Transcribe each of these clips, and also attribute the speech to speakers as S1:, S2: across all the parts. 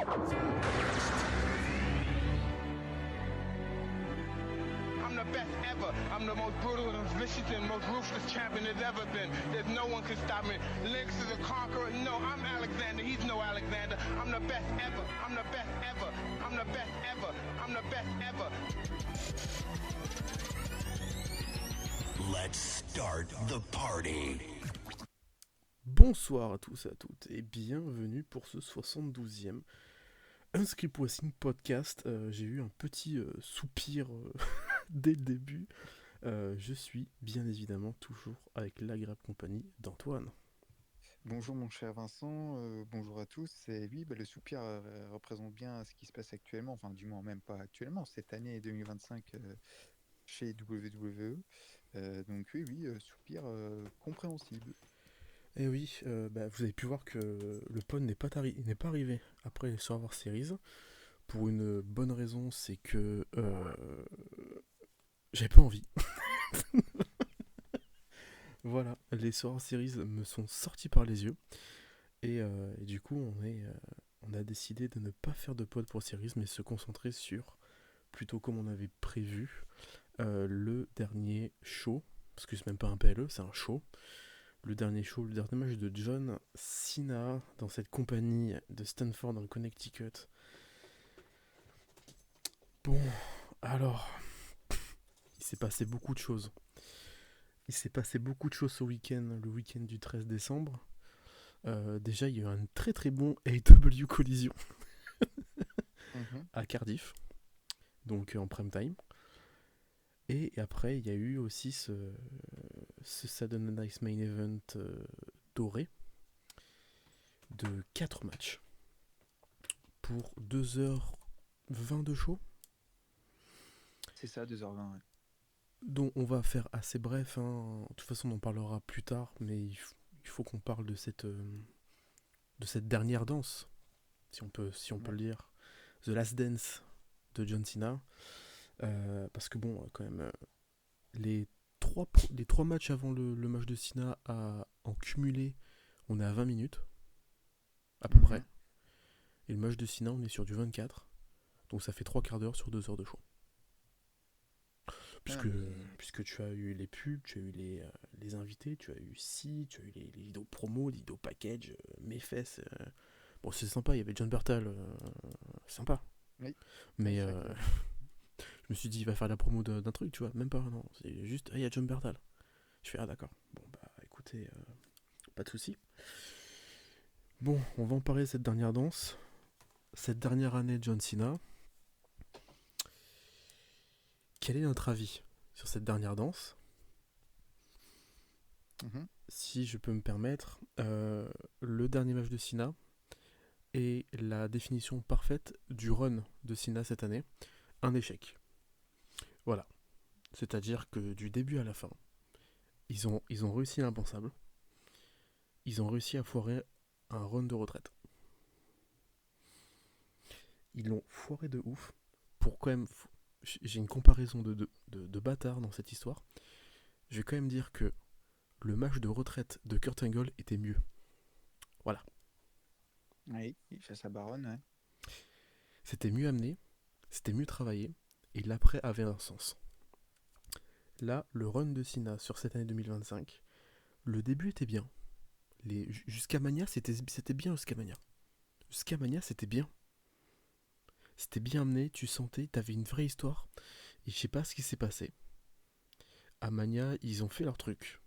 S1: I'm the best ever. I'm the most brutal and vicious and most ruthless champion there's ever been. There's no one can stop me. Lynx is a conqueror. No, I'm Alexander. He's no Alexander. I'm the best ever. I'm the best ever. I'm the best ever. I'm the best ever.
S2: Let's start the party.
S3: Bonsoir à tous et à toutes et bienvenue pour ce 72e Unscript Wrestling Podcast. J'ai eu un petit soupir dès le début. Je suis bien évidemment toujours avec l'agréable compagnie d'Antoine.
S4: Bonjour mon cher Vincent, bonjour à tous. Et oui, le soupir représente bien ce qui se passe actuellement, enfin du moins même pas actuellement, cette année 2025 chez WWE. Donc oui, soupir compréhensible.
S3: Et oui, vous avez pu voir que le pod n'est pas arrivé après les Survivor Series. Pour une bonne raison, c'est que j'avais pas envie. Voilà, les Survivor Series me sont sortis par les yeux. Et du coup, on a décidé de ne pas faire de pod pour Series, mais se concentrer sur, plutôt comme on avait prévu, le dernier show. Parce que c'est même pas un PLE, c'est un show. Le dernier match de John Cena dans cette compagnie de Stanford dans le Connecticut. Bon, alors, il s'est passé beaucoup de choses. Ce week-end, le week-end du 13 décembre. Déjà, il y a eu un très très bon AEW Collision à Cardiff, donc en prime time. Et après, il y a eu aussi ce Saturday Night Main Event doré de 4 matchs pour 2h20 de show.
S4: C'est ça, 2h20. Ouais.
S3: Dont on va faire assez bref. De toute façon, on en parlera plus tard, mais il faut qu'on parle de cette dernière danse, si on peut le dire. The Last Dance de John Cena. Parce que bon, quand même, les trois matchs avant le match de Cena en cumulé, on est à 20 minutes, à peu près. Et le match de Cena, on est sur du 24. Donc ça fait 3 quarts d'heure sur 2 heures de show. Puisque tu as eu les pubs, tu as eu les invités, tu as eu tu as eu les vidéos promo, les vidéos package, mes fesses. Bon, c'est sympa, il y avait John Bertal, sympa.
S4: Oui.
S3: Mais je me suis dit, il va faire la promo d'un truc, tu vois, même pas, non, c'est juste, il y a John Bertal. Je fais, d'accord, bon, écoutez, pas de soucis. Bon, on va en parler de cette dernière danse, cette dernière année de John Cena. Quel est notre avis sur cette dernière danse ? Si je peux me permettre, le dernier match de Cena est la définition parfaite du run de Cena cette année. Un échec. Voilà. C'est-à-dire que du début à la fin, ils ont réussi l'impensable. Ils ont réussi à foirer un run de retraite. Ils l'ont foiré de ouf. Pour quand même... J'ai une comparaison de bâtard dans cette histoire. Je vais quand même dire que le match de retraite de Kurt Angle était mieux. Voilà.
S4: Oui, il fait sa baronne, ouais.
S3: C'était mieux amené, c'était mieux travaillé, et l'après avait un sens. Là, le run de Cena sur cette année 2025, le début était bien. Jusqu'à Mania, c'était bien jusqu'à Mania. Jusqu'à Mania, c'était bien. C'était bien amené, tu sentais, t'avais une vraie histoire, et je sais pas ce qui s'est passé. À Mania, ils ont fait leur truc.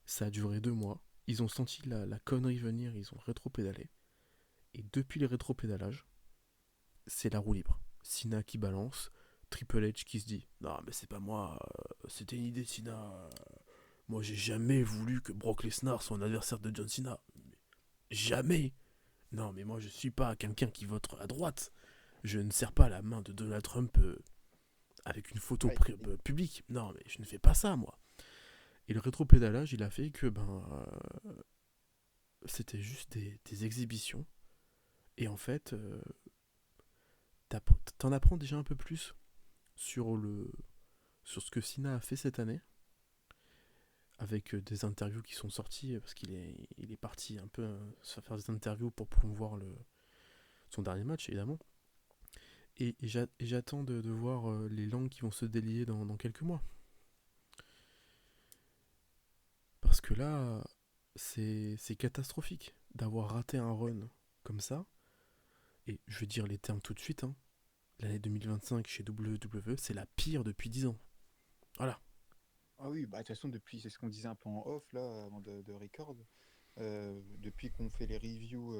S3: Ça a duré 2 mois. Ils ont senti la connerie venir, ils ont rétro-pédalé. Et depuis le rétro-pédalage, c'est la roue libre. Cena qui balance, Triple H qui se dit « Non, mais c'est pas moi, c'était une idée de Cena. Moi, j'ai jamais voulu que Brock Lesnar soit un adversaire de John Cena. Jamais. Non, mais moi, je suis pas quelqu'un qui vote à droite. Je ne serre pas la main de Donald Trump avec une photo publique. Non, mais je ne fais pas ça, moi. » Et le rétro-pédalage, il a fait que c'était juste des exhibitions. Et en fait, t'en apprends déjà un peu plus sur ce que Cena a fait cette année, avec des interviews qui sont sorties, parce qu'il est parti un peu se faire des interviews pour promouvoir son dernier match, évidemment. Et j'attends de voir les langues qui vont se délier dans quelques mois. Parce que là, c'est catastrophique d'avoir raté un run comme ça. Et je vais dire les termes tout de suite. Hein. L'année 2025 chez WWE, c'est la pire depuis 10 ans. Voilà.
S4: Ah oui, bah de toute façon, depuis, c'est ce qu'on disait un peu en off là, avant de record. Depuis qu'on fait les reviews,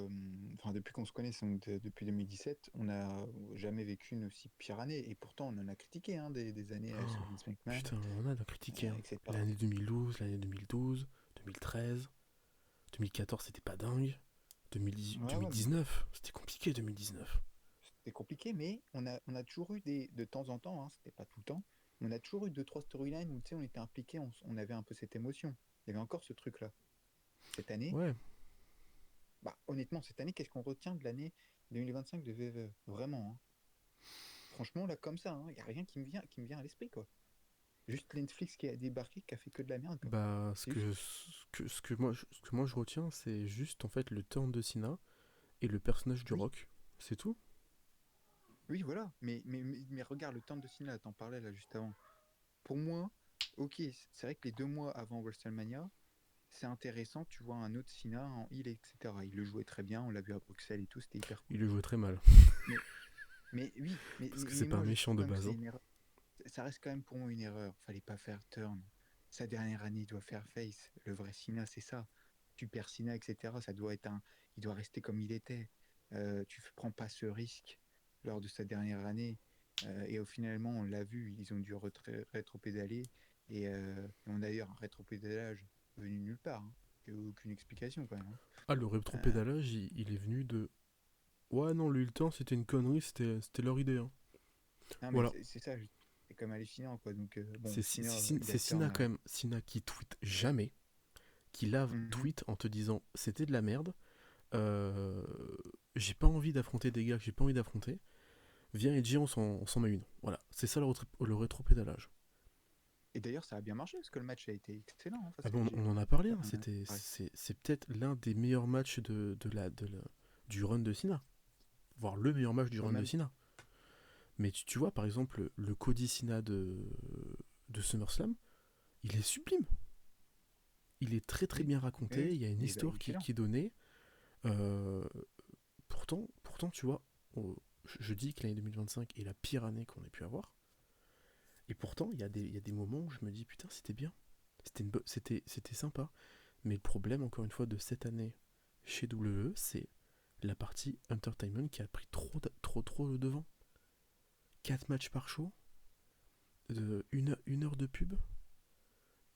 S4: enfin depuis qu'on se connaît, donc depuis 2017, on n'a jamais vécu une aussi pire année. Et pourtant, on en a critiqué hein, des années
S3: Oh,
S4: sous Vince McMahon,
S3: putain, on a critiqué. Hein.
S4: etc.
S3: L'année 2012, l'année 2012, 2013, 2014, c'était pas dingue. 2010,
S4: Ouais, ouais,
S3: 2019, c'était compliqué 2019.
S4: c'était compliqué, mais on a toujours eu de temps en temps, hein, c'était pas tout le temps, on a toujours eu deux, trois storylines où tu sais, on était impliqué, on avait un peu cette émotion. Il y avait encore ce truc-là. Cette année,
S3: Ouais,
S4: bah honnêtement, cette année, qu'est-ce qu'on retient de l'année 2025 de VVE? Vraiment, hein. Franchement, là, comme ça, il n'y a rien qui me vient à l'esprit, quoi. Juste Netflix qui a débarqué, qui a fait que de la merde, quoi.
S3: bah
S4: C'est juste.
S3: ce que moi je retiens, c'est juste en fait le turn de Cena et le personnage du
S4: Oui,
S3: Rock. C'est tout.
S4: oui, voilà. Mais regarde, le temps de cinéma, t'en parlais là juste avant. Pour moi, ok, c'est vrai que les 2 mois avant WrestleMania, c'est intéressant, tu vois un autre Cena en heel, etc. Il le jouait très bien, on l'a vu à Bruxelles et tout, c'était hyper
S3: Il
S4: cool.
S3: le jouait très mal.
S4: Mais, mais oui, mais,
S3: Parce
S4: mais,
S3: que c'est
S4: mais
S3: pas un
S4: moi je
S3: méchant
S4: trouve
S3: de
S4: quand même que
S3: base.
S4: c'est
S3: Hein.
S4: une erreur. Ça reste quand même pour moi une erreur. Fallait pas faire turn. Sa dernière année, il doit faire face. Le vrai Cena, c'est ça. Super Cena, etc. Ça doit être un. Il doit rester comme il était. Tu ne prends pas ce risque lors de sa dernière année. Et au finalement, on l'a vu, ils ont dû rétro-pédaler. Et on a d'ailleurs un rétro-pédalage venu de nulle part. Hein. Il n'y a aucune explication quand même. Hein.
S3: Ah, le
S4: Euh,
S3: rétropédalage, il est venu de. Ouais, non, lui, le temps, c'était une connerie, c'était leur idée. Hein.
S4: non, mais
S3: Voilà.
S4: c'est ça. C'est comme hallucinant, quoi. Donc, bon,
S3: C'est
S4: Cena, il a
S3: C'est Sina
S4: turn.
S3: quand même. Sina qui tweet jamais. Qui lave
S4: Mhm.
S3: tweet en te disant c'était de la merde. Euh, j'ai pas envie d'affronter des gars que j'ai pas envie d'affronter. Viens et dis on s'en met une. Voilà. C'est ça le rétropédalage.
S4: Et d'ailleurs, ça a bien marché parce que le match a été excellent hein,
S3: Ah
S4: face à
S3: bon,
S4: AJ.
S3: on en a parlé. Hein.
S4: Ouais.
S3: C'est peut-être l'un des meilleurs matchs du run de Sina. Voire le meilleur match du
S4: Bah,
S3: run de
S4: même,
S3: Sina. Mais tu vois, par exemple, le Cody Sina de SummerSlam, il est sublime. Il est très très
S4: oui,
S3: bien
S4: oui,
S3: raconté.
S4: oui,
S3: Il y a une
S4: il est
S3: histoire
S4: excellent.
S3: qui est donnée. Euh, pourtant, tu vois, je dis que l'année 2025 est la pire année qu'on ait pu avoir. Et pourtant, il y a des moments où je me dis, putain, c'était bien. C'était sympa. Mais le problème, encore une fois, de cette année chez WWE, c'est la partie entertainment qui a pris trop le devant. 4 matchs par show, une heure de pub,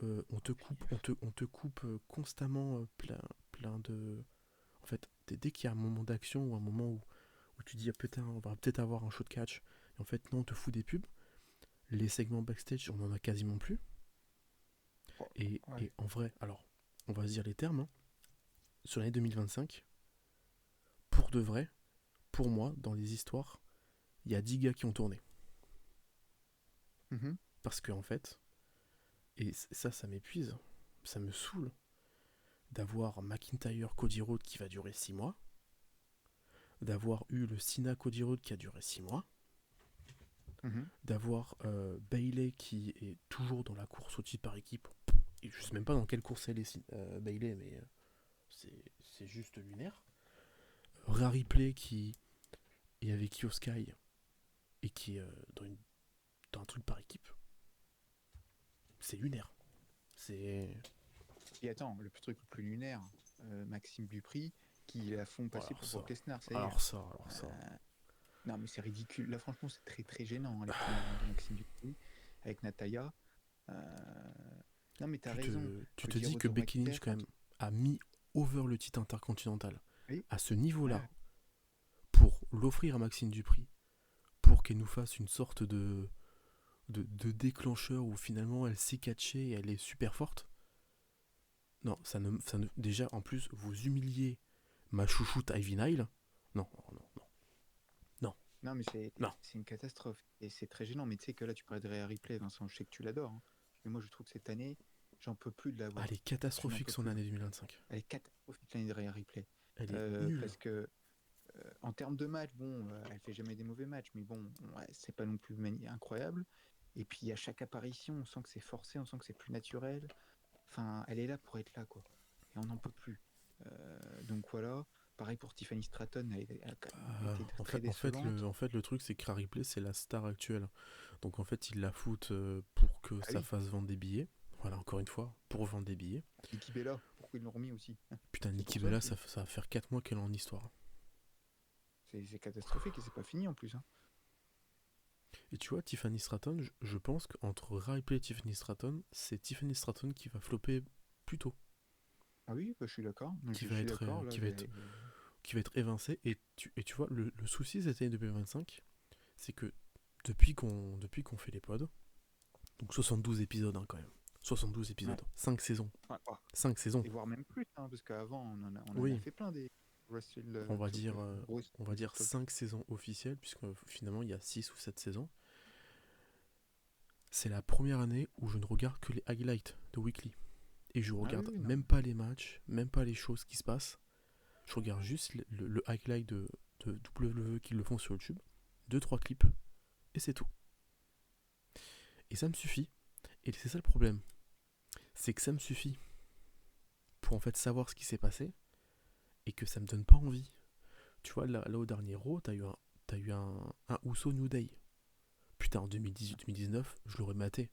S3: on te coupe constamment plein de. En fait, dès qu'il y a un moment d'action ou un moment où tu dis ah, putain, on va peut-être avoir un show de catch, et en fait, non, on te fout des pubs. Les segments backstage, on en a quasiment plus.
S4: Oh, ouais.
S3: Et en vrai, alors, on va se dire les termes, hein. Sur l'année 2025, pour de vrai, pour moi, dans les histoires, il y a 10 gars qui ont tourné.
S4: Mhm.
S3: Parce que, en fait, et ça m'épuise, ça me saoule d'avoir McIntyre Cody Rhodes qui va durer 6 mois, d'avoir eu le Cena Cody Rhodes qui a duré 6 mois,
S4: Mhm.
S3: d'avoir Bayley qui est toujours dans la course au titre par équipe. Et je sais même pas dans quelle course elle est, Bayley, mais c'est juste lunaire. Rhea Ripley qui est avec Io Sky et qui est dans un truc par équipe. C'est lunaire. C'est.
S4: Et attends, le truc le plus lunaire, Maxime Dupri, qui la font
S3: Oh,
S4: passer
S3: alors
S4: pour
S3: ça.
S4: Brock Lesnar, ça y est.
S3: Alors ça.
S4: Euh, non, mais c'est ridicule. Là, franchement, c'est très très gênant, hein, les promos de Maxime Dupri avec Natalia. Euh, Non, mais t'as raison.
S3: Tu te
S4: Cody
S3: dis
S4: Rhodes
S3: que
S4: au
S3: Becky
S4: McIntyre,
S3: Lynch, quand même, a mis over le titre intercontinental
S4: oui,
S3: à ce niveau-là
S4: ouais.
S3: pour l'offrir à Maxine Dupri, pour qu'elle nous fasse une sorte de déclencheur où finalement elle s'est catchée et elle est super forte. Non, déjà, en plus, vous humiliez ma chouchoute Ivy Nile. Non, non, non, non,
S4: Non, mais c'est
S3: non.
S4: c'est une catastrophe. Et c'est très gênant. Mais tu sais que là, tu parlais de Rhea Ripley, Vincent, je sais que tu l'adores. Hein. Mais moi, je trouve que cette année, j'en peux plus de la
S3: Ah, elle
S4: voir.
S3: est
S4: Je n'en
S3: catastrophique
S4: peux
S3: son
S4: plus.
S3: année 2025.
S4: Elle est catastrophique l'année de Rhea Ripley.
S3: Elle est nulle.
S4: Parce que En termes de match, bon, elle fait jamais des mauvais matchs, mais bon, ouais, c'est pas non plus incroyable. Et puis à chaque apparition, on sent que c'est forcé, on sent que c'est plus naturel. Enfin, elle est là pour être là, quoi. Et on n'en peut plus. Donc voilà. Pareil pour Tiffany Stratton, elle a quand même été très décevante.
S3: En fait, le truc, c'est que Rhea Ripley, c'est la star actuelle. Donc en fait, ils la foutent pour que
S4: Ah
S3: ça
S4: oui,
S3: fasse vendre des billets. Voilà, encore une fois, pour vendre des billets.
S4: Nikki Bella, pourquoi ils l'ont remis aussi?
S3: Putain,
S4: C'est
S3: Nikki
S4: pour ça
S3: Bella,
S4: aussi.
S3: ça va faire 4 mois qu'elle est en histoire.
S4: C'est catastrophique et c'est pas fini en plus, hein.
S3: Et tu vois, Tiffany Stratton, je pense qu'entre Rhea Ripley et Tiffany Stratton, c'est Tiffany Stratton qui va flopper plus tôt.
S4: Ah oui, bah, je suis d'accord.
S3: Qui
S4: Je
S3: va
S4: suis
S3: être,
S4: d'accord. Là,
S3: qui va être évincé. Et tu vois, le souci cette année 2025, c'est que depuis qu'on fait les pods, donc 72 épisodes quand même, 72
S4: ouais.
S3: épisodes, 5 saisons,
S4: Ouais, ouais.
S3: 5 saisons,
S4: Et voire même plus, hein, parce qu'avant, on en a
S3: oui,
S4: fait plein des Russell
S3: on va
S4: Talk.
S3: dire, on va dire
S4: Talk.
S3: 5 saisons officielles, puisque finalement il y a 6 ou 7 saisons. C'est la première année où je ne regarde que les highlights de Weekly. Et je
S4: Ah oui,
S3: regarde
S4: oui, non.
S3: même pas les matchs, même pas les choses qui se passent. Je regarde juste le highlight de WWE qui le font sur YouTube. 2-3 clips, et c'est tout. Et ça me suffit. Et c'est ça le problème. C'est que ça me suffit pour en fait savoir ce qui s'est passé et que ça me donne pas envie. Tu vois, là au dernier Raw, t'as eu un Uso New Day. Putain, en 2018-2019, je l'aurais maté.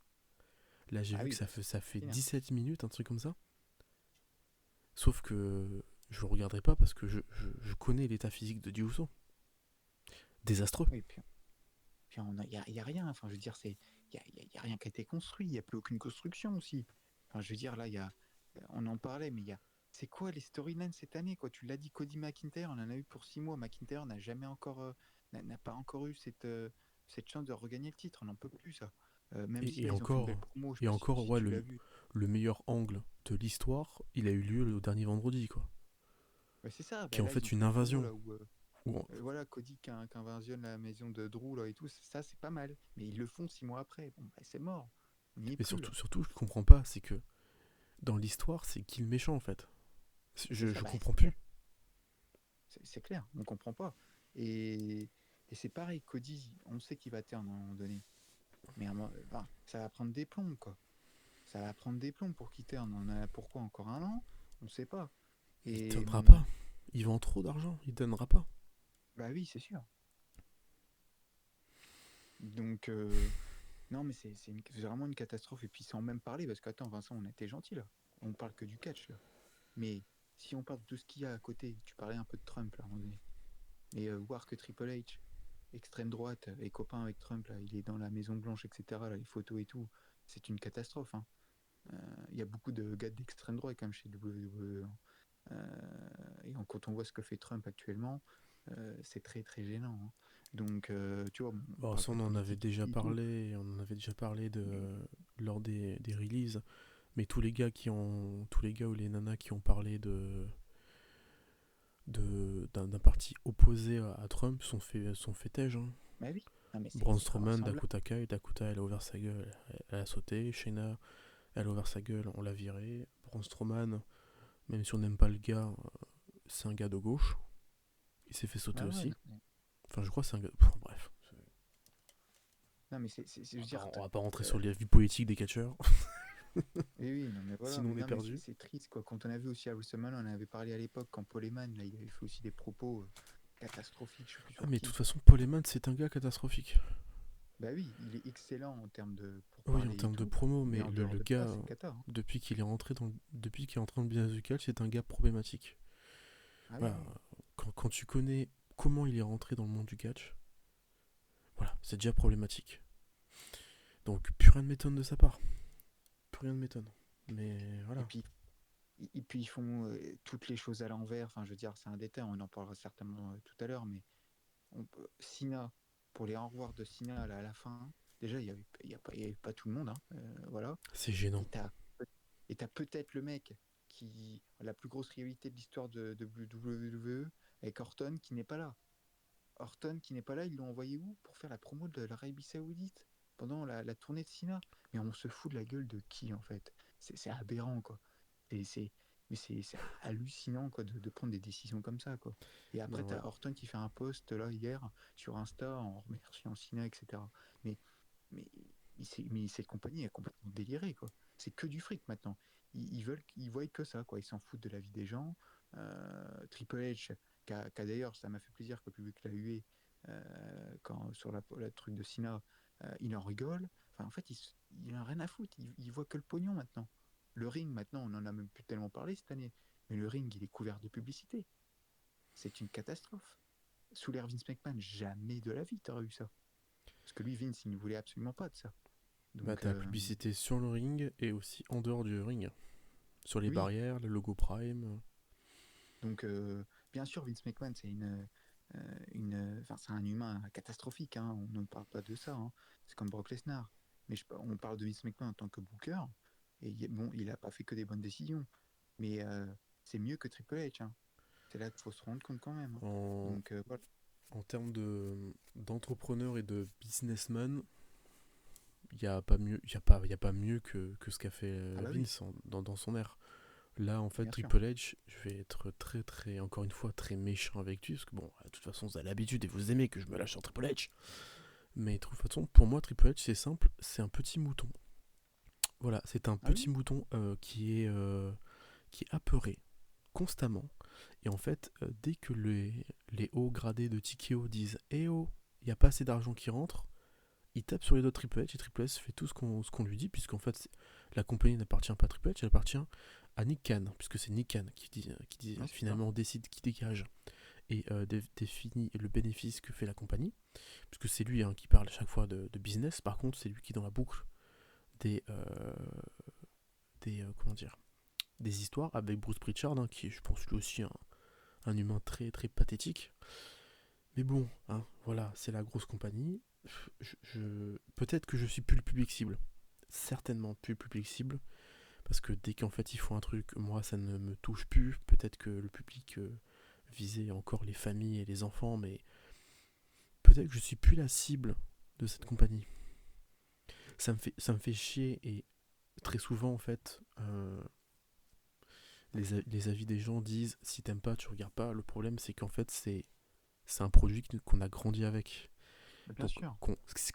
S3: Là, j'ai
S4: Ah
S3: vu que
S4: oui, bah,
S3: ça fait
S4: c'est bien.
S3: 17 minutes, un truc comme ça. Sauf que je le regarderai pas parce que je connais l'état physique de Uso. Désastreux.
S4: Oui, puis y a rien. Enfin, je veux dire, y a rien qui a été construit. Il n'y a plus aucune construction aussi. Enfin, je veux dire, là, on en parlait, mais c'est quoi les storylines cette année, quoi? Tu l'as dit, Cody McIntyre, on en a eu pour 6 mois. McIntyre n'a jamais encore, n'a pas encore eu cette chance de regagner le titre. On n'en peut plus, ça. Même si
S3: Et
S4: là, ils ont fait une belle
S3: encore,
S4: promo. Je sais
S3: et
S4: pas
S3: encore,
S4: si
S3: ouais,
S4: tu l'as vu.
S3: le meilleur angle de l'histoire, il a eu lieu le dernier vendredi, quoi.
S4: Ouais, c'est ça.
S3: Qui est
S4: Bah,
S3: en
S4: là, ils
S3: fait
S4: ont
S3: une
S4: fait une promo
S3: invasion.
S4: là où
S3: Où
S4: voilà, Cody qui invasionne la maison de Drew là et tout, ça c'est pas mal. Mais ils le font 6 mois après. Bon, bah, c'est mort. On n'y est
S3: Mais
S4: plus là.
S3: surtout, je comprends pas, c'est que dans l'histoire, c'est qui le méchant en fait.
S4: C'est ça,
S3: Je
S4: bah,
S3: comprends
S4: c'est clair.
S3: plus.
S4: C'est clair, on comprend pas. Et, et c'est pareil, Cody, on sait qu'il va turn à un moment donné. Mais enfin, ça va prendre des plombs, quoi. Ça va prendre des plombs pour qu'il turn. On a pourquoi encore un an? On sait pas.
S3: Il
S4: Et
S3: donnera pas. Il vend trop d'argent, il donnera pas.
S4: bah oui, c'est sûr. Donc, non, mais c'est vraiment une catastrophe. Et puis sans même parler, parce qu'attends, Vincent, on a été gentil là. On parle que du catch là. Mais si on parle de tout ce qu'il y a à côté, tu parlais un peu de Trump là, à un moment donné. Et voir que Triple H, extrême droite, est copain avec Trump, là, il est dans la Maison Blanche, etc., là, les photos et tout, c'est une catastrophe. Hein. Il y a beaucoup de gars d'extrême droite quand même chez WWE. Hein. Et quand on voit ce que fait Trump actuellement, c'est très très gênant. Hein. Donc, tu vois, on
S3: Bon,
S4: parle
S3: ça,
S4: pas de politique ici et tout.
S3: on en avait déjà parlé
S4: Mais
S3: lors des releases. Mais tous les gars ou les nanas qui ont parlé d'un parti opposé à Trump sont fait têche. Hein.
S4: bah oui, non, mais
S3: Braun
S4: c'est pas
S3: Strowman,
S4: vraisemblable.
S3: Dakota Kai, Dakota elle a ouvert sa gueule, elle a sauté. Shayna, elle a ouvert sa gueule, on l'a viré. Braun Strowman, même si on n'aime pas le gars, c'est un gars de gauche. Il s'est fait sauter
S4: Ah ouais,
S3: aussi.
S4: non,
S3: Enfin, je crois que c'est un gars. Bon, bref.
S4: non, mais je veux dire,
S3: On va pas rentrer sur
S4: euh,
S3: les vues politiques des catcheurs,
S4: oui, non, mais voilà,
S3: sinon
S4: mais
S3: on est
S4: non, mais
S3: perdu.
S4: c'est triste, quoi. Quand on a vu aussi à WrestleMania, on en avait parlé à l'époque, quand Paul Heyman, là, il avait fait aussi des propos catastrophiques, je sais plus
S3: Ah,
S4: sur
S3: mais de
S4: qui.
S3: toute façon, Paul Heyman, c'est un gars catastrophique.
S4: Bah oui, il est excellent pour
S3: Oui, en
S4: parler et
S3: termes de
S4: tout,
S3: promo,
S4: mais
S3: mais
S4: en dehors
S3: le
S4: de ça,
S3: gars,
S4: c'est cata. Hein.
S3: depuis qu'il est entré dans le business du catch, c'est un gars problématique.
S4: Ah oui,
S3: Voilà,
S4: oui.
S3: quand tu connais comment il est rentré dans le monde du catch, voilà, c'est déjà problématique. Donc, plus rien ne m'étonne de sa part. Plus rien ne m'étonne. Mais
S4: Et
S3: voilà.
S4: puis, ils font toutes les choses à l'envers. Enfin, je veux dire, c'est un détail, on en parlera certainement tout à l'heure, mais Cena, pour les au revoir de Cena là, à la fin, déjà, il y avait pas tout le monde. Hein, voilà.
S3: C'est gênant.
S4: Et t'as peut-être le mec qui a la plus grosse rivalité de l'histoire de WWE avec Orton qui n'est pas là. Orton qui n'est pas là, ils l'ont envoyé où pour faire la promo de l'Arabie Saoudite pendant la tournée de Cena. Mais on se fout de la gueule de qui en fait? C'est aberrant quoi. C'est Mais c'est hallucinant quoi, de prendre des décisions comme ça. Quoi. Et après,
S3: Non,
S4: tu
S3: ouais.
S4: as Orton qui fait un post là hier sur Insta en remerciant Cena, etc. Mais, mais, mais cette compagnie est complètement délirée. Quoi. C'est que du fric maintenant. Ils voient que ça. Quoi. Ils s'en foutent de la vie des gens. Triple H, qui a d'ailleurs, ça m'a fait plaisir que le public l'a hué sur la truc de Cena, il en rigole. Enfin, en fait, il en a rien à foutre. Il voit que le pognon maintenant. Le ring, maintenant, on en a même plus tellement parlé cette année, mais le ring, il est couvert de publicité. C'est une catastrophe. Sous l'ère Vince McMahon, jamais de la vie t'aurais eu ça. Parce que lui, Vince, il ne voulait absolument pas de ça.
S3: Bah,
S4: Donc,
S3: t'as la publicité sur le ring et aussi en dehors du ring. Sur les
S4: oui.
S3: barrières, le logo Prime.
S4: Donc, bien sûr, Vince McMahon, c'est un humain catastrophique. Hein. On ne parle pas de ça. Hein. C'est comme Brock Lesnar. Mais on parle de Vince McMahon en tant que booker. Et bon, il n'a pas fait que des bonnes décisions. Mais c'est mieux que Triple H. Hein. C'est là qu'il faut se rendre compte quand même. Hein.
S3: En,
S4: Donc, voilà.
S3: en termes d'entrepreneur et de businessman, il n'y a pas mieux, y a pas mieux que ce qu'a fait
S4: Ah bah oui,
S3: Vince dans son ère. Là, en fait,
S4: bien sûr.
S3: Triple H, je vais être très, très, encore une fois, très méchant avec lui, parce que bon, de toute façon, vous avez l'habitude et vous aimez que je me lâche sur Triple H. Mais de toute façon, pour moi, Triple H, c'est simple, c'est un petit mouton. Voilà, c'est un
S4: Ah oui?
S3: petit mouton qui est apeuré constamment. Et en fait, dès que les hauts gradés de TKO disent Eh oh, il n'y a pas assez d'argent qui rentre, il tape sur les doigts de Triple H et Triple H fait tout ce qu'on lui dit, puisqu'en fait, la compagnie n'appartient pas à Triple H, elle appartient à Nick Khan, puisque c'est Nick Khan qui
S4: Ouais, c'est ça.
S3: finalement décide qui dégage et définit le bénéfice que fait la compagnie, puisque c'est lui qui parle à chaque fois de business. Par contre, c'est lui qui est dans la boucle des, comment dire, des histoires avec Bruce Pritchard, qui est, je pense, lui aussi un humain très très pathétique. Mais bon, voilà, c'est la grosse compagnie. Peut-être que je suis plus le public cible. Certainement plus le public cible. Parce que dès qu'en fait ils font un truc, moi ça ne me touche plus. Peut-être que le public visait encore les familles et les enfants, mais peut-être que je suis plus la cible de cette compagnie. Ça me fait chier et très souvent en fait, les avis des gens disent si t'aimes pas, tu regardes pas. Le problème c'est qu'en fait c'est un produit qu'on a grandi avec.
S4: Bah, bien
S3: Donc
S4: sûr.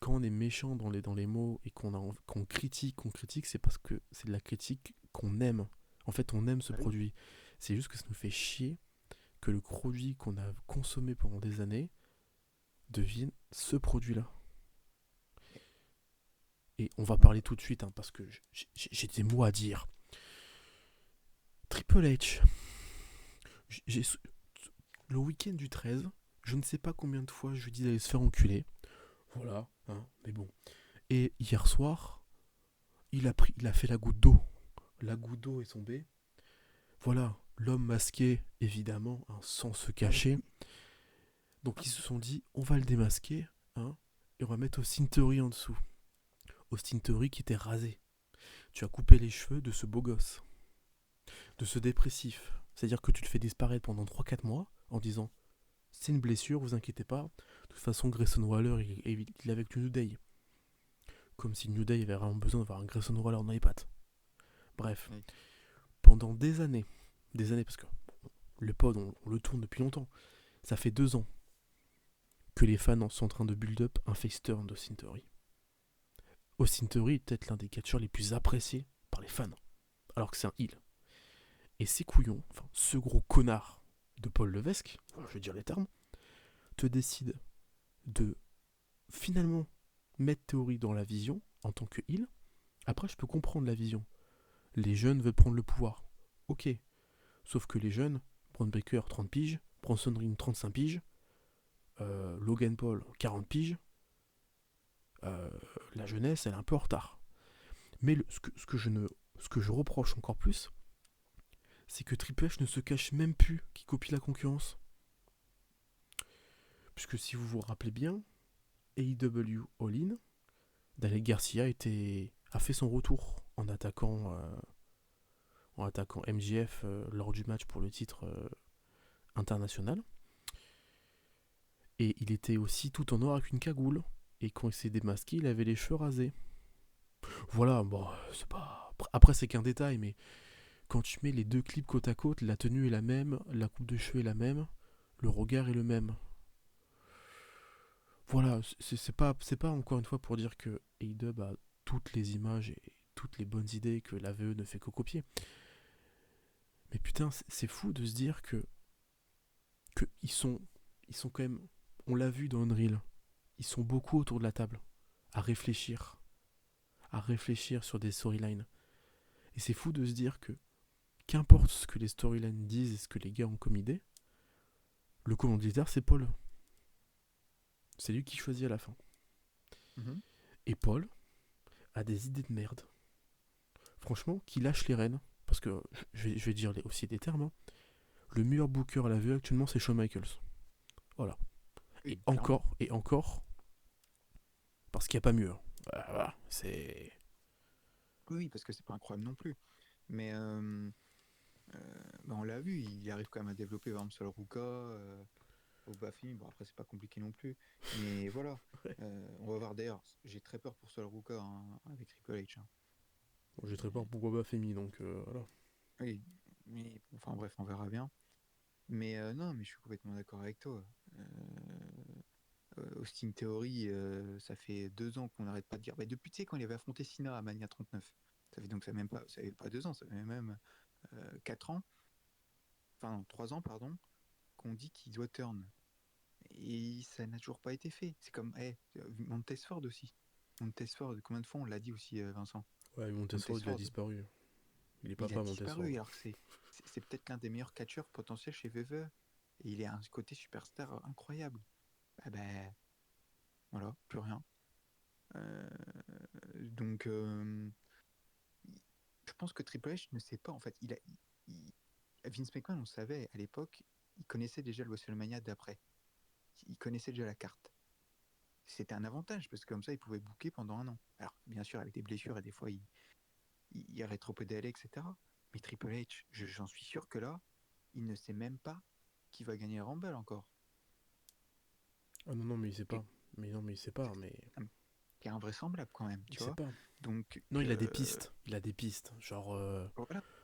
S3: quand on est méchant dans les mots et qu'on critique, c'est parce que c'est de la critique qu'on aime. En fait, on aime ce
S4: Bah oui.
S3: produit. C'est juste que ça nous fait chier que le produit qu'on a consommé pendant des années devienne ce produit-là. Et on va parler tout de suite, parce que j'ai des mots à dire. Triple H, j'ai, le week-end du 13, je ne sais pas combien de fois je lui dis d'aller se faire enculer. Voilà, mais bon. Et hier soir, il a fait la goutte d'eau. La goutte d'eau est tombée. Voilà, l'homme masqué, évidemment, sans se
S4: Ah oui.
S3: cacher. Donc ils se sont dit, on va le démasquer, et on va mettre Austin Theory en dessous. Austin Theory qui était rasé. Tu as coupé les cheveux de ce beau gosse, de ce dépressif. C'est-à-dire que tu le fais disparaître pendant 3-4 mois en disant, c'est une blessure, vous inquiétez pas. De toute façon, Grayson Waller, il est avec New Day. Comme si New Day avait vraiment besoin d'avoir un Grayson Waller dans les pattes. Bref,
S4: Oui.
S3: pendant des années, parce que le pod, on le tourne depuis longtemps. Ça fait 2 ans que les fans sont en train de build up un face turn d'Austin Theory. Austin Theory est peut-être l'un des catcheurs les plus appréciés par les fans, alors que c'est un heel. Et ces couillons, enfin ce gros connard de Paul Levesque, je vais dire les termes, te décide de finalement mettre Theory dans la vision en tant que heel. Après, je peux comprendre la vision. Les jeunes veulent prendre le pouvoir. Ok. Sauf que les jeunes, Braun Breaker 30 piges, Bronson Reed 35 piges, Logan Paul 40 piges, la jeunesse elle est un peu en retard. Mais ce que je reproche encore plus, c'est que Triple H ne se cache même plus qu'il copie la concurrence. Puisque si vous vous rappelez bien, AEW All-In, Daniel Garcia a fait son retour en attaquant MJF lors du match pour le titre international. Et il était aussi tout en noir avec une cagoule. Et quand il s'est démasqué, il avait les cheveux rasés. Voilà, bon, c'est pas. Après, c'est qu'un détail, mais quand tu mets les deux clips côte à côte, la tenue est la même, la coupe de cheveux est la même, le regard est le même. Voilà, c'est pas encore une fois pour dire que A-Dub a toutes les images et toutes les bonnes idées que la VE ne fait que copier. Mais putain, c'est fou de se dire que ils sont quand même, on l'a vu dans Unreal, ils sont beaucoup autour de la table à réfléchir sur des storylines. Et c'est fou de se dire que qu'importe ce que les storylines disent et ce que les gars ont comme idée, le commanditaire c'est Paul. C'est lui qui choisit à la fin.
S4: Mhm.
S3: Et Paul a des idées de merde. Franchement, qui lâche les rênes. Parce que je vais dire aussi des termes. Hein. Le meilleur booker à la vue actuellement, c'est Shawn Michaels. Voilà.
S4: Oui,
S3: Et
S4: clairement.
S3: encore, parce qu'il n'y a pas mieux. Hein. Voilà, c'est.
S4: Oui, parce que c'est pas incroyable non plus. Mais on l'a vu, il arrive quand même à développer par exemple Sol Ruka, au Bafim. Bon, après, c'est pas compliqué non plus. Mais voilà.
S3: Ouais.
S4: On va voir d'ailleurs. J'ai très peur pour Sol Ruka hein, avec Triple H. Hein.
S3: Bon, j'ai très peur pour Boba Femi, donc voilà.
S4: Oui, mais enfin bref, on verra bien. Mais non, mais je suis complètement d'accord avec toi. Euh, Austin Theory, ça fait 2 ans qu'on n'arrête pas de dire. Bah, depuis, tu sais, quand il avait affronté Cena à Mania 39, ça fait donc ça fait pas 2 ans, ça fait même 4 ans, enfin non, 3 ans, pardon, qu'on dit qu'il doit turn. Et ça n'a toujours pas été fait. C'est comme, Montesford aussi. Montesford, combien de fois on l'a dit aussi, Vincent?
S3: Ouais, Montesford, il a
S4: Montesford,
S3: disparu. Il est
S4: il a
S3: papa, Montesford.
S4: disparu alors que c'est peut-être l'un des meilleurs catcheurs potentiels chez VVE. Et il est à un côté superstar incroyable. Ah ben, voilà, plus rien. Euh, donc, je pense que Triple H ne sait pas, en fait. Vince McMahon, on savait, à l'époque, il connaissait déjà le WrestleMania d'après. Il connaissait déjà la carte. C'était un avantage, parce que comme ça, il pouvait booker pendant un an. Alors, bien sûr, avec des blessures, et des fois, il rétropédalait, etc. Mais Triple H, j'en suis sûr que là, il ne sait même pas qui va gagner le Rumble encore.
S3: Ah non, non, mais il sait
S4: Et
S3: pas. Mais non, mais il sait pas, mais.
S4: qui est invraisemblable quand même,
S3: Il
S4: tu
S3: sait
S4: vois.
S3: pas.
S4: Donc,
S3: Non, il a des pistes. Il a des pistes.
S4: voilà.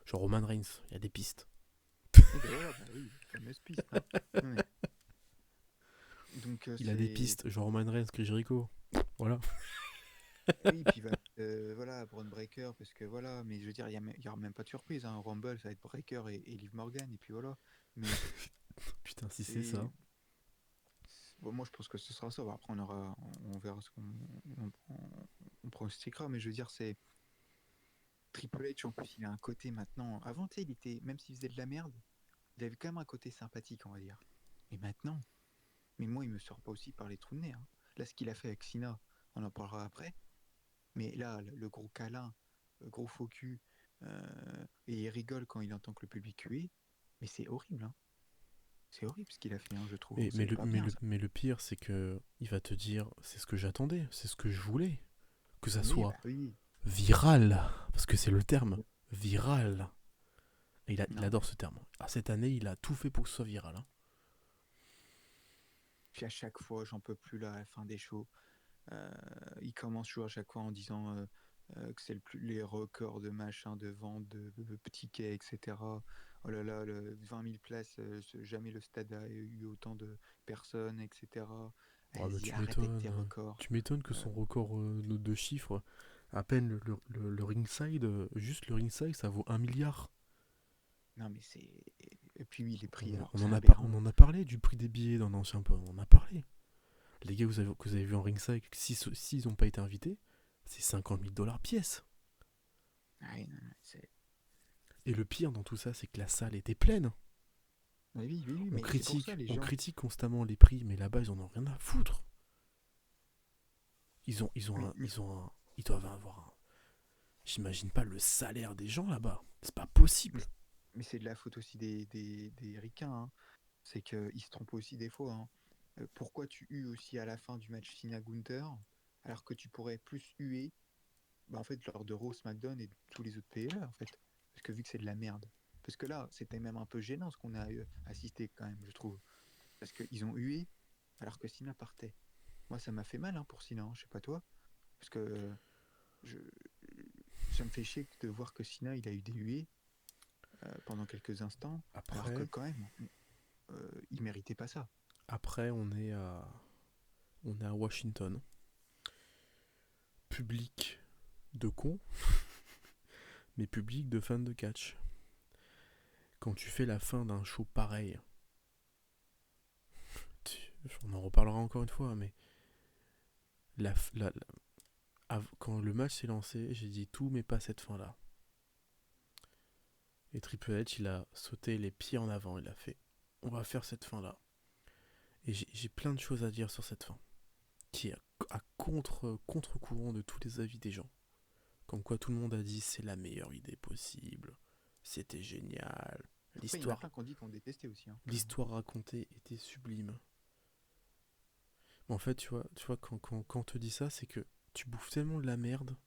S3: Genre Roman Reigns, il y a des pistes.
S4: Et ben voilà, bah oui, fameuse piste. Hein. Ouais. Donc,
S3: Il a des
S4: c'est.
S3: pistes, genre Roman Reigns, Chris Jericho. Voilà.
S4: Oui, puis voilà, Braun Breaker, parce que voilà, mais je veux dire, il y aura même pas de surprise. Hein. Rumble, ça va être Breaker et Liv Morgan, et puis voilà. Mais
S3: Putain, si c'est
S4: c'est.
S3: ça.
S4: Bon, moi, je pense que ce sera ça. Bon, après, on verra ce qu'on on pronostiquera, mais je veux dire, c'est Triple H. En plus, il a un côté maintenant. Avant, tu sais, il était, même s'il faisait de la merde, il avait quand même un côté sympathique, on va dire. Mais maintenant, mais moi, il me sort pas aussi par les trous de nez. Hein. Là, ce qu'il a fait avec Cena, on en parlera après. Mais là, le gros câlin, le gros faux cul, et il rigole quand il entend que le public hue, mais c'est horrible, hein. C'est horrible ce qu'il a fait, hein, je trouve.
S3: Mais, mais,
S4: C'est
S3: le,
S4: pas
S3: mais,
S4: bien,
S3: le,
S4: ça.
S3: mais le pire, c'est que il va te dire, c'est ce que j'attendais, c'est ce que je voulais. Que ça
S4: Oui,
S3: soit
S4: bah oui.
S3: viral. Parce que c'est le terme. Viral. Et il
S4: Non,
S3: adore ce terme. Ah, cette année, il a tout fait pour que ce soit viral. Hein.
S4: puis à chaque fois, j'en peux plus là, à la fin des shows. Il commence toujours à chaque fois en disant que c'est les records de machin, de vente, de petits quais, etc. Oh là là, 20 000 places, jamais le stade a eu autant de personnes, etc.
S3: Ouais, mais
S4: Vas-y,
S3: tu
S4: arrête avec tes
S3: m'étonnes.
S4: records.
S3: Tu m'étonnes que
S4: Euh,
S3: son record de chiffres, à peine le ringside, juste le ringside, ça vaut 1 milliard.
S4: non, mais c'est. Et puis oui, les prix,
S3: On,
S4: alors
S3: on
S4: c'est
S3: en a
S4: aberrant.
S3: on en a parlé du prix des billets dans l'ancien pod. On en a parlé. Les gars que vous avez vu en ringside, s'ils n'ont pas été invités, c'est 50 000 dollars pièce.
S4: Ah oui, non, non, c'est.
S3: Et le pire dans tout ça, c'est que la salle était pleine.
S4: Oui, oui, oui, oui,
S3: On
S4: mais c'est pour ça,
S3: critique,
S4: les
S3: on
S4: gens.
S3: critique constamment les prix, mais là-bas, ils en ont rien à foutre. Ils doivent avoir un. J'imagine pas le salaire des gens là-bas. C'est pas
S4: Mais,
S3: possible.
S4: mais c'est de la faute aussi des ricains. Hein. C'est qu'ils se trompent aussi des fois. Hein. Pourquoi tu hues aussi à la fin du match Cena Gunther alors que tu pourrais plus huer en fait lors de Raw, SmackDown et de tous les autres PLE en fait. Parce que vu que c'est de la merde. Parce que là, c'était même un peu gênant ce qu'on a assisté quand même, je trouve. Parce qu'ils ont hué alors que Cena partait. Moi, ça m'a fait mal hein, pour Cena, hein, je sais pas toi. Parce que je, ça me fait chier de voir que Cena, il a eu des huées. pendant quelques instants, alors que
S3: Après,
S4: quand même, il méritait pas ça.
S3: après on est à Washington. Public de cons, mais public de fans de catch. Quand tu fais la fin d'un show pareil, on en reparlera encore une fois, mais quand le match s'est lancé, j'ai dit tout, mais pas cette fin-là. Et Triple H, il a sauté les pieds en avant, il a fait on va faire cette fin-là. Et j'ai plein de choses à dire sur cette fin, qui est à contre-courant de tous les avis des gens. Comme quoi tout le monde a dit c'est la meilleure idée possible, c'était génial,
S4: Après, il y en a plein qui ont dit qu'on détestait aussi.
S3: l'histoire racontée était sublime. Mais en fait, tu vois quand on te dit ça, c'est que tu bouffes tellement de la merde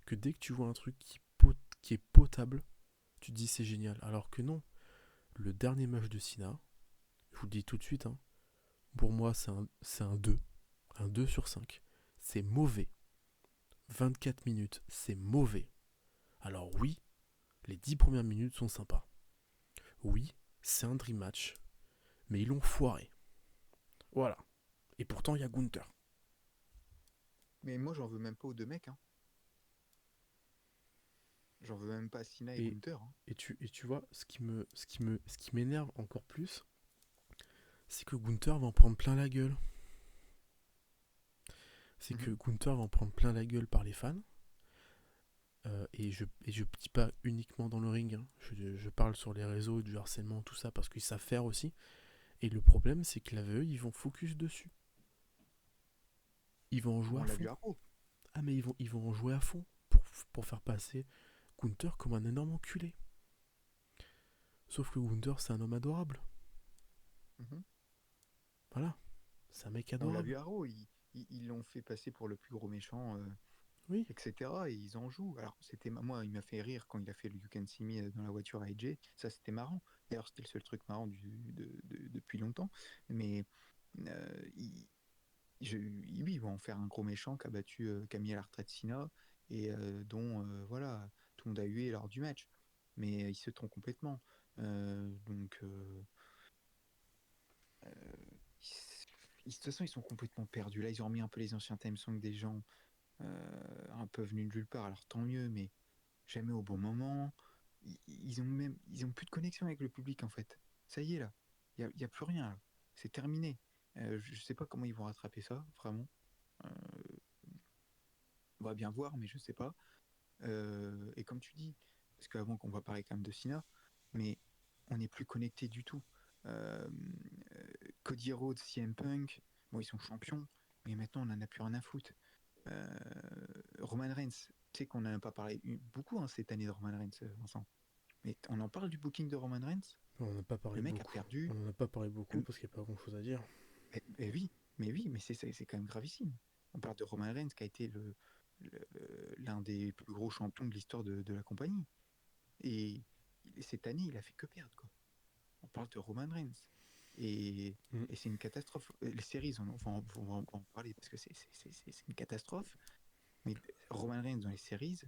S3: que dès que tu vois un truc qui est potable, tu te dis c'est génial. Alors que non, le dernier match de Cena, je vous le dis tout de suite, hein, pour moi c'est un 2. Un 2 sur 5. C'est mauvais. 24 minutes, c'est mauvais. Alors oui, les 10 premières minutes sont sympas. Oui, c'est un dream match. Mais ils l'ont foiré. Voilà. Et pourtant, il y a Gunther.
S4: Mais moi, j'en veux même pas aux deux mecs. J'en veux même pas à Cena et Gunther.
S3: Et tu vois, ce qui m'énerve encore plus, c'est que Gunther va en prendre plein la gueule. C'est que Gunther va en prendre plein la gueule par les fans. Et je dis pas uniquement dans le ring. Hein. Je parle sur les réseaux, du harcèlement, tout ça, parce qu'ils savent faire aussi. Et le problème, c'est que l'AVE, ils vont focus dessus. Ils vont en jouer à fond. Ah, mais ils vont en jouer à fond pour faire passer Gunther comme un énorme enculé. Sauf que Gunther, c'est un homme adorable. Voilà. C'est un mec
S4: On l'a
S3: adorable.
S4: vu à Raw, ils l'ont fait passer pour le plus gros méchant,
S3: Oui.
S4: etc. Et ils en jouent. Alors, moi, il m'a fait rire quand il a fait le You Can See Me dans la voiture à AJ. Ça, c'était marrant. D'ailleurs, c'était le seul truc marrant depuis longtemps. Mais oui, ils vont en faire un gros méchant qui a mis à la retraite Cena et dont voilà, tout le monde a hué lors du match. Mais il se trompe complètement. Donc, de toute façon, ils sont complètement perdus. Là, ils ont remis un peu les anciens theme songs des gens un peu venus de nulle part. Alors tant mieux, mais jamais au bon moment. Ils ont plus de connexion avec le public en fait. Ça y est là, il y a plus rien là. C'est terminé. Je sais pas comment ils vont rattraper ça, vraiment. On va bien voir, mais je sais pas. Et comme tu dis, parce qu'avant qu'on va parler quand même de Cena, mais on n'est plus connecté du tout. Cody Rhodes, CM Punk, bon ils sont champions, mais maintenant on en a plus rien à foutre. Roman Reigns, tu sais qu'on n'en a pas parlé beaucoup cette année de Roman Reigns, Vincent. Mais on en parle du booking de Roman Reigns.
S3: On n'en a pas parlé
S4: le mec
S3: beaucoup.
S4: A perdu.
S3: On n'en a pas parlé beaucoup parce qu'il n'y a pas grand chose à dire.
S4: Mais c'est quand même gravissime. On parle de Roman Reigns qui a été l'un des plus gros champions de l'histoire de la compagnie. Et cette année, il a fait que perdre, quoi. On parle de Roman Reigns. Et c'est une catastrophe. Les séries, on va en parler parce que c'est une catastrophe. Mais Roman Reigns dans les séries,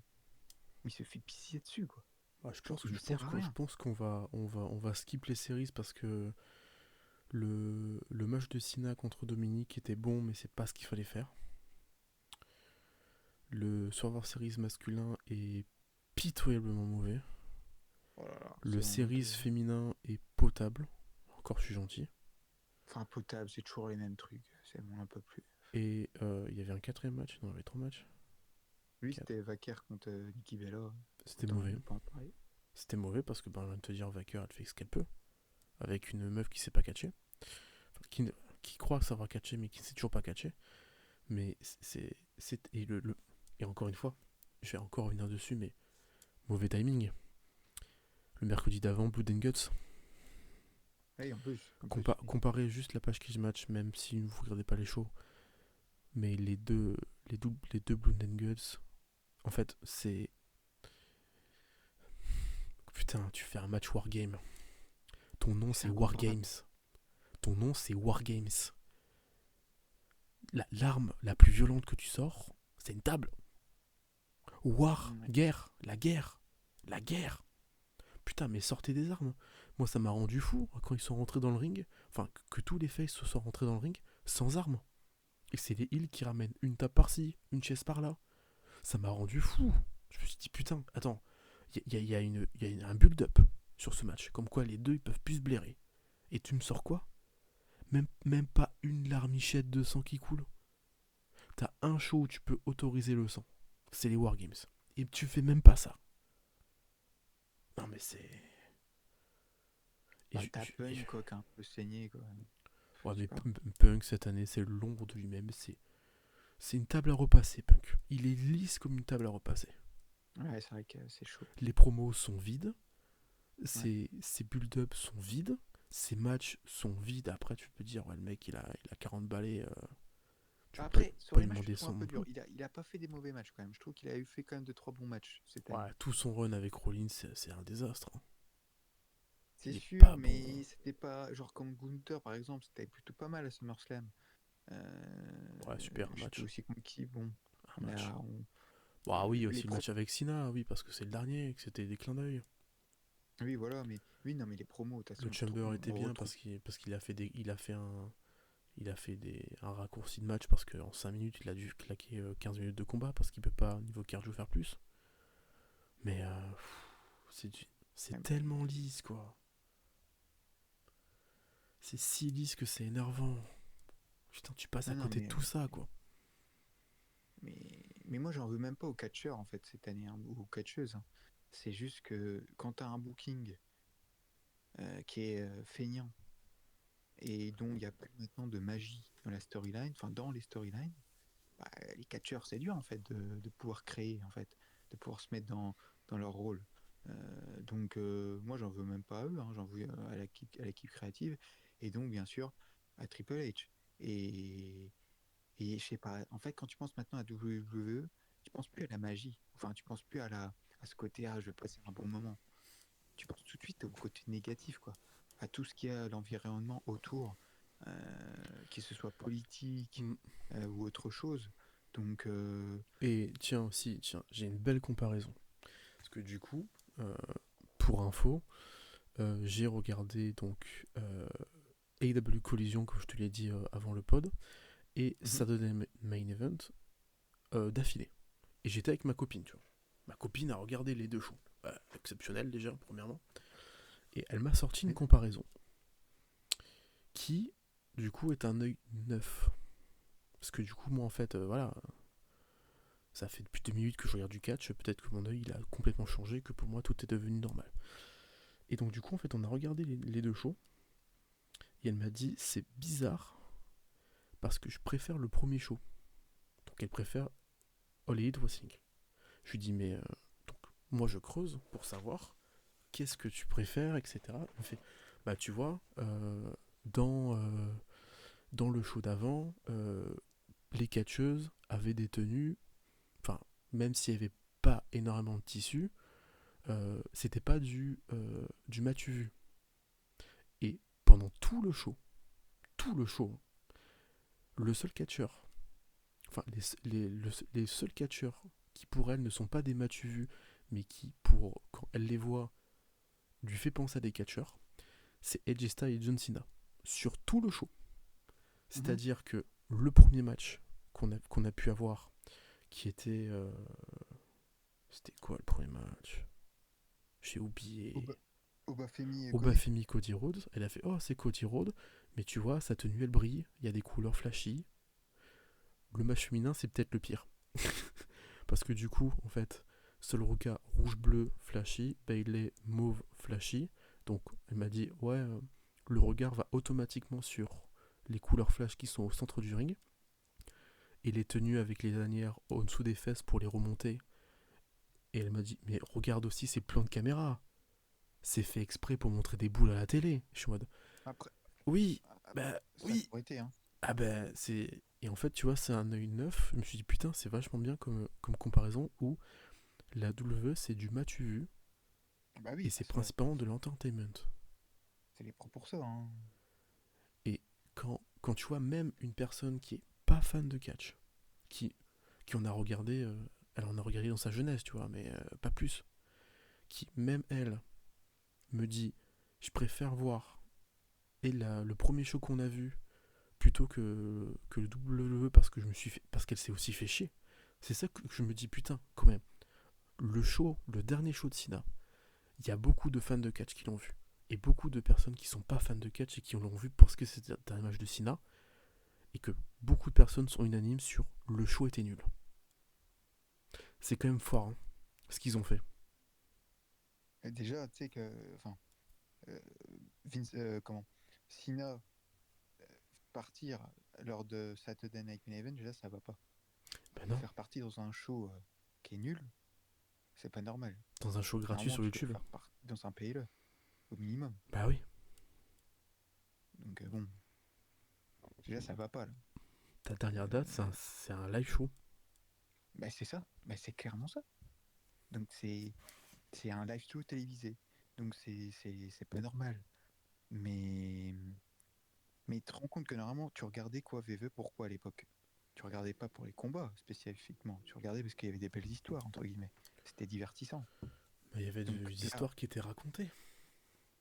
S4: il se fait pisser dessus, quoi.
S3: Je pense qu'on va skip les séries parce que le match de Cena contre Dominique était bon, mais c'est pas ce qu'il fallait faire. Le Survivor Series masculin est pitoyablement mauvais. Le Series féminin est potable. Encore, je suis gentil.
S4: Enfin, potable, c'est toujours les mêmes trucs. C'est bon, un peu plus.
S3: Et il y avait un quatrième match. Non, il y avait 3 matchs.
S4: Lui, c'était Vaquer contre Nikki Bella.
S3: C'était mauvais. C'était mauvais parce que, je viens de te dire, Vaquer, elle fait ce qu'elle peut. Avec une meuf qui sait pas catcher. Enfin, qui croit savoir catcher, mais qui sait toujours pas catcher. Mais et encore une fois, je vais encore revenir dessus, mais mauvais timing. Le mercredi d'avant, Blood and Guts.
S4: Oui, en plus.
S3: Comparez juste la page Cage Match, même si vous regardez pas les shows. Mais les deux Blood and Guts, en fait, c'est... Putain, tu fais un match Wargame. Ton nom, c'est Wargames. Ton nom, c'est Wargames. L'arme la plus violente que tu sors, c'est une table. War, guerre, la guerre. putain, mais sortez des armes. Moi, ça m'a rendu fou quand ils sont rentrés dans le ring. Enfin, que tous les faces soient rentrés dans le ring sans armes. Et c'est les heels qui ramènent une table par-ci, une chaise par-là. Ça m'a rendu fou. Je me suis dit, putain, attends, il y a un build-up sur ce match. Comme quoi, les deux, ils peuvent plus se blairer. Et tu me sors quoi? Même pas une larmichette de sang qui coule. T'as un show où tu peux autoriser le sang. C'est les Wargames. Et tu fais même pas ça. Non mais c'est...
S4: Bah, t'as Punk, quoi, qui a un peu saigné, quoi.
S3: Ouais,
S4: Je
S3: mais
S4: sais pas.
S3: Punk, cette année, c'est l'ombre de lui-même. C'est une table à repasser, Punk. Il est lisse comme une table à repasser.
S4: Ouais, c'est vrai que c'est chaud.
S3: Les promos sont vides.
S4: Ouais.
S3: Ses build-up sont vides. Ses matchs sont vides. Après, tu peux dire, ouais, le mec, il a 40 balais. Tu peux
S4: Après, sur
S3: pas
S4: les
S3: lui
S4: matchs, je
S3: demander
S4: le trouve
S3: 100
S4: un
S3: non
S4: peu dur.
S3: plus.
S4: Il a pas fait des mauvais matchs quand même. Je trouve qu'il a eu fait quand même 2-3 bons matchs cette année.
S3: Ouais, tout son run avec Rollins, c'est un désastre. Hein.
S4: C'est
S3: Il est
S4: sûr,
S3: pas
S4: mais
S3: bon.
S4: c'était pas. Genre comme Gunther par exemple, c'était plutôt pas mal à SummerSlam.
S3: Ouais, super, un
S4: J'étais
S3: match.
S4: aussi conquis. Bon,
S3: Un match.
S4: là,
S3: Bah oui,
S4: les
S3: aussi le
S4: pro.
S3: match avec Sina, oui, parce que c'est le dernier, que c'était des clins d'œil.
S4: Oui, voilà, mais oui, non, mais les promos, de toute
S3: Le
S4: façon,
S3: Chamber était
S4: on
S3: bien
S4: retrouve.
S3: parce qu'il a fait un raccourci de match parce qu'en 5 minutes il a dû claquer 15 minutes de combat parce qu'il peut pas niveau cardio faire plus. Mais c'est du- c'est
S4: Ouais,
S3: tellement lisse quoi. C'est si lisse que c'est énervant. Putain, tu passes à
S4: non, non,
S3: côté de tout ça quoi.
S4: mais moi, j'en veux même pas aux catcheurs en fait cette année, hein, ou aux catcheuses. Hein. C'est juste que quand t'as un booking qui est feignant et dont il n'y a plus maintenant de magie dans la storyline, enfin dans les storylines, bah, les catcheurs, c'est dur en fait de pouvoir créer en fait, de pouvoir se mettre dans leur rôle. Donc moi j'en veux même pas à eux, hein, j'en veux à l'équipe créative et donc bien sûr à Triple H. Et, et je sais pas, en fait quand tu penses maintenant à WWE, tu penses plus à la magie, enfin tu penses plus à ce côté je vais passer un bon moment. Tu penses tout de suite au côté négatif quoi, à tout ce qu'il y a à l'environnement autour, qu'il se soit politique
S3: Mm.
S4: ou autre chose. Donc
S3: Et tiens aussi, tiens, j'ai une belle comparaison. Parce que du coup, euh, pour info, j'ai regardé donc AEW Collision, comme je te l'ai dit avant le pod, et
S4: mhm.
S3: Saturday Main Event d'affilée. Et j'étais avec ma copine, tu vois. Ma copine a regardé les deux shows. Exceptionnel déjà, premièrement. Et elle m'a sorti une comparaison qui, du coup, est un œil neuf. Parce que du coup, moi, en fait, voilà, ça fait depuis 2 minutes que je regarde du catch. Peut-être que mon œil, il a complètement changé, que pour moi, tout est devenu normal. Et donc, du coup, en fait, on a regardé les deux shows. Et elle m'a dit, c'est bizarre, parce que je préfère le premier show. Donc, elle préfère All Elite Wrestling. Je lui dis, mais donc, moi, je creuse pour savoir qu'est-ce que tu préfères, etc. Elle me fait, bah, tu vois, dans le show d'avant, les catcheuses avaient des tenues, enfin, même s'il n'y avait pas énormément de tissu, c'était pas du matu vu. Et pendant tout le show, le seul catcheur, enfin, les seuls catcheurs qui pour elle ne sont pas des matu vus, mais qui, pour quand elle les voit, lui fait penser à des catcheurs, c'est Edge Styles et John Cena. Sur tout le show.
S4: Mhm.
S3: C'est-à-dire que le premier match qu'on a pu avoir, qui était... c'était quoi le premier match? J'ai oublié.
S4: Oba- Obafemi et Cody.
S3: Obafemi Cody Rhodes. Elle a fait, oh, c'est Cody Rhodes. Mais tu vois, sa tenue, elle brille. Il y a des couleurs flashy. Le match féminin, c'est peut-être le pire. Parce que du coup, en fait, Sol Ruka, rouge-bleu, flashy. Bayley, mauve, flashy. Donc, elle m'a dit, ouais, le regard va automatiquement sur les couleurs flash qui sont au centre du ring. Et les tenues avec les lanières en dessous des fesses pour les remonter. Et elle m'a dit, mais regarde aussi ces plans de caméra. C'est fait exprès pour montrer des boules à la télé. Je suis en mode,
S4: Après,
S3: oui,
S4: après,
S3: bah
S4: ça a
S3: oui.
S4: toujours été, hein.
S3: Ah bah c'est... Et en fait, tu vois, c'est un œil neuf. Je me suis dit, putain, c'est vachement bien comme comparaison où la W, c'est du matu vu
S4: Bah
S3: et
S4: oui,
S3: c'est
S4: ça,
S3: principalement de l'entertainment.
S4: c'est les pros pour ça, hein.
S3: Et quand tu vois même une personne qui est pas fan de catch, qui, qui en a regardé, elle en a regardé dans sa jeunesse, tu vois, mais pas plus, qui, même elle, me dit je préfère voir le premier show qu'on a vu plutôt que le WWE parce qu'elle s'est aussi fait chier. C'est ça que je me dis putain quand même. Le dernier show de Cena, il y a beaucoup de fans de catch qui l'ont vu. Et beaucoup de personnes qui sont pas fans de catch et qui l'ont vu parce que c'était un match de Cena. Et que beaucoup de personnes sont unanimes sur le show était nul. C'est quand même fort hein, ce qu'ils ont fait.
S4: Déjà, tu sais que, enfin, euh, Cena partir lors de Saturday Night Main Event, déjà ça va pas.
S3: Ben
S4: Le
S3: non,
S4: faire partir dans un show qui est nul, c'est pas normal.
S3: dans un show gratuit
S4: Normalement,
S3: sur
S4: tu dois le
S3: YouTube.
S4: faire dans un PLE, au minimum.
S3: Bah oui,
S4: Donc bon, déjà ça va pas là.
S3: ta dernière date,
S4: Euh,
S3: c'est un live show.
S4: Bah c'est ça, bah c'est clairement ça. Donc c'est un live show télévisé. Donc c'est pas normal. Mais mais tu te rends compte que normalement tu regardais quoi VV pourquoi à l'époque? Tu regardais pas pour les combats spécifiquement, tu regardais parce qu'il y avait des belles histoires entre guillemets. C'était divertissant.
S3: Bah, il y avait
S4: Donc
S3: des
S4: là,
S3: histoires qui étaient racontées.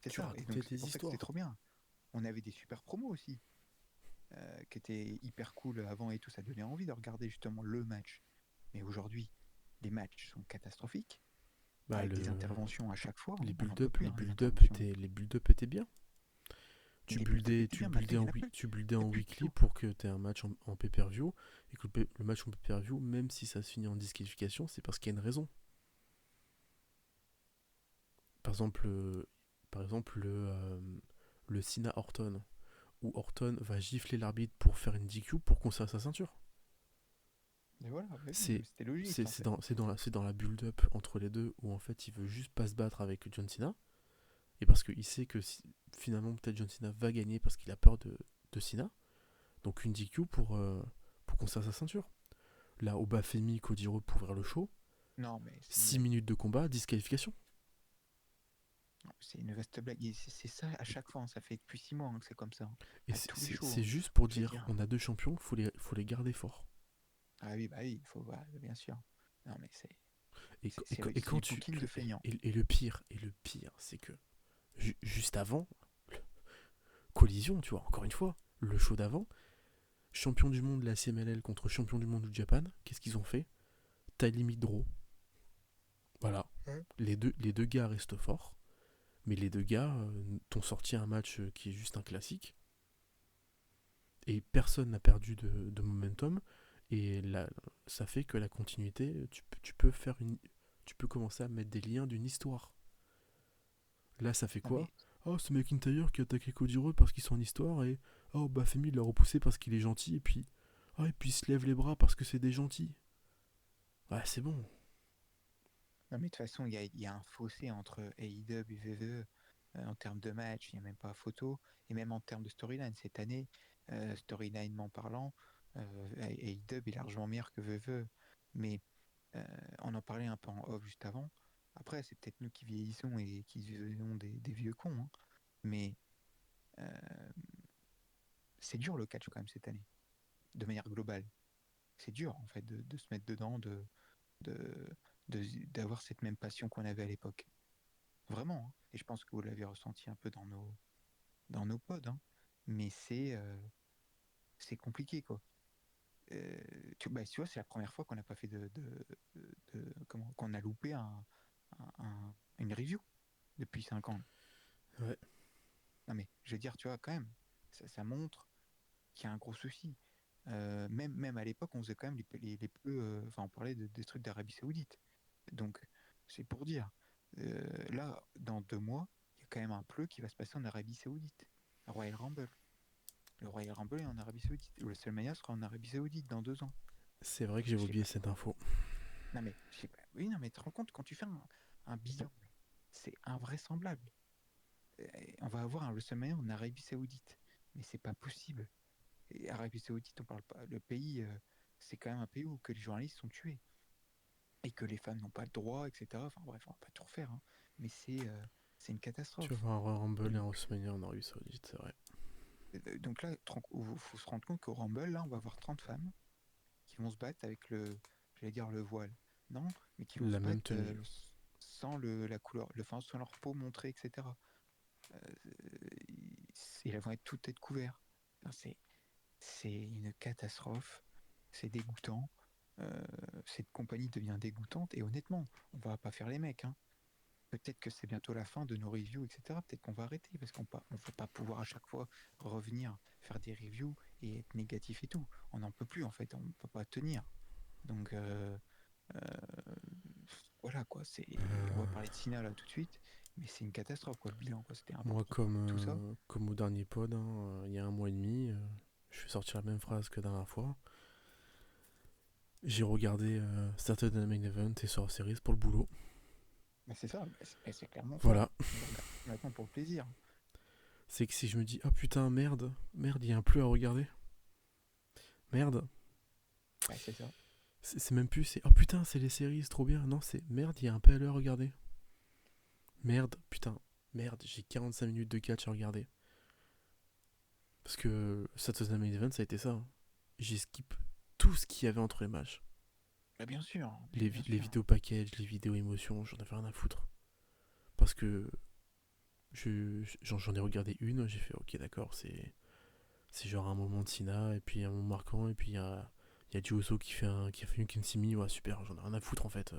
S4: c'est
S3: Tu
S4: ça. Et
S3: racontais
S4: donc c'est
S3: tes
S4: pour ça que c'était
S3: histoires.
S4: trop bien. On avait des super promos aussi, qui étaient hyper cool avant et tout. Ça donnait envie de regarder justement le match. Mais aujourd'hui, les matchs sont catastrophiques,
S3: Bah
S4: avec des interventions à chaque fois.
S3: les
S4: On n'en peut
S3: build-up,
S4: plus, hein, les interventions.
S3: les build-up étaient bien.
S4: Mais les build-up étaient bien, maintenant il n'y en a plus.
S3: Tu buildais
S4: Il n'y
S3: en
S4: a plus de
S3: weekly
S4: show.
S3: pour que tu aies un match en pay-per-view et que le match en pay-per-view, même si ça se finit en disqualification, c'est parce qu'il y a une raison. Par exemple, le Cena Orton, où Orton va gifler l'arbitre pour faire une DQ pour conserver sa ceinture.
S4: Et voilà, ouais,
S3: C'est
S4: c'était logique en fait.
S3: c'est dans la build-up entre les deux où en fait il veut juste pas se battre avec John Cena et parce qu'il sait que finalement peut-être John Cena va gagner parce qu'il a peur de Cena. Donc une DQ pour conserver sa ceinture. Là, au Bafemi, Cody Rhodes pour ouvrir le show.
S4: Non, mais c'est une
S3: 6
S4: blague.
S3: minutes de combat, disqualification.
S4: Non, c'est une vaste blague. Et c'est ça à chaque fois, hein. Ça fait depuis 6 mois hein, que c'est comme ça, hein.
S3: Et
S4: À tous les shows,
S3: c'est
S4: hein.
S3: juste pour
S4: Je veux
S3: dire,
S4: dire.
S3: on a deux champions, faut les garder forts.
S4: Ah oui, bah oui, il faut, bah, bien sûr. Non, mais
S3: Et
S4: c'est
S3: quand
S4: du
S3: tu
S4: booking de feignant.
S3: et le pire, c'est que juste avant collision, tu vois, encore une fois, le show d'avant, champion du monde de la CMLL contre champion du monde du Japan, qu'est-ce qu'ils ont fait? Taille limite draw. Voilà.
S4: Ouais.
S3: Les deux gars restent forts, mais les deux gars t'ont sorti un match qui est juste un classique, et personne n'a perdu de momentum, et là, ça fait que la continuité, tu peux commencer à mettre des liens d'une histoire. Là, ça fait
S4: Non,
S3: quoi?
S4: mais,
S3: Oh, c'est McIntyre qui a attaqué Cody Rhodes parce qu'ils sont en histoire, et oh, Bafemi l'a repoussé parce qu'il est gentil, et puis, ah, et puis il se lève les bras parce que c'est des gentils. Ouais, c'est bon.
S4: non, mais de toute façon, il y a un fossé entre AEW et VVE en termes de match, il n'y a même pas photo, et même en termes de storyline. Cette année, storylinement parlant, AEW est largement meilleur que VVE. Mais on en parlait un peu en off juste avant. Après, c'est peut-être nous qui vieillissons et qui devenons des vieux cons, hein. Mais euh, c'est dur le catch quand même cette année, de manière globale. C'est dur en fait de se mettre dedans, de, d'avoir cette même passion qu'on avait à l'époque. Vraiment, hein. Et je pense que vous l'avez ressenti un peu dans nos pods, hein. Mais c'est compliqué quoi. Tu vois, c'est la première fois qu'on n'a pas fait qu'on a loupé une review depuis 5 ans.
S3: Ouais.
S4: Non mais je veux dire, tu vois, quand même, ça montre qu'il y a un gros souci. Même à l'époque, on faisait quand même les peu. Enfin, on parlait des trucs d'Arabie Saoudite. Donc, c'est pour dire. Là, dans 2 mois, il y a quand même un pleu qui va se passer en Arabie Saoudite. Un Royal Rumble. Le Royal Rumble est en Arabie Saoudite. Le WrestleMania sera en Arabie Saoudite dans 2 ans.
S3: C'est vrai que j'ai
S4: Je sais
S3: oublié
S4: pas.
S3: cette info.
S4: Non, mais je sais pas. Oui, non, mais tu te rends compte, quand tu fais un bilan, c'est invraisemblable. On va avoir un WrestleMania en Arabie Saoudite. Mais c'est pas possible. Et Arabie Saoudite, on parle pas. Le pays, c'est quand même un pays où que les journalistes sont tués et que les femmes n'ont pas le droit, etc. Enfin bref, on va pas tout refaire, hein. Mais c'est une
S3: Tu vas
S4: catastrophe.
S3: voir un Rumble et un
S4: Donc,
S3: WrestleMania en Arabie Saoudite, c'est vrai.
S4: donc là, il faut se rendre compte qu'au Rumble, là, on va avoir 30 femmes qui vont se battre avec j'allais dire le voile. Non, mais qui vont
S3: La
S4: se
S3: même
S4: battre
S3: tenue.
S4: sans la couleur, sans leur peau montrée, etc. Euh, et elles vont être toutes têtes couvertes. Enfin, c'est une catastrophe, c'est dégoûtant. Cette compagnie devient dégoûtante et honnêtement, on va pas faire les mecs, hein. Peut-être que c'est bientôt la fin de nos reviews, etc. Peut-être qu'on va arrêter parce qu'on ne va pas pouvoir à chaque fois revenir faire des reviews et être négatif et tout. On n'en peut plus en fait, on ne peut pas tenir. Donc euh, voilà quoi, on va parler de Sina là tout de suite, mais c'est une catastrophe quoi le bilan quoi. C'était
S3: Moi,
S4: important de parler de tout ça.
S3: comme au dernier pod, hein, il y a un mois et demi, je vais sortir la même phrase que la dernière fois. J'ai regardé Saturday Night Event et Survivor Series pour le boulot.
S4: Mais c'est ça, c'est clairement ça.
S3: Voilà.
S4: On le regarde maintenant pour le plaisir.
S3: C'est que si je me dis, ah putain, merde, il y a un plus à regarder. Merde.
S4: Ouais, c'est ça.
S3: C'est même plus, c'est, oh putain, c'est les séries, c'est trop bien. Non, c'est merde, il y a un PLE à regarder. Merde, putain, merde, j'ai 45 minutes de catch à regarder. Parce que Saturday Night Event, ça a été ça. Hein. J'ai skip tout ce qu'il y avait entre les matchs.
S4: Bah, bien sûr.
S3: Les
S4: Bien sûr.
S3: vidéos package, les vidéos émotions, j'en avais rien à foutre. Parce que j'en ai regardé une, j'ai fait ok d'accord, c'est genre un moment de Sina, et puis un moment marquant, et puis il y a Juoso qui a fait une Kinsimi, ouais super, j'en ai rien à foutre en fait.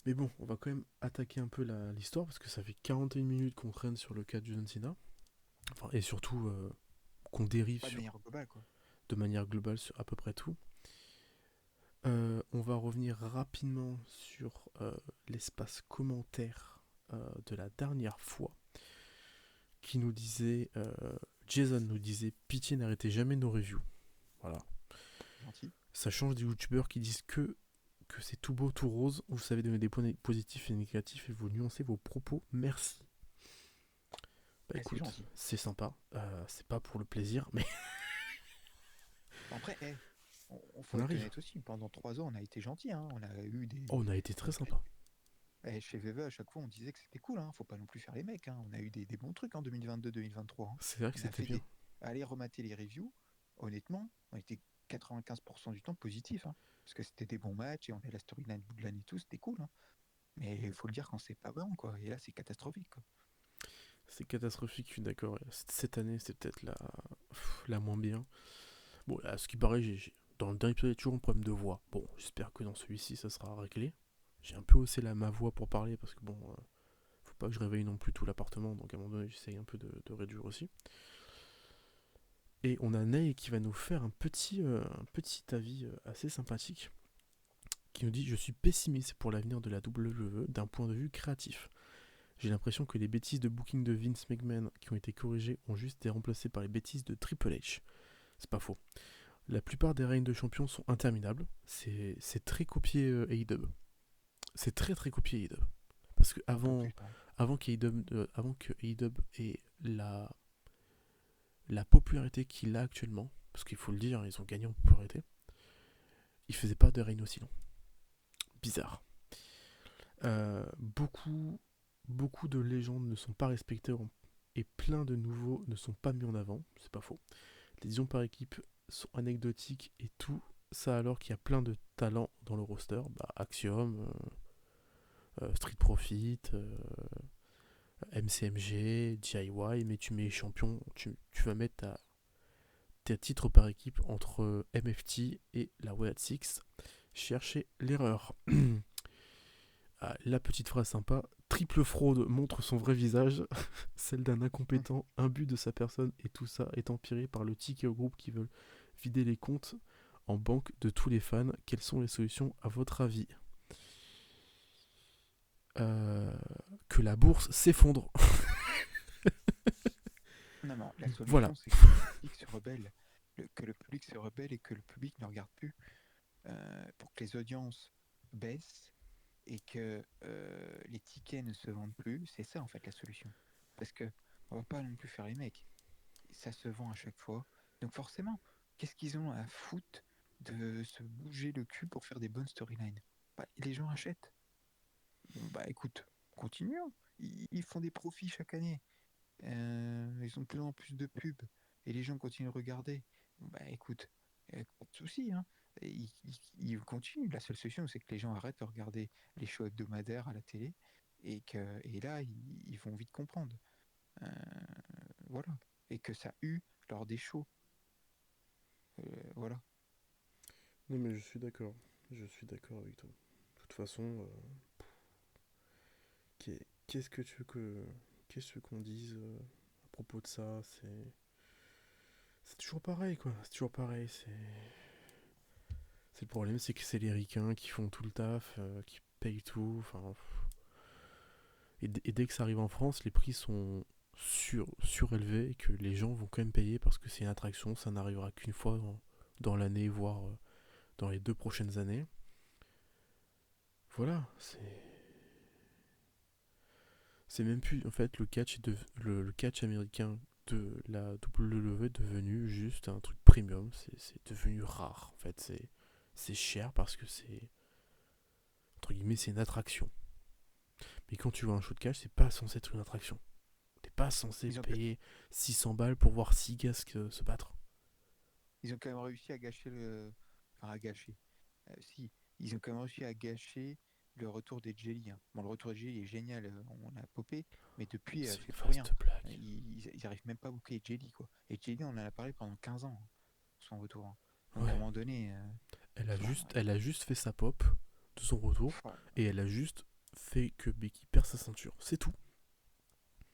S3: Mais bon, on va quand même attaquer un peu l'histoire, parce que ça fait 41 minutes qu'on traîne sur le cas de John Cena, enfin, et surtout qu'on dérive
S4: Pas de manière globale quoi.
S3: de manière globale sur à peu près tout. On va revenir rapidement sur l'espace commentaire de la dernière fois, qui nous disait, Jason nous disait, pitié n'arrêtez jamais nos reviews. Voilà.
S4: Gentil.
S3: Ça change des youtubeurs qui disent que c'est tout beau, tout rose, vous savez donner des points positifs et négatifs et vous nuancez vos propos, merci. Bah écoute, c'est sympa, c'est pas pour le plaisir, mais...
S4: Après, on faut être honnête aussi, pendant 3 ans on a été gentil, hein. On a eu des...
S3: Oh, on a été très sympa.
S4: Chez VV à chaque fois on disait que c'était cool, hein. Faut pas non plus faire les mecs, hein. On a eu des bons trucs en 2022-2023. Hein.
S3: C'est vrai que c'était bien.
S4: Allez remater les reviews, honnêtement, on était 95% du temps positif, hein. Parce que c'était des bons matchs et on a la storyline bout de l'année et tout, c'était cool. Hein. Mais il faut le dire quand c'est pas bon, quoi. Et là c'est catastrophique, quoi.
S3: C'est catastrophique, je suis d'accord. Cette année, c'est peut-être la moins bien. Bon, à ce qui paraît, dans le dernier épisode, il y a toujours un problème de voix. Bon, j'espère que dans celui-ci, ça sera réglé. J'ai un peu haussé ma voix pour parler, parce que bon, faut pas que je réveille non plus tout l'appartement, donc à un moment donné, j'essaye un peu de réduire aussi. Et on a Ney qui va nous faire un petit avis assez sympathique, qui nous dit « Je suis pessimiste pour l'avenir de la WWE d'un point de vue créatif. J'ai l'impression que les bêtises de booking de Vince McMahon qui ont été corrigées ont juste été remplacées par les bêtises de Triple H. C'est pas faux. La plupart des règnes de champions sont interminables. C'est très copié AEW. C'est très très copié AEW. Parce que avant que AEW ait la popularité qu'il a actuellement, parce qu'il faut le dire, ils ont gagné en popularité, ils faisaient pas de règne aussi long. Bizarre. Beaucoup de légendes ne sont pas respectées et plein de nouveaux ne sont pas mis en avant, c'est pas faux. Les divisions par équipe sont anecdotiques et tout ça alors qu'il y a plein de talents dans le roster. Axiom, Street Profit, MCMG, DIY, mais tu mets champion, tu vas mettre tes titres par équipe entre MFT et la Way at Six. Cherchez l'erreur. La petite phrase sympa, triple fraude montre son vrai visage, celle d'un incompétent, imbu de sa personne, et tout ça est empiré par le ticket au groupe qui veulent vider les comptes en banque de tous les fans. Quelles sont les solutions à votre avis ? Que la bourse s'effondre.
S4: Non, la solution
S3: voilà.
S4: c'est que le public se rebelle. Que le public se rebelle et que le public ne regarde plus. Pour que les audiences baissent et que les tickets ne se vendent plus, c'est ça en fait la solution. Parce que on va pas non plus faire les mecs. Ça se vend à chaque fois. Donc forcément, qu'est-ce qu'ils ont à foutre de se bouger le cul pour faire des bonnes storylines ? Les gens achètent. Écoute, continuons. Ils font des profits chaque année. Ils ont de plus en plus de pubs et les gens continuent de regarder. Écoute, Pas de souci, hein. Et il continue. La seule solution, c'est que les gens arrêtent de regarder les shows hebdomadaires à la télé et là, ils vont vite comprendre. Euh, voilà. Et que ça eut lors des shows. Voilà.
S3: Non, mais je suis d'accord. Je suis d'accord avec toi. De toute façon, qu'est-ce que tu veux que. Qu'est-ce que tu veux qu'on dise à propos de ça? C'est toujours pareil, quoi. C'est toujours pareil. C'est le problème, c'est que c'est les ricains qui font tout le taf, qui payent tout. Enfin. Et dès que ça arrive en France, les prix sont surélevés et que les gens vont quand même payer parce que c'est une attraction. Ça n'arrivera qu'une fois dans l'année, voire dans les 2 prochaines années. Voilà, c'est même plus en fait le catch américain de la WWE est devenu juste un truc premium, c'est devenu rare en fait, c'est cher parce que c'est entre guillemets c'est une attraction. Mais quand tu vois un show de catch, c'est pas censé être une attraction. T'es pas censé
S4: Ils ont,
S3: payer 600 balles pour voir 6 gars se battre.
S4: ils ont quand même réussi à gâcher le. Enfin, à gâcher. Si, ils ont quand même réussi à gâcher le retour des Jelly, hein. Bon, le retour des Jelly est génial, on a popé, mais depuis,
S3: C'est
S4: c'est
S3: une
S4: plus rien.
S3: vaste blague.
S4: Ils arrivent même pas à booker Jelly, quoi. Et Jelly, on en a parlé pendant 15 ans, hein, son retour, hein. Donc à un
S3: Ouais.
S4: moment donné, enfin,
S3: Elle a juste fait sa pop de son retour
S4: enfin,
S3: et elle a juste fait que Becky perd sa ceinture. C'est tout.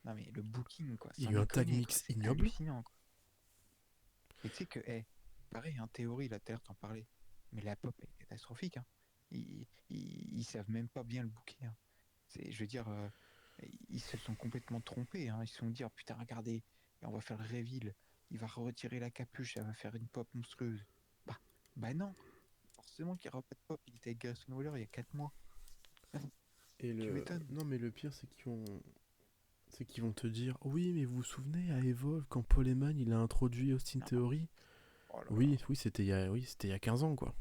S4: non mais le booking, quoi,
S3: Il y
S4: sans
S3: a eu un tag
S4: déconner, quoi,
S3: mix
S4: c'est
S3: ignoble.
S4: hallucinant, quoi. Et tu sais que, pareil, en théorie, là, tout à l'heure, t'en parlais, mais la pop est catastrophique, hein. Ils savent même pas bien le booker, hein. Je veux dire, ils se sont complètement trompés, hein. Ils se sont dit, oh, putain, regardez, on va faire le reveal, il va retirer la capuche, elle va faire une pop monstrueuse. Bah, bah non, forcément qu'il n'y aura pas de pop, il était avec Grayson Waller il y a 4 mois.
S3: Et
S4: Tu
S3: le.
S4: m'étonnes.
S3: Non, mais le pire, c'est qu'ils vont te dire oui, mais vous vous souvenez à Evolve quand Paul Heyman il a introduit Austin
S4: Non.
S3: Theory.
S4: Oh là là.
S3: Oui, c'était il y a 15 ans, quoi.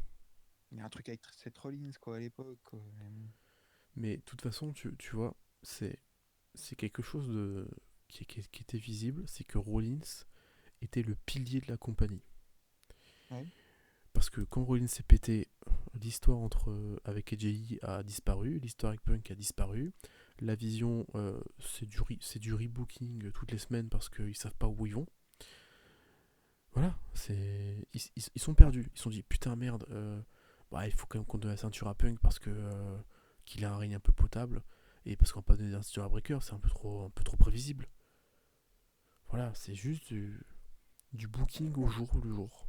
S4: Il y a un truc avec Seth Rollins, quoi, à l'époque, quoi.
S3: Mais de toute façon, tu vois, c'est, c'est quelque chose qui était visible, c'est que Rollins était le pilier de la compagnie.
S4: Ouais.
S3: Parce que quand Rollins s'est pété, l'histoire avec AJ a disparu, l'histoire avec Punk a disparu, la vision c'est du rebooking toutes les semaines parce qu'ils savent pas où ils vont. Voilà, ils sont perdus, ils se sont dit putain merde, bah, il faut quand même qu'on donne la ceinture à Punk parce que qu'il a un règne un peu potable et parce qu'on peut pas donner la ceinture à Breaker, c'est un peu trop prévisible. Voilà, c'est juste du booking au
S4: On,
S3: jour le jour.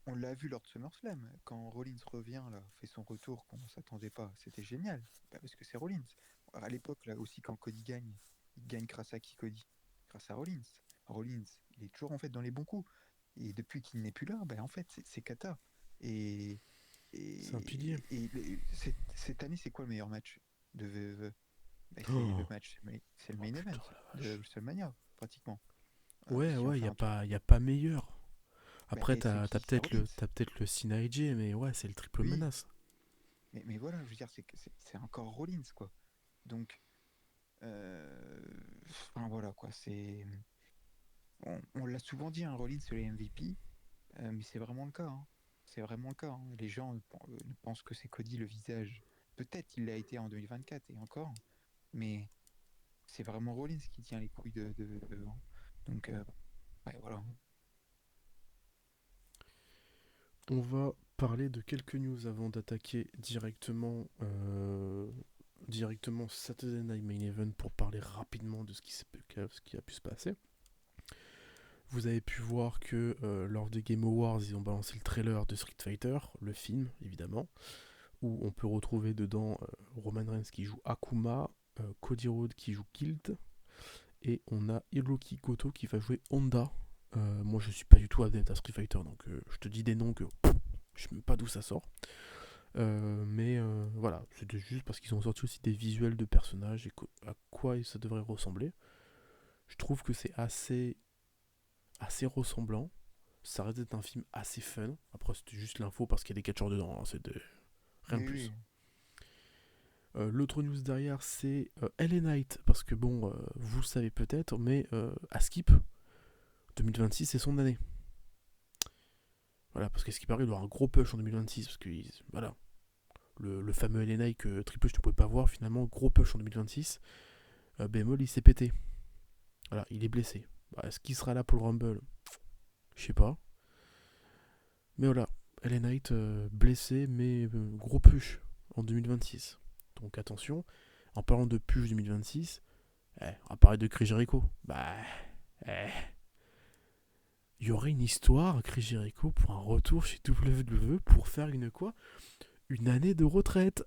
S4: on l'a vu lors de SummerSlam, quand Rollins revient, là, fait son retour qu'on s'attendait pas, c'était génial. Bah, parce que c'est Rollins. À l'époque, là aussi, quand Cody gagne, il gagne grâce à qui Cody? Grâce à Rollins. Rollins, il est toujours en fait dans les bons coups. Et depuis qu'il n'est plus là, bah, en fait, c'est Kata. Et,
S3: C'est un pilier.
S4: cette année, c'est quoi le meilleur match de VVE? Bah, c'est le
S3: Oh,
S4: match, mais c'est le
S3: oh
S4: main
S3: putain
S4: event
S3: la
S4: de
S3: vache.
S4: WrestleMania, pratiquement.
S3: Ouais,
S4: Si on
S3: ouais,
S4: fait un truc,
S3: y a pas meilleur.
S4: bah,
S3: Après,
S4: et c'est qui? C'est Rollins.
S3: t'as peut-être le Cena AJ, mais ouais, c'est le triple
S4: Oui,
S3: menace.
S4: mais voilà, je veux dire, c'est encore Rollins, quoi. Donc, enfin voilà, quoi. On l'a souvent dit, hein, Rollins, c'est les MVP, mais c'est vraiment le cas, hein. C'est vraiment le cas, hein. Les gens ne pensent que c'est Cody le visage. Peut-être il l'a été en 2024 et encore, mais c'est vraiment Rollins qui tient les couilles hein. Donc, ouais, voilà.
S3: On va parler de quelques news avant d'attaquer directement Saturday Night Main Event pour parler rapidement de ce qui a pu se passer. Vous avez pu voir que lors des Game Awards, ils ont balancé le trailer de Street Fighter, le film évidemment, où on peut retrouver dedans Roman Reigns qui joue Akuma, Cody Rhodes qui joue Guild, et on a Hiroki Goto qui va jouer Honda. Moi je suis pas du tout adepte à Street Fighter, donc je te dis des noms que je sais même pas d'où ça sort. Mais voilà, c'était juste parce qu'ils ont sorti aussi des visuels de personnages et à quoi ça devrait ressembler. Je trouve que c'est assez ressemblant. Ça reste d'être un film assez fun. Après, c'était juste l'info parce qu'il y a des catcheurs dedans, hein, rien de
S4: Oui,
S3: plus.
S4: oui.
S3: L'autre news derrière, c'est LA Knight. Parce que bon, vous le savez peut-être, mais à Skip, 2026, c'est son année. Voilà, parce qu'à ce qui paraît, il aura un gros push en 2026. Parce que, voilà, le fameux LNI que Triple H ne pouvait pas voir, finalement, gros push en 2026. Bémol, il s'est pété. Voilà, il est blessé. Bah, est-ce qu'il sera là pour le Rumble? Je sais pas. Mais voilà, LA Knight blessé, mais gros push en 2026. Donc attention, en parlant de push 2026, on va parler de Chris Jericho. Bah, il y aurait une histoire, Chris Jericho, pour un retour chez WWE pour faire une quoi? Une année de retraite.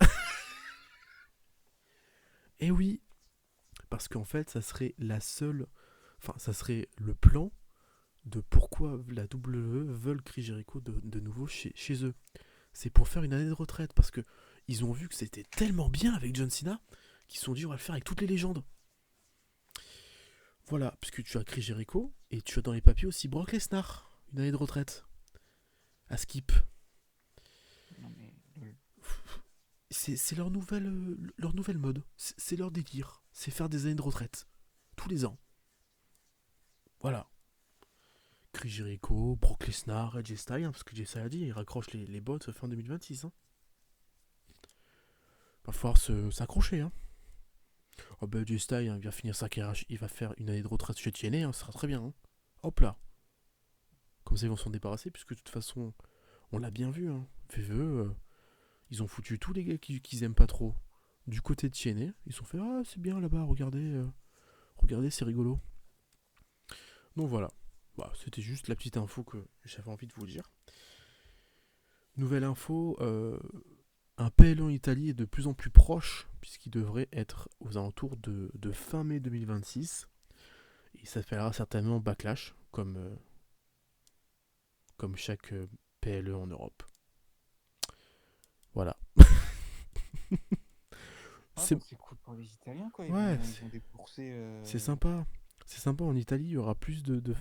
S3: Et oui, parce qu'en fait, ça serait la seule... Enfin, ça serait le plan de pourquoi la WWE veulent Chris Jericho de nouveau chez eux. C'est pour faire une année de retraite, parce que ils ont vu que c'était tellement bien avec John Cena qu'ils se sont dit on va le faire avec toutes les légendes. Voilà, puisque tu as Chris Jericho et tu as dans les papiers aussi Brock Lesnar, une année de retraite. À skip.
S4: Non, mais
S3: C'est leur nouvelle mode. C'est leur délire. C'est faire des années de retraite. Tous les ans. Voilà. Chris Jericho, Brock Lesnar, Jay Styles, parce que Jay Styles a dit, il raccroche les bottes fin 2026. Hein. Va falloir s'accrocher. Hein. Oh bah Jay Styles, il va finir sa carrière, il va faire une année de retraite chez TNA, hein, ça sera très bien. Hein. Hop là. Comme ça ils vont s'en débarrasser, puisque de toute façon, on l'a bien vu. Hein. VVE, ils ont foutu tous les gars qu'ils aiment pas trop. Du côté de TNA, ils se sont fait ah c'est bien là-bas, regardez c'est rigolo. Donc voilà. Bah, c'était juste la petite info que j'avais envie de vous dire. Nouvelle info, un PLE en Italie est de plus en plus proche, puisqu'il devrait être aux alentours de fin mai 2026. Et ça s'appellera certainement Backlash, comme chaque PLE en Europe. Voilà.
S4: c'est cool pour les Italiens, quoi. Ils vont débourser.
S3: C'est sympa. C'est sympa, en Italie, il y aura plus de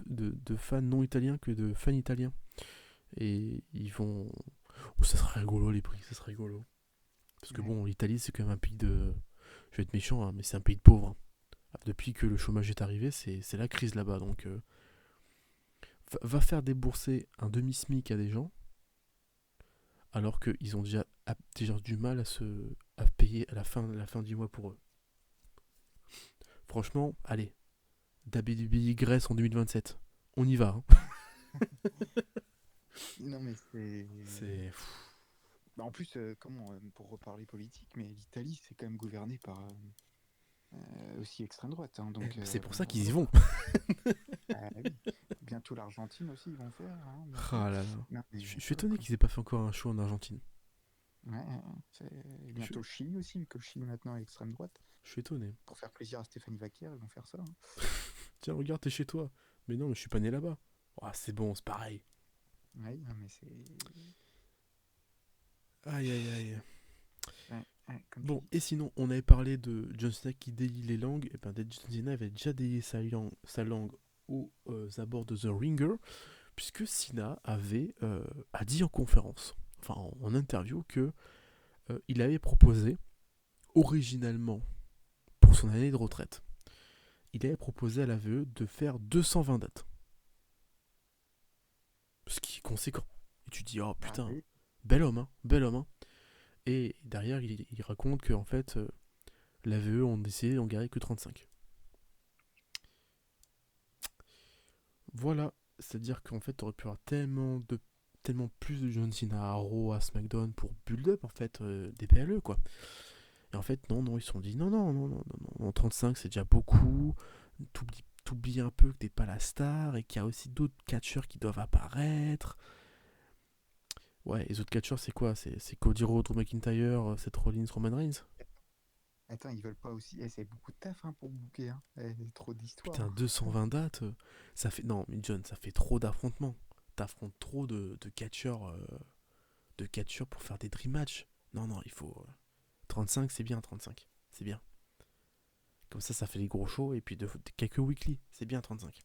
S3: fans non italiens que de fans italiens. Et ils vont... Oh, ça sera rigolo les prix, ça sera rigolo. Parce que bon, l'Italie, c'est quand même un pays de... Je vais être méchant, hein, mais c'est un pays de pauvres. Hein. Depuis que le chômage est arrivé, c'est la crise là-bas. Donc, va faire débourser un demi-SMIC à des gens, alors qu'ils ont déjà du mal à payer à la fin du mois pour eux. Franchement, allez, WWE Grèce en 2027. On y va. Hein.
S4: Non, mais
S3: C'est...
S4: Bah, en plus, pour reparler politique, mais l'Italie, c'est quand même gouverné par aussi extrême droite. Hein, donc,
S3: c'est pour ça qu'ils y vont.
S4: Oui. Bientôt l'Argentine aussi, ils vont faire. Hein,
S3: Ah là là.
S4: non,
S3: Je suis étonné qu'ils aient pas fait encore un show en Argentine.
S4: Ouais, bientôt le Chili aussi, vu que le Chili maintenant est extrême droite.
S3: Je suis étonné.
S4: Pour faire plaisir à Stéphanie Vaquer, ils vont faire ça. Hein.
S3: Tiens, regarde, t'es chez toi. Mais non, mais je suis pas né là-bas. Oh, c'est bon, c'est pareil.
S4: Ouais, non, mais c'est...
S3: Aïe, aïe, aïe.
S4: Bon,
S3: et sinon, on avait parlé de John Cena qui délie les langues. Et ben, John Cena avait déjà délié sa langue aux abords de The Ringer, puisque Cena a dit en conférence, enfin en interview, que il avait proposé originalement pour son année de retraite, il avait proposé à la VE de faire 220 dates. Ce qui est conséquent. Et tu dis, oh putain, oui. Bel homme, hein. Et derrière, il raconte qu'en fait, la VE ont décidé d'en garer que 35. Voilà, c'est-à-dire qu'en fait, t'aurais pu avoir tellement plus de John Cena à Raw, à SmackDown pour build-up, en fait, des PLE, quoi. Et en fait, non, ils se sont dit, non, 35, c'est déjà beaucoup. T'oublies un peu que t'es pas la star et qu'il y a aussi d'autres catcheurs qui doivent apparaître. Ouais, les autres catcheurs, c'est quoi? C'est Cody Rhodes, Drew McIntyre, Seth Rollins, Roman Reigns.
S4: Attends, ils veulent pas aussi... c'est beaucoup de taf pour booker, hein. Trop d'histoires.
S3: Putain, 220 dates, ça fait... Non, mais John, ça fait trop d'affrontements. T'affrontes trop de catcheurs pour faire des dream matchs. Non, il faut... 35, c'est bien, 35. C'est bien. Comme ça fait les gros shows, et puis quelques weekly. C'est bien, 35.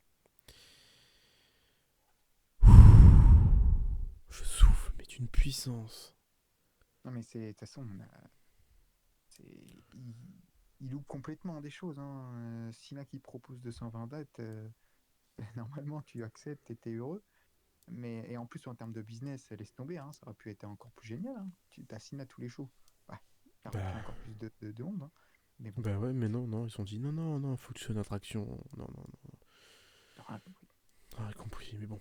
S3: Je souffle, mais d'une puissance.
S4: Non, mais de toute façon, il loupe complètement des choses. Hein. Cena qui propose 220 dates, normalement tu acceptes et t'es heureux. Et en plus, en termes de business, laisse tomber, hein, ça aurait pu être encore plus génial. Hein. Tu as signé à tous les shows. Ouais, il aurait pris
S3: Bah,
S4: encore plus de monde. Hein. Mais bon,
S3: bah ouais, mais non, ils ont dit non, faut que tu sois une attraction. Non,
S4: t'as rien compris.
S3: on a compris, mais bon.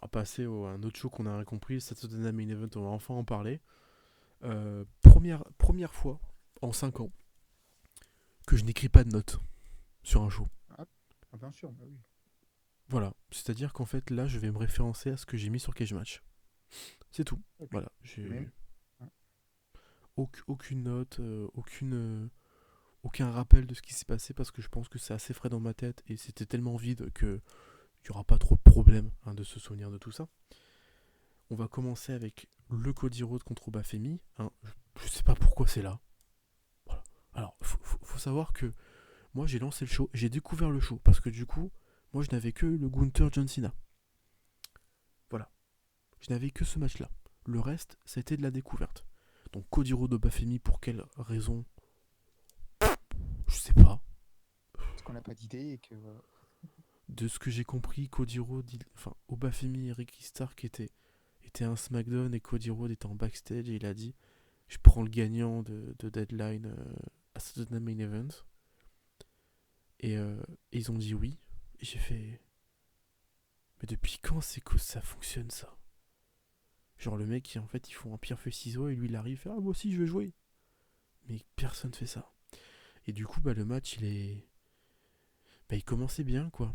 S3: On va passer à un autre show qu'on a compris, Saturday Night Main Event, on va enfin en parler. Première fois en 5 ans que je n'écris pas de notes sur un show.
S4: Ah, bien sûr, bah oui.
S3: Voilà, c'est-à-dire qu'en fait là je vais me référencer à ce que j'ai mis sur Cage Match. C'est tout.
S4: Ok.
S3: Voilà, j'ai
S4: Même. Ouais.
S3: aucune note, aucun rappel de ce qui s'est passé parce que je pense que c'est assez frais dans ma tête et c'était tellement vide que il n'y aura pas trop de problème de se souvenir de tout ça. On va commencer avec le Cody Rhodes contre Bafemi. Je sais pas pourquoi c'est là. Voilà. Alors, faut savoir que moi j'ai lancé le show, j'ai découvert le show parce que du coup, moi je n'avais que le Gunther John Cena. Voilà. Je n'avais que ce match-là. Le reste, ça a été de la découverte. Donc Cody Rhodes Bafemi, pour quelle raison? Je sais pas.
S4: Parce qu'on n'a pas d'idée et que.
S3: De ce que j'ai compris, Cody Rhodes, Obafemi et Ricky Stark étaient un SmackDown et Cody Rhodes était en backstage et il a dit je prends le gagnant de Deadline à Saturday Night Main Event. Et ils ont dit oui. Et j'ai fait mais depuis quand c'est que ça fonctionne ça? Genre le mec, en fait, ils font un pierre feuille ciseaux et lui il arrive, ah moi aussi je veux jouer. Mais personne fait ça. Et du coup, le match il commençait bien quoi.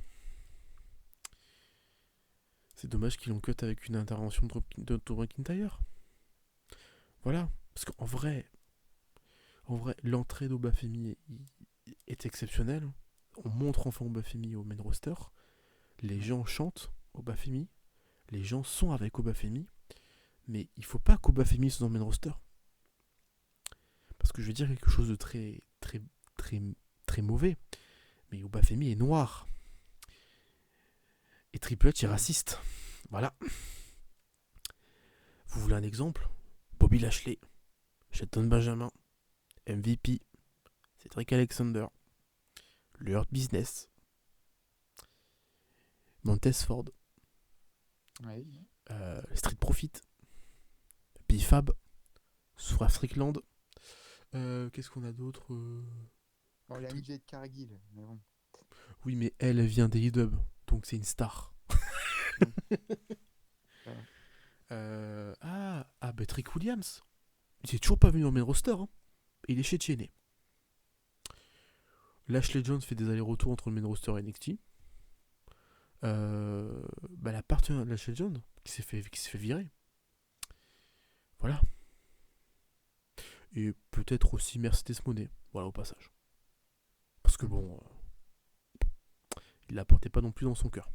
S3: C'est dommage qu'ils l'ont cut avec une intervention de Drew McIntyre. Voilà. Parce qu'en vrai, l'entrée d'Obafemi est exceptionnelle. On montre enfin Obafemi au main roster. Les gens chantent Obafemi. Les gens sont avec Obafemi. Mais il faut pas qu'Obafemi soit dans le main roster. Parce que je vais dire quelque chose de très, très, très, très mauvais. Mais Obafemi est noir. Et Triple H est raciste. Voilà. Vous voulez un exemple? Bobby Lashley, Shelton Benjamin, MVP, Cedric Alexander, le Hurt Business, Montez Ford,
S4: Ouais.
S3: Street Profit, Bifab, Swerve Strickland. Qu'est-ce qu'on a d'autre
S4: Bon, il a mis Jade Cargill, mais bon.
S3: Oui, mais elle vient des E-Dub, donc c'est une star. Trick Williams. Il est toujours pas venu en main roster. Hein. Il est chez TNA. Lashley Jones fait des allers-retours entre le main roster et NXT. La partenaire de Lashley Jones qui s'est fait virer. Voilà. Et peut-être aussi Mercedes Moné. Voilà, au passage. Parce que bon, il la portait pas non plus dans son cœur.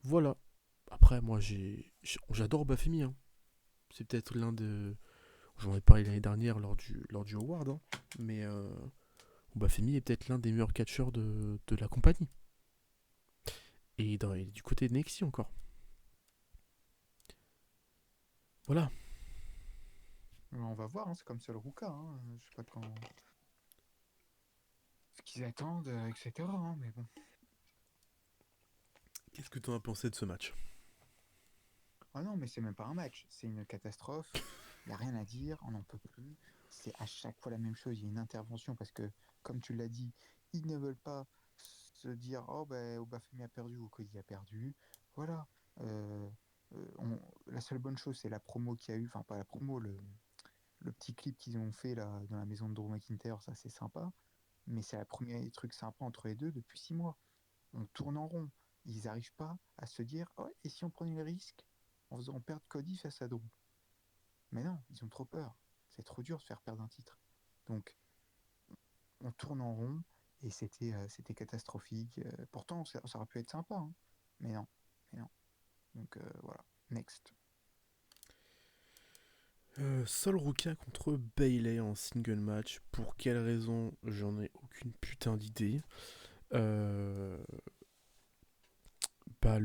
S3: Voilà. Après, moi, j'adore Bafemi. Hein. C'est peut-être l'un de... J'en ai parlé l'année dernière lors du Award. Hein. Mais Bafemi est peut-être l'un des meilleurs catcheurs de la compagnie. Et du côté de NXT encore. Voilà.
S4: On va voir, hein, c'est comme ça le Ruka. Hein. Je sais pas quand. Ce qu'ils attendent, etc. Hein, mais bon.
S3: Qu'est-ce que tu en as pensé de ce match?
S4: Ah non, mais c'est même pas un match, c'est une catastrophe. Il n'y a rien à dire, on n'en peut plus. C'est à chaque fois la même chose, il y a une intervention parce que, comme tu l'as dit, ils ne veulent pas se dire oh ben Obafemi a perdu ou Cody a perdu. Voilà. La seule bonne chose, c'est la promo qu'il y a eu, enfin pas la promo, le petit clip qu'ils ont fait là dans la maison de Drew McIntyre, ça c'est sympa. Mais c'est le premier truc sympa entre les deux depuis 6 mois. On tourne en rond. Ils n'arrivent pas à se dire oh, et si on prenait le risque en faisant perdre Cody face à Drew. Mais non, ils ont trop peur. C'est trop dur de se faire perdre un titre. Donc, on tourne en rond et c'était catastrophique. Pourtant, ça aurait pu être sympa. Hein. Mais non. Donc, voilà. Next.
S3: Sol Ruka contre Bayley en single match. Pour quelle raison? J'en ai aucune putain d'idée. Le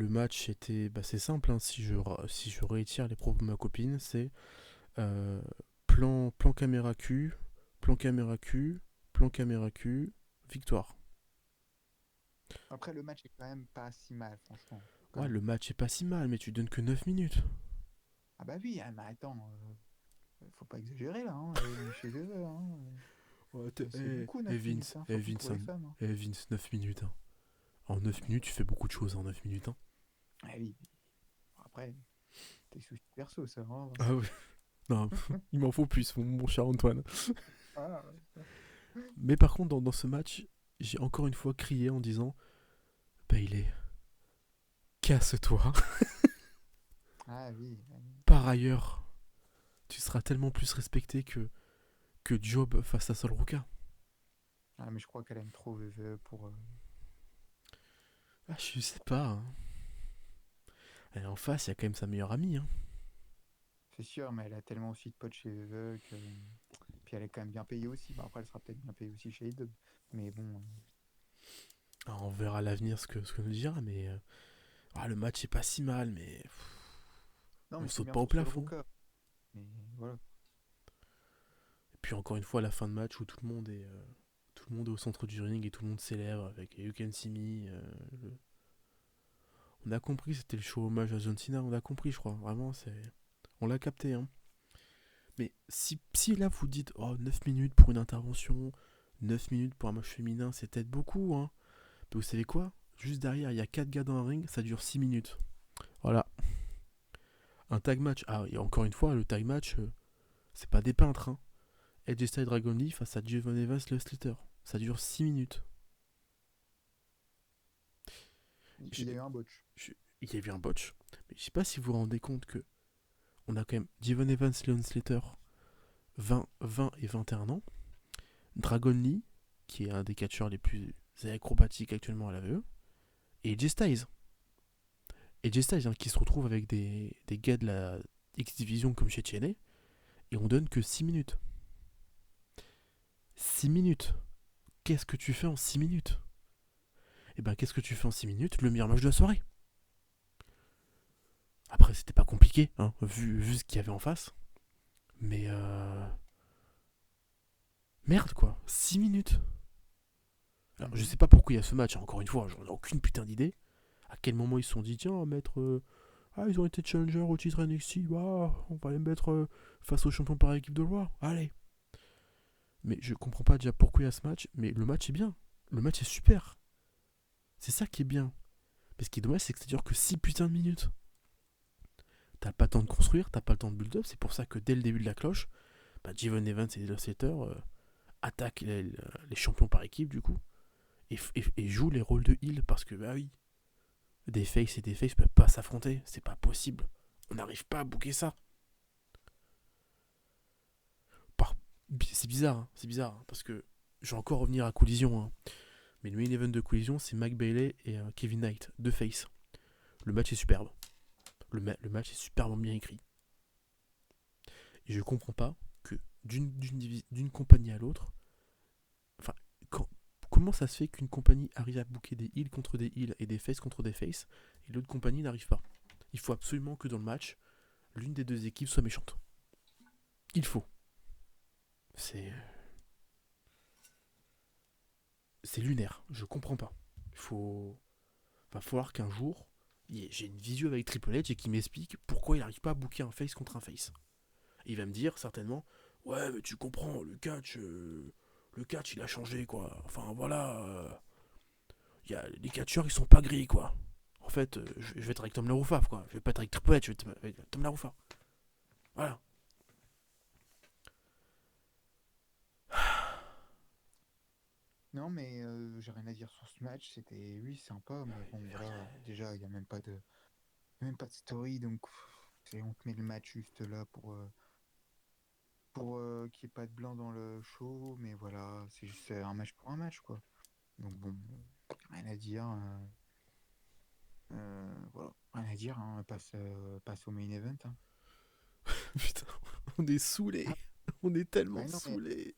S3: match était. C'est simple, hein, si je réitère les propos de ma copine, c'est plan caméra Q, plan caméra Q, plan caméra Q, victoire.
S4: Après, le match est quand même pas si mal, franchement. quand
S3: Ouais,
S4: même.
S3: le match est pas si mal, mais tu donnes que 9 minutes.
S4: Ah bah oui, mais attends, faut pas exagérer là, hein, on est chez eux, hein.
S3: Ouais,
S4: C'est beaucoup 9 minutes,
S3: Vince,
S4: hein, surtout pour les femmes. Hein.
S3: Vince, 9 minutes. Hein. En
S4: Ah
S3: 9
S4: bah,
S3: minutes, tu fais beaucoup de choses en 9 minutes. Hein.
S4: ah oui, après, tes soucis perso, ça va.
S3: Ah oui. Non, il m'en faut plus, mon cher Antoine.
S4: Ah,
S3: Mais par contre, dans ce match, j'ai encore une fois crié en disant Bailey, casse-toi.
S4: ah oui,
S3: Par ailleurs, tu seras tellement plus respecté que Job face à Sol Ruka.
S4: ah, mais je crois qu'elle aime trop VVE pour.
S3: Ah, je sais pas. Hein. Et en face, il y a quand même sa meilleure amie. Hein.
S4: C'est sûr, mais elle a tellement aussi de potes chez VVE que. Puis elle est quand même bien payée aussi. Bah, après, elle sera peut-être bien payée aussi chez AEW. Mais bon.
S3: Alors, on verra à l'avenir ce que nous dira, mais le match est pas si mal, mais
S4: Non,
S3: on
S4: mais c'est
S3: saute
S4: bien
S3: pas au
S4: pour Sol
S3: plafond.
S4: Ruka. Mais voilà.
S3: Et puis encore une fois, la fin de match où tout le monde est au centre du ring et tout le monde célèbre avec You Can See Me. On a compris, c'était le show hommage à John Cena, on a compris, je crois. Vraiment, on l'a capté. Hein. Mais si là vous dites 9 minutes pour une intervention, 9 minutes pour un match féminin, c'est peut-être beaucoup. Hein. Mais vous savez quoi? Juste derrière, il y a 4 gars dans un ring, ça dure 6 minutes. Voilà. Un tag match. Ah, et encore une fois, le tag match, c'est pas des peintres. Hein. Edge Styles Dragon Lee face à Javon Evans le Slater. Ça dure 6 minutes.
S4: Il y a eu un botch.
S3: Il y a eu un botch. Mais je sais pas si vous vous rendez compte que on a quand même Javon Evans Leon Slater 20 et 21 ans. Dragon Lee, qui est un des catcheurs les plus acrobatiques actuellement à la VE. Et Edge Styles. Edge Styles hein, qui se retrouve avec des gars de la X-Division comme chez TNA. Et on donne que 6 minutes. 6 minutes. Qu'est-ce que tu fais en 6 minutes? Et ben qu'est-ce que tu fais en 6 minutes? Le meilleur match de la soirée. Après, c'était pas compliqué, hein, vu ce qu'il y avait en face. Mais merde quoi, 6 minutes. Alors, je sais pas pourquoi il y a ce match, hein, encore une fois, j'en ai aucune putain d'idée. À quel moment ils se sont dit, tiens, on va mettre. Ils ont été challenger au titre NXT, bah, on va les mettre face aux champions par équipe de loi. Allez. Mais je comprends pas déjà pourquoi il y a ce match, mais le match est bien. Le match est super. C'est ça qui est bien. Mais ce qui est dommage, c'est que ça dure que 6 putains de minutes. T'as pas le temps de construire, t'as pas le temps de build-up, c'est pour ça que dès le début de la cloche, Javon Evans et les Slater attaquent les champions par équipe du coup et jouent les rôles de heal parce que bah oui, des faces et des faces peuvent pas s'affronter, c'est pas possible. On n'arrive pas à booker ça. C'est bizarre, parce que je vais encore revenir à Collision. Hein. Mais le main event de Collision, c'est Mac Bailey et Kevin Knight, deux faces. Le match est superbe. Le match est superbement bien écrit. Et je comprends pas que d'une compagnie à l'autre, enfin, comment ça se fait qu'une compagnie arrive à booker des heals contre des heals et des faces contre des faces et l'autre compagnie n'arrive pas? Il faut absolument que dans le match, l'une des deux équipes soit méchante. Il faut. C'est lunaire, je comprends pas. Va falloir qu'un jour, j'ai une visio avec Triple H et qui m'explique pourquoi il n'arrive pas à booker un face contre un face. Et il va me dire certainement, ouais mais tu comprends, le catch il a changé quoi. Enfin voilà, les catcheurs ils sont pas gris quoi. En fait, je vais être avec Tom Laroufa quoi. Je vais pas être avec Triple H, je vais être avec Tom Laroufa. Voilà.
S4: Non, mais j'ai rien à dire sur ce match. C'était, oui, sympa, mais bon, voilà. Déjà, il n'y a même pas de story, donc on te met le match juste là pour qu'il n'y ait pas de blanc dans le show, mais voilà, c'est juste un match pour un match, quoi. Donc bon, rien à dire. Voilà, rien à dire. Hein, passe au main event. Hein.
S3: Putain, on est saoulés.
S4: Ah,
S3: On est tellement
S4: bah non, mais
S3: saoulés.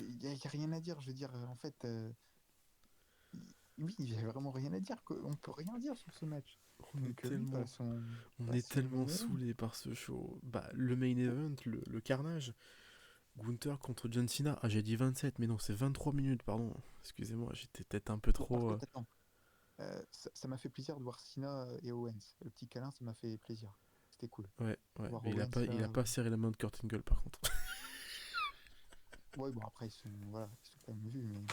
S4: il n'y a rien à dire. Je veux dire, en fait, oui, il n'y a vraiment rien à dire. On peut rien dire sur ce match.
S3: On est
S4: Donc oui,
S3: on est
S4: passons au
S3: tellement
S4: main event.
S3: saoulés par ce show. Bah, le main event, le carnage. Gunther contre John Cena. Ah, j'ai dit 27, mais non, c'est 23 minutes, pardon. Excusez-moi, j'étais peut-être un peu
S4: Par
S3: trop.
S4: contre, attends. Ça m'a fait plaisir de voir Cena et Owens. Le petit câlin, ça m'a fait plaisir. C'était cool.
S3: Ouais,
S4: Voir
S3: mais
S4: Owens
S3: il a
S4: là.
S3: pas serré la main de Kurt Angle par contre.
S4: Ouais, bon, après, voilà, ils sont quand même vus, mais bon.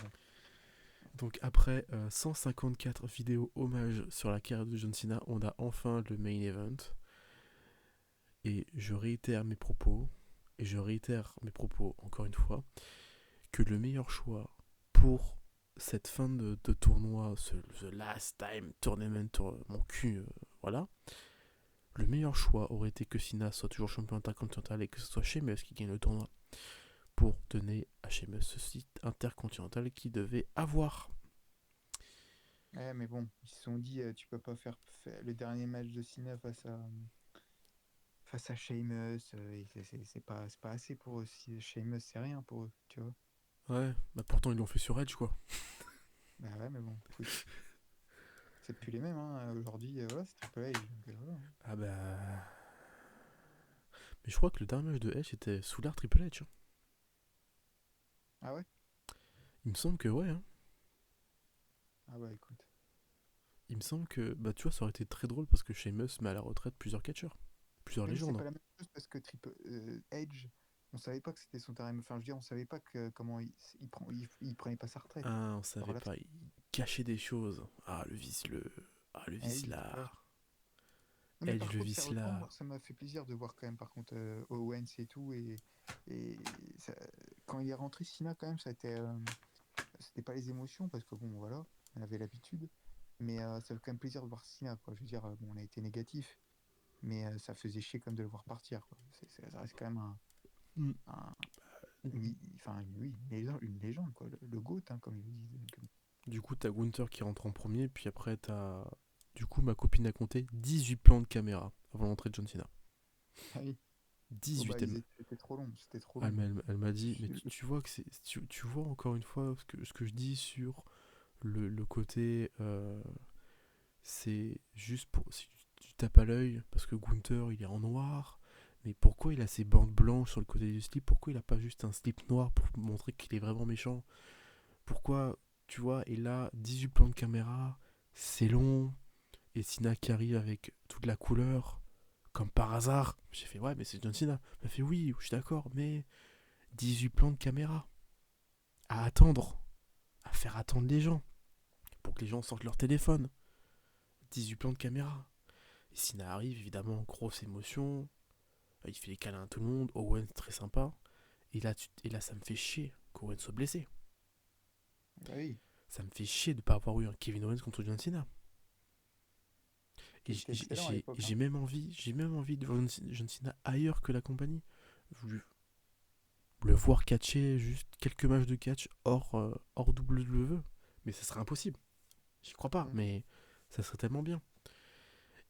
S3: Donc après 154 vidéos hommages sur la carrière de John Cena, on a enfin le main event. Et je réitère mes propos, encore une fois, que le meilleur choix pour cette fin de tournoi, The Last Time Tournament, mon cul, voilà, le meilleur choix aurait été que Cena soit toujours champion intercontinental et que ce soit Sheamus qui gagne le tournoi pour donner à Sheamus ce site intercontinental qu'il devait avoir.
S4: Ouais, mais bon, ils se sont dit, tu peux pas faire le dernier match de Cena face à Sheamus. C'est pas assez pour eux. Sheamus, c'est rien pour eux, tu vois.
S3: Ouais, bah pourtant ils l'ont fait sur Edge quoi.
S4: Bah ouais, mais bon, écoute, c'est plus les mêmes, hein. Aujourd'hui, voilà, c'est Triple H. Donc, voilà, hein.
S3: Ah bah... Mais je crois que le dernier match de Edge était sous l'ère Triple H. Hein.
S4: Ah ouais?
S3: Il me semble que ouais. Hein.
S4: Ah bah écoute.
S3: Il me semble que, bah tu vois, ça aurait été très drôle parce que Sheamus met à la retraite plusieurs catcheurs, plusieurs
S4: Mais c'est
S3: légendes.
S4: pas la même chose parce que Edge, on savait pas que c'était son terrain. Enfin, je veux dire, on savait pas comment il prenait pas sa retraite.
S3: Ah, on
S4: Alors
S3: savait
S4: là,
S3: pas, il cachait des choses. Ah, le
S4: eh oui, voilà.
S3: vicelard.
S4: Non, mais
S3: Edge
S4: par
S3: le
S4: contre, sérieusement,
S3: vicelard.
S4: ça m'a fait plaisir de voir quand même, par contre, Owens et tout. Et quand il est rentré, Cena, quand même, c'était pas les émotions parce que bon, voilà, on avait l'habitude. Mais ça fait quand même plaisir de voir Cena, quoi. Je veux dire, bon, on a été négatif, mais ça faisait chier comme de le voir partir, quoi. Ça reste quand même
S3: Hmm.
S4: oui, une légende, quoi. Le GOAT, hein, comme ils disent.
S3: Du coup, t'as Gunther qui rentre en premier, puis après, t'as. Du coup, ma copine a compté 18 plans de caméra avant l'entrée de John Cena.
S4: Ah oui. Oh, bah,
S3: 18,
S4: c'était trop long, c'était trop long.
S3: elle m'a dit, mais
S4: Je-
S3: tu vois que c'est. Tu vois encore une fois ce que je dis sur le côté. C'est juste pour. Si tu tapes à l'œil, parce que Gunther il est en noir, mais pourquoi il a ces bandes blanches sur le côté du slip? Pourquoi il a pas juste un slip noir pour montrer qu'il est vraiment méchant? Pourquoi, tu vois, et là, 18 plans de caméra, c'est long, et Cena qui arrive avec toute la couleur, comme par hasard. J'ai fait, ouais, mais c'est John Cena. Il m'a fait, oui, je suis d'accord, mais 18 plans de caméra, à attendre, à faire attendre les gens, pour que les gens sortent leur téléphone. 18 plans de caméra. Et Cena arrive, évidemment, grosse émotion. Il fait les câlins à tout le monde. Owen, très sympa. Et là, ça me fait chier qu'Owen soit blessé.
S4: Bah oui,
S3: Ça me fait chier de ne pas avoir eu un Kevin Owens contre John Cena.
S4: qui
S3: Et
S4: était excellent à l'époque, hein.
S3: j'ai même envie de voir John Cena ailleurs que la compagnie. Le voir catcher juste quelques matchs de catch hors WWE. Mais ça serait impossible. J'y crois pas,
S4: Mm.
S3: mais ça serait tellement bien.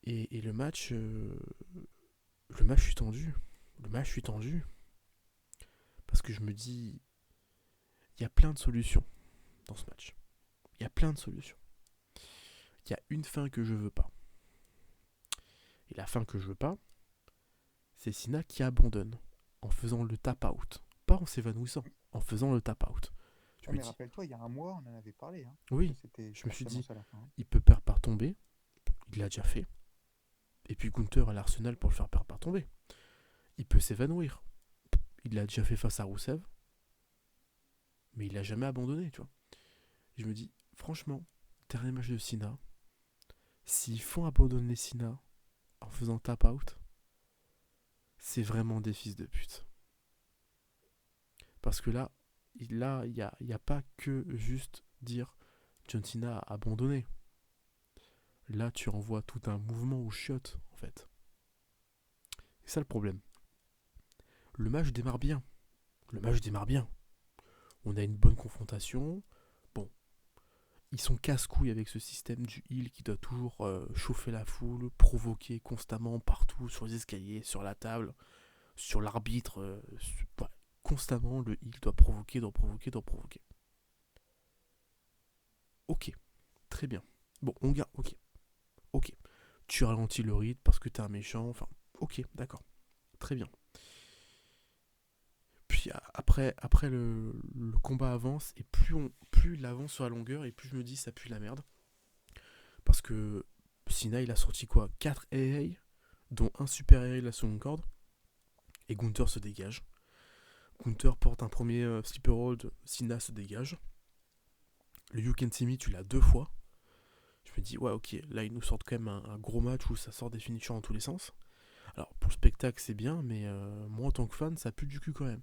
S3: Et le match, je suis tendu. Je suis tendu. Parce que je me dis, il y a plein de solutions dans ce match. Il y a plein de solutions. Il y a une fin que je veux pas. Et la fin que je veux pas, c'est Cena qui abandonne en faisant le tap out. Pas en s'évanouissant, en faisant le tap out. Je
S4: Ouais,
S3: me
S4: mais
S3: dis,
S4: rappelle-toi, il y a un mois, on en avait parlé, hein, que
S3: oui, je me suis
S4: c'était
S3: dit,
S4: ça à la fin, hein.
S3: il peut perdre par tomber. Il l'a déjà fait. Et puis Gunther a l'arsenal pour le faire perdre par tomber. Il peut s'évanouir. Il l'a déjà fait face à Rusev. Mais il l'a jamais abandonné, tu vois. Et je me dis, franchement, dernier match de Cena, s'ils font abandonner Cena en faisant tap out, c'est vraiment des fils de pute. Parce que là, il y a pas que juste dire John Cena a abandonné. Là, tu renvoies tout un mouvement au chiottes, en fait. C'est ça le problème. Le match démarre bien. Le match démarre bien. On a une bonne confrontation. Bon, ils sont casse-couilles avec ce système du heal qui doit toujours chauffer la foule, provoquer constamment partout, sur les escaliers, sur la table, sur l'arbitre. Ouais, constamment, le heal doit provoquer, doit provoquer, doit provoquer. Ok, très bien. Bon, on garde, ok. Tu ralentis le rythme parce que t'es un méchant, enfin, ok, d'accord. Très bien. Puis après le combat avance, et plus il avance sur la longueur, et plus je me dis ça pue la merde. parce que Cena, il a sorti quoi, 4 AA, dont un super AA de la seconde corde, et Gunther se dégage. Gunther porte un premier sleeper hold, Cena se dégage. Le You Can See Me, tu l'as 2 fois. Je me dis, ouais, ok, là, ils nous sortent quand même un gros match où ça sort des finishers dans tous les sens. Alors, pour le spectacle, c'est bien, mais moi, en tant que fan, ça pue du cul quand même.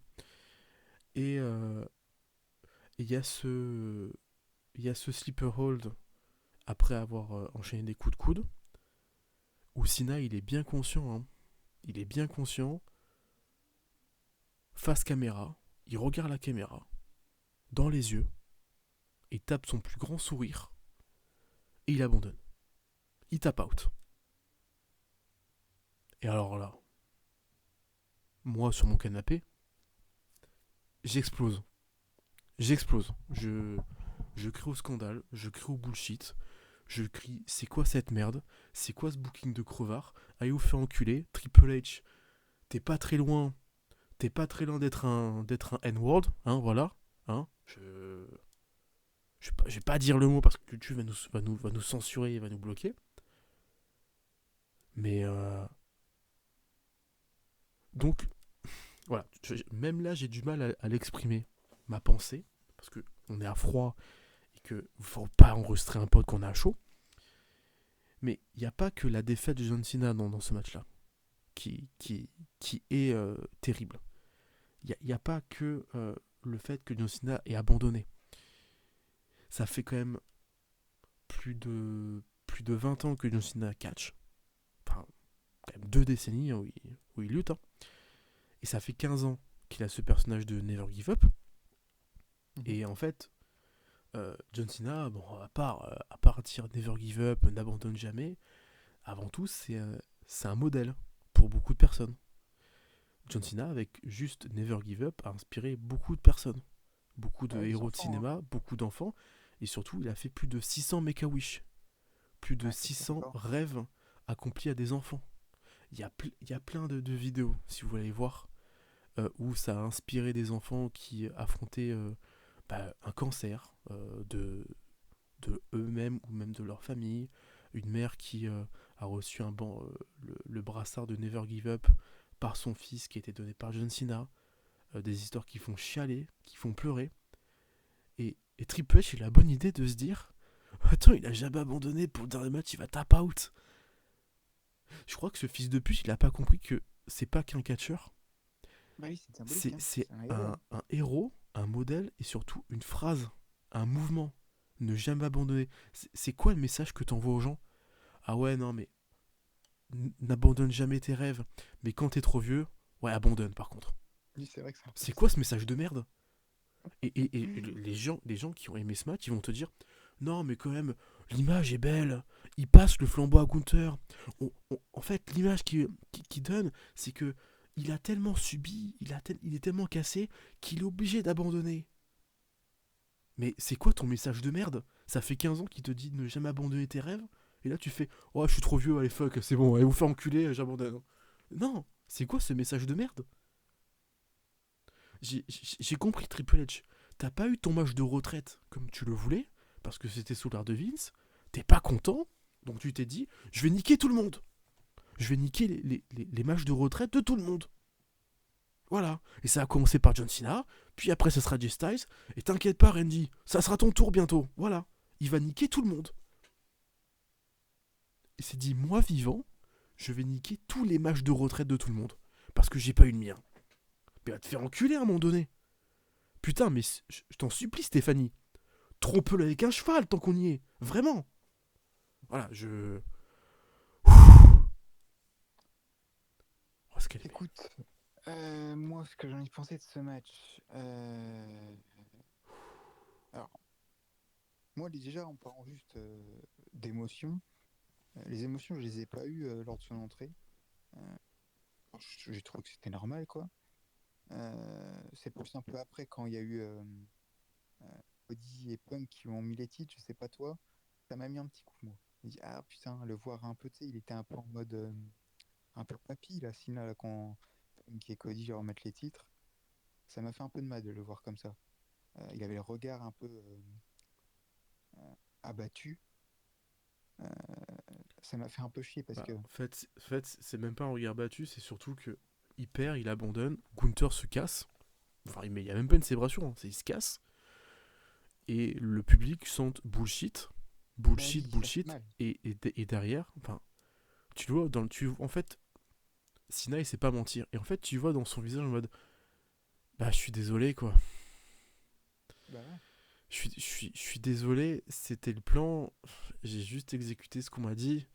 S3: Et il y a ce sleeper hold après avoir enchaîné des coups de coude, où Cena, il est bien conscient, hein. Il est bien conscient, face caméra, il regarde la caméra, dans les yeux, il tape son plus grand sourire, et il abandonne. Il tape out. Et alors là, moi, sur mon canapé, j'explose. J'explose. Je crie au scandale, je crie au bullshit, je crie c'est quoi cette merde, c'est quoi ce booking de crevard, allez vous faire enculer, Triple H, t'es pas très loin d'être un N-word, hein, voilà, hein, je vais pas dire le mot parce que YouTube va nous censurer et va nous bloquer, mais donc voilà, même là j'ai du mal à l'exprimer, ma pensée, parce que on est à froid et que faut pas enregistrer un pote qu'on a à chaud. Mais il n'y a pas que la défaite de John Cena dans ce match-là qui est terrible. Il n'y a pas que le fait que John Cena ait abandonné. Ça fait quand même plus de 20 ans que John Cena catch. Enfin, quand même 2 décennies hein, où il lutte. Hein. Et ça fait 15 ans qu'il a ce personnage de Never Give Up. Et en fait, John Cena, bon, à part dire Never Give Up, n'abandonne jamais, avant tout, c'est un modèle pour beaucoup de personnes. John Cena, avec juste Never Give Up, a inspiré beaucoup de personnes. Beaucoup de héros de cinéma, beaucoup d'enfants. Et surtout, il a fait plus de 600 Make-A-Wish. Plus de 600 rêves accomplis à des enfants. Il y a plein de vidéos, si vous voulez voir, où ça a inspiré des enfants qui affrontaient un cancer de eux-mêmes ou même de leur famille. Une mère qui a reçu le brassard de Never Give Up par son fils qui a été donné par John Cena. Des histoires qui font chialer, qui font pleurer. Et Triple H, il a la bonne idée de se dire attends, il a jamais abandonné pour le dernier match, il va tap out. Je crois que ce fils de pute, il a pas compris que c'est pas qu'un catcheur.
S4: Bah oui, c'est symbolique.
S3: C'est un héros, un modèle et surtout une phrase, un mouvement. Ne jamais abandonner. C'est quoi le message que t'envoies aux gens? Ah ouais, non, mais n'abandonne jamais tes rêves. Mais quand t'es trop vieux, ouais, abandonne par contre.
S4: Oui, c'est vrai que
S3: c'est quoi ce message de merde? Et les gens qui ont aimé ce match, ils vont te dire non, mais quand même, l'image est belle. Il passe le flambeau à Gunther. En fait, l'image qu'il donne, c'est que il a tellement subi, il est tellement cassé qu'il est obligé d'abandonner. Mais c'est quoi ton message de merde? Ça fait 15 ans qu'il te dit de ne jamais abandonner tes rêves. Et là, tu fais oh, je suis trop vieux, allez, fuck, c'est bon, allez vous faire enculer, j'abandonne. Non, c'est quoi ce message de merde? J'ai compris Triple H. T'as pas eu ton match de retraite comme tu le voulais, parce que c'était sous l'art de Vince. T'es pas content, donc tu t'es dit, je vais niquer tout le monde. Je vais niquer les matchs de retraite de tout le monde. Voilà. Et ça a commencé par John Cena, puis après ce sera Jay Styles. Et t'inquiète pas, Randy, ça sera ton tour bientôt. Voilà. Il va niquer tout le monde. Et c'est dit, moi vivant, je vais niquer tous les matchs de retraite de tout le monde. Parce que j'ai pas eu le mien. Mais va te faire enculer à un moment donné. Putain, mais je t'en supplie, Stéphanie. Trompe-le avec un cheval tant qu'on y est. Vraiment. Voilà, je.
S4: Écoute, moi, ce que j'en ai pensé de ce match. Alors, moi, déjà, en parlant juste d'émotions, les émotions, je les ai pas eues lors de son entrée. J'ai trouvé que c'était normal, quoi. C'est plus un peu après, quand il y a eu Cody et Punk qui ont mis les titres, je sais pas toi, ça m'a mis un petit coup, moi. J'ai dit, ah putain, le voir un peu, tu sais, il était un peu en mode un peu papy, là, Cena, là, quand Punk et Cody remettent les titres. Ça m'a fait un peu de mal de le voir comme ça. Il avait le regard un peu abattu. Euh, Ça m'a fait un peu chier parce
S3: Bah,
S4: que
S3: en fait, c'est même pas un regard battu, c'est surtout que il perd, il abandonne, Gunther se casse. Enfin, il y a même pas une célébration, hein, il se casse. Et le public sent bullshit,
S4: bah
S3: bullshit,
S4: oui, ça fait
S3: bullshit.
S4: mal.
S3: Et derrière, enfin, tu le vois, en fait, Sina il sait pas mentir. Et en fait, tu vois dans son visage en mode, bah, je suis désolé, quoi.
S4: Bah ouais.
S3: Je suis désolé, c'était le plan. J'ai juste exécuté ce qu'on m'a dit.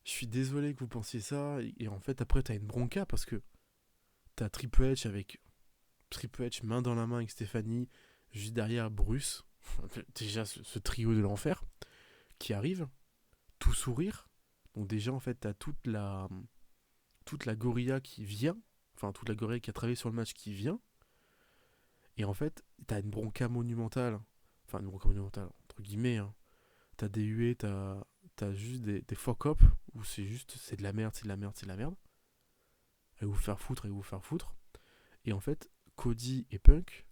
S3: Je suis désolé que vous pensiez ça. Et en fait, après, t'as une bronca parce que t'as Triple H main dans la main avec Stéphanie, juste derrière Bruce. Déjà, ce trio de l'enfer qui arrive, tout sourire. Donc, déjà, en fait, t'as toute la gorilla qui vient. Enfin, toute la gorilla qui a travaillé sur le match qui vient. Et en fait, t'as une bronca monumentale. Enfin, une bronca monumentale, entre guillemets, hein. T'as des huées, t'as juste des fuck-up où c'est de la merde, c'est de la merde, c'est de la merde. Allez vous faire foutre, allez vous faire foutre. Et en fait, Cody et Punk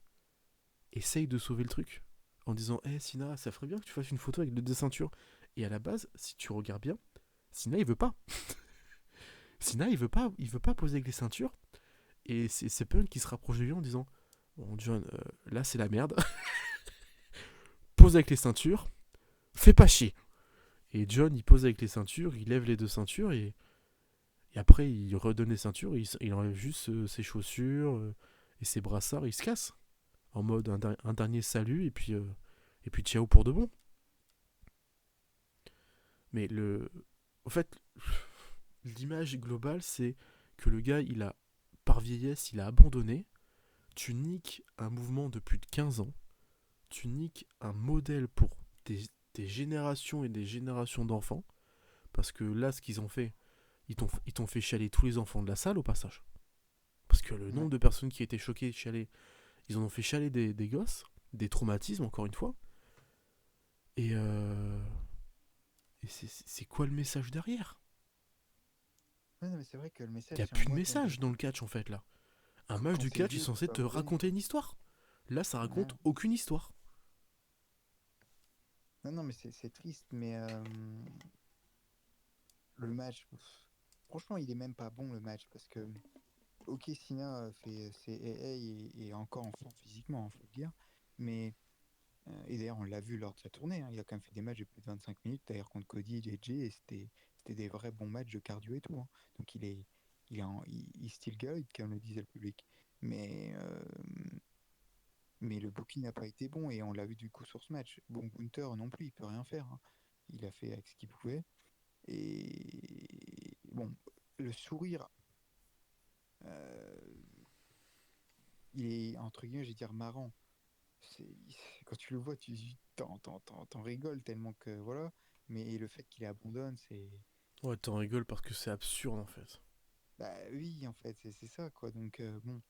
S3: essayent de sauver le truc en disant Hé Sina, ça ferait bien que tu fasses une photo avec les deux ceintures. Et à la base, si tu regardes bien, Sina il veut pas. Sina il veut pas poser avec les ceintures. Et c'est Punk qui se rapproche de lui en disant Bon, John, là c'est la merde. Pose avec les ceintures, fais pas chier. Et John il pose avec les ceintures, il lève les deux ceintures et après il redonne les ceintures, il enlève juste ses chaussures et ses brassards, il se casse. En mode un dernier salut et puis ciao pour de bon. Mais en fait, l'image globale, c'est que le gars, par vieillesse, il a abandonné. Tu niques un mouvement de plus de 15 ans. Tu niques un modèle pour des générations et des générations d'enfants. Parce que là, ce qu'ils ont fait, ils t'ont fait chialer tous les enfants de la salle au passage. Parce que le
S4: Ouais.
S3: nombre de personnes qui étaient choquées, chialées, ils en ont fait chialer des gosses, des traumatismes, encore une fois. Et, euh, et c'est quoi le message derrière?
S4: Ouais, non, mais c'est vrai que le
S3: Il n'y
S4: message,
S3: a
S4: c'est un
S3: plus de
S4: mode
S3: message dans le catch en fait là. Un match
S4: quand
S3: de
S4: t'es
S3: catch est
S4: vieux, tu
S3: censé
S4: peux
S3: te
S4: abandonner.
S3: raconter une histoire. Là, ça raconte
S4: Ouais.
S3: aucune histoire.
S4: Non, non, mais c'est triste, mais le match, franchement, il est même pas bon le match parce que, ok, Sina fait ses AA et est encore en forme physiquement, faut le dire, mais et d'ailleurs, on l'a vu lors de sa tournée, hein, il a quand même fait des matchs de plus de 25 minutes, d'ailleurs contre Cody et JJ, et c'était des vrais bons matchs de cardio et tout, hein. Donc il still good, comme le disait le public. Mais, euh, mais le booking n'a pas été bon, et on l'a vu du coup sur ce match. Bon, Gunther non plus, il peut rien faire, hein. Il a fait avec ce qu'il pouvait. Et bon, le sourire, euh, il est, entre guillemets, je vais dire marrant. C'est, quand tu le vois, t'en rigoles tellement que voilà. Mais le fait qu'il abandonne, c'est.
S3: Ouais, t'en rigoles parce que c'est absurde en fait.
S4: Bah oui, en fait, c'est ça, quoi. Donc, bon,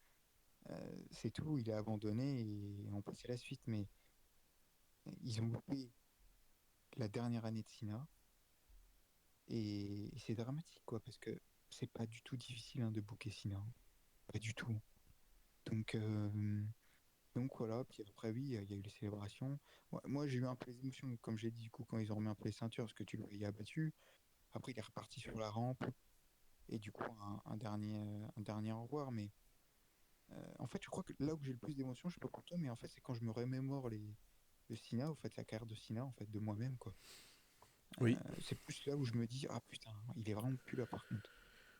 S4: c'est tout. Il a abandonné et on passe à la suite. Mais ils ont loupé la dernière année de Sina. Et c'est dramatique, quoi. Parce que c'est pas du tout difficile, hein, de booker Sina, hein. Pas du tout. Donc, donc voilà, puis après, oui, il y a eu les célébrations. Moi, j'ai eu un peu les émotions, comme j'ai dit, du coup, quand ils ont remis un peu les ceintures, parce que tu le voyais abattu. Après, il est reparti sur la rampe, et du coup, un dernier au revoir. Mais en fait, je crois que là où j'ai le plus d'émotions, je sais pas pour toi, mais en fait, c'est quand je me remémore le Sina, en fait, la carrière de Sina, en fait, de moi-même, quoi.
S3: Oui,
S4: C'est plus là où je me dis, ah putain, il est vraiment plus là, par contre.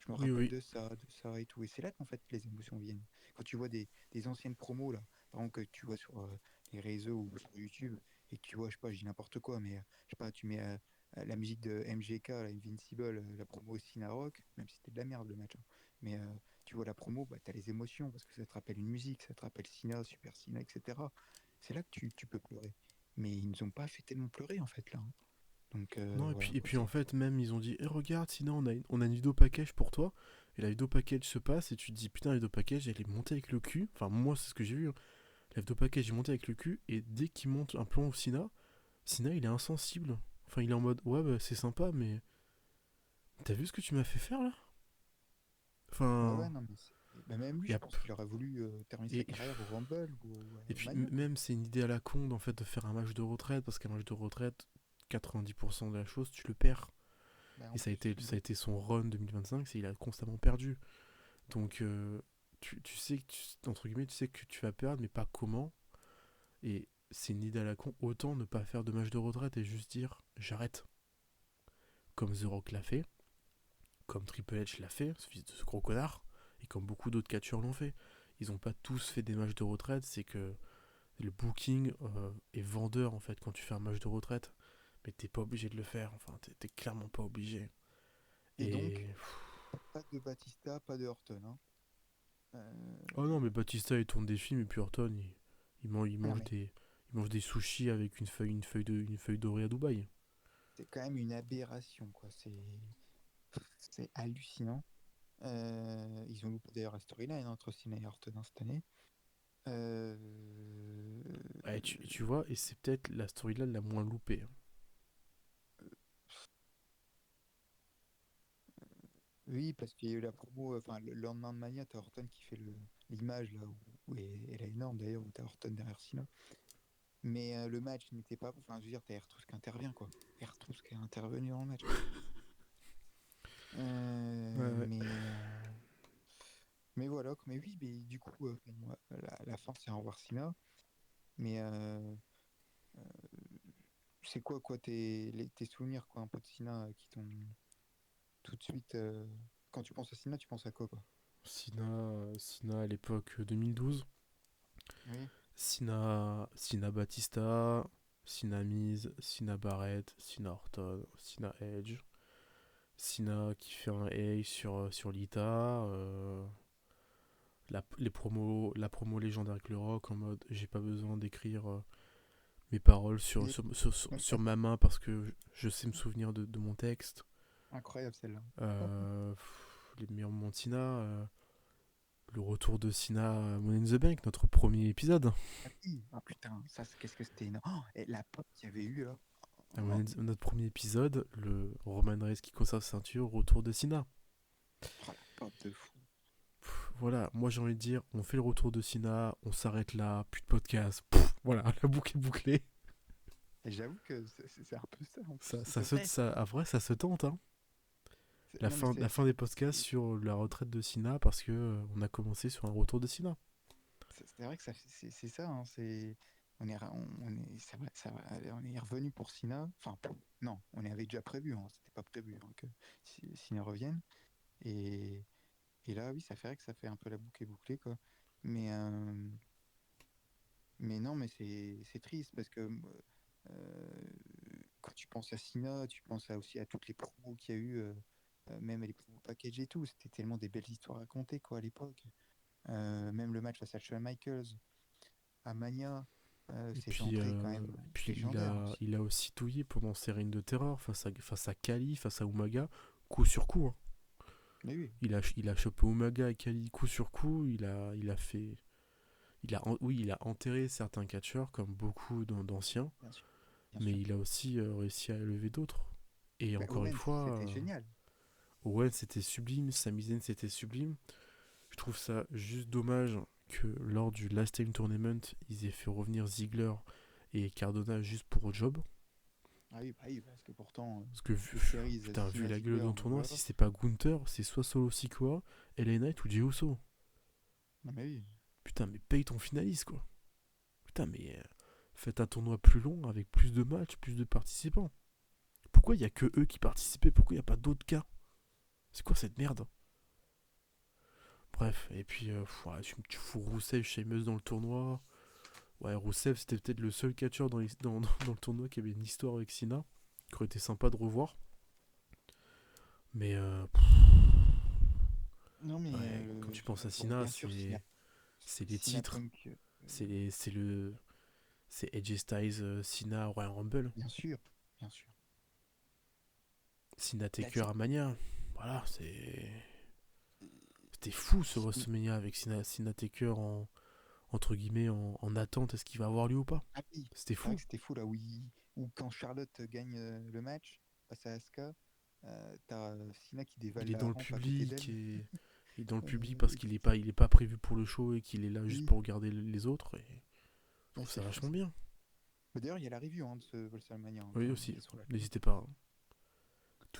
S4: Je me
S3: oui,
S4: rappelle
S3: oui.
S4: de ça et tout. Et c'est là qu'en fait les émotions viennent. Quand tu vois des anciennes promos, là, par exemple, que tu vois sur les réseaux ou sur YouTube, et que tu vois, je sais pas, je dis n'importe quoi, mais je sais pas, tu mets la musique de MGK, la Invincible, la promo Sina Rock, même si c'était de la merde le match, hein. Mais tu vois la promo, bah, t'as les émotions, parce que ça te rappelle une musique, ça te rappelle Sina, Super Sina, etc. C'est là que tu peux pleurer. Mais ils nous ont pas fait tellement pleurer, en fait, là, hein. Donc
S3: Non, et
S4: voilà,
S3: puis, et
S4: quoi,
S3: puis en fait, même ils ont dit regarde, sinon on a une vidéo package pour toi. Et la vidéo package se passe et tu te dis putain, la vidéo package elle est montée avec le cul. Enfin, moi c'est ce que j'ai vu, hein. La vidéo package est montée avec le cul et dès qu'il monte un plan au Sina il est insensible. Enfin, il est en mode ouais, bah, c'est sympa, mais t'as vu ce que tu m'as fait faire là?
S4: Ouais,
S3: Enfin,
S4: ouais, non, mais bah, même lui,
S3: y
S4: je
S3: a,
S4: pense qu'il aurait voulu terminer sa
S3: et,
S4: carrière au Rumble ou
S3: et
S4: au
S3: puis
S4: Mania, quoi.
S3: même c'est une idée à la con en fait de faire un match de retraite parce qu'un match de retraite 90% de la chose, tu le perds.
S4: Bah, en
S3: Et ça a
S4: plus,
S3: été son run 2025, c'est il a constamment perdu. Donc, tu sais que, entre guillemets, tu sais que tu vas perdre, mais pas comment. Et c'est une idée à la con. Autant ne pas faire de match de retraite et juste dire j'arrête. Comme The Rock l'a fait, comme Triple H l'a fait, ce fils de ce gros connard, et comme beaucoup d'autres catcheurs l'ont fait. Ils n'ont pas tous fait des matchs de retraite, c'est que le booking est vendeur en fait quand tu fais un match de retraite. Mais t'es pas obligé de le faire, enfin t'es clairement pas obligé.
S4: et donc,
S3: Et.
S4: pas de Batista, pas de Orton. Hein.
S3: Oh non, mais Batista il tourne des films et puis Orton il
S4: Non,
S3: mange
S4: mais
S3: des sushis avec une feuille dorée à Dubaï.
S4: c'est quand même une aberration, quoi. C'est hallucinant. Ils ont loupé d'ailleurs la storyline entre Cena et Orton hein, cette année. Euh,
S3: Ouais, tu vois, et c'est peut-être la storyline la moins loupée, hein.
S4: Oui, parce qu'il y a eu la promo, enfin le lendemain de Mania, t'as Orton qui fait l'image là où elle est énorme d'ailleurs, où t'as Orton derrière Cena. Mais le match n'était pas. Enfin, je veux dire, t'as R-Truth qui intervient quoi. R-Truth qui est intervenu dans le match.
S3: Ouais, ouais.
S4: Mais voilà, mais oui, mais du coup, bon, la fin c'est au revoir Cena. Mais euh, c'est quoi tes souvenirs quoi, un peu de Cena qui t'ont tout de suite. Quand tu penses à Cena, tu penses à quoi?
S3: Sina à l'époque 2012.
S4: Oui.
S3: Sina Batista, Sina Miz, Sina Barrett, Sina Orton, Sina Edge. Sina qui fait un A sur Lita. La promo légendaire avec le rock en mode j'ai pas besoin d'écrire mes paroles
S4: Et-
S3: sur ma main parce que je sais me souvenir de mon texte.
S4: Incroyable celle-là.
S3: Les meilleurs moments de Sina. Le retour de Sina à Money in the Bank, notre premier épisode.
S4: Ah oui, ah putain, qu'est-ce que c'était énorme. Oh, et la pop qu'il y avait eu là. Oh,
S3: Notre premier épisode, le Roman Reigns qui conserve sa ceinture, retour de Sina.
S4: oh, la pop de fou.
S3: Voilà, moi j'ai envie de dire, on fait le retour de Sina, on s'arrête là, plus de podcast. Voilà, la boucle est bouclée.
S4: Et j'avoue que c'est un peu ça en plus.
S3: À vrai, ça se tente, hein.
S4: Non, mais
S3: La fin des podcasts sur la retraite de Sina parce que on a commencé sur un retour de Sina.
S4: c'est vrai que c'est ça. Hein, on est revenu pour Sina. Enfin, non, on avait déjà prévu. Hein, c'était pas prévu hein, que Sina revienne. Et, et là, oui, ça fait vrai que ça fait un peu la boucle est bouclée, quoi. Mais, euh, mais non, mais c'est triste parce que quand tu penses à Sina, tu penses aussi à toutes les promos qu'il y a eu, même les promos package et tout. C'était tellement des belles histoires à raconter, quoi, à l'époque. Même le match face à Shawn Michaels, à Mania, ses entrées quand même
S3: Et puis
S4: légendaires. Hein.
S3: il a aussi touillé pendant ses règnes de terreur face à Kali, face à Umaga, coup sur coup, hein.
S4: Mais oui,
S3: Il a chopé Umaga et Kali coup sur coup. Il a fait. Oui, il a enterré certains catcheurs, comme beaucoup d'anciens,
S4: bien sûr. Bien
S3: mais
S4: sûr.
S3: il a aussi réussi à élever d'autres. Et
S4: Bah,
S3: encore une
S4: Owens,
S3: fois,
S4: c'était génial.
S3: Owen c'était sublime, Sami Zayn c'était sublime. Je trouve ça juste dommage que lors du Last Time Tournament, ils aient fait revenir Ziggler et Cardona juste pour au job.
S4: Ah oui, parce que pourtant,
S3: Parce que
S4: les séries
S3: putain, vu
S4: Cena
S3: la gueule
S4: Ziggler,
S3: dans le tournoi,
S4: voilà.
S3: si c'est pas Gunther, c'est soit Solo Sikoa, LA Knight ou Jey Uso.
S4: Non, mais oui.
S3: Putain, mais paye ton finaliste quoi. Putain, mais faites un tournoi plus long avec plus de matchs, plus de participants. Pourquoi il y a que eux qui participaient? Pourquoi il n'y a pas d'autres cas? C'est quoi cette merde? Bref, et puis ouais, tu fous Rousseff, Sheamus dans le tournoi. Ouais, Rousseff c'était peut-être le seul catcheur dans le tournoi qui avait une histoire avec Sina, qui aurait été sympa de revoir. Mais
S4: Non, mais
S3: ouais, quand tu penses à
S4: bon,
S3: Sina,
S4: bien sûr,
S3: c'est les
S4: Cena
S3: titres,
S4: Punk,
S3: c'est AJ Styles, Sina, Royal Rumble,
S4: bien sûr, bien sûr.
S3: Sina
S4: Bah,
S3: Taker à Mania. Voilà, c'était fou ce WrestleMania avec Sina Taker entre guillemets en attente, est-ce qu'il va avoir lieu ou pas?
S4: Ah oui,
S3: C'était
S4: c'est vrai
S3: fou.
S4: que c'était fou là, où quand Charlotte gagne le match face à Asuka, t'as Cena qui dévale
S3: Il est
S4: la
S3: dans le
S4: rampe à côté
S3: public
S4: d'elle.
S3: et il est dans le public
S4: Euh,
S3: parce qu'il est pas prévu pour le show et qu'il est là juste
S4: oui,
S3: pour regarder les autres et je
S4: ouais,
S3: trouve ça vachement bien.
S4: D'ailleurs, il y a la review de ce WrestleMania
S3: Oui,
S4: qui
S3: aussi.
S4: est sur la chaîne.
S3: N'hésitez pas.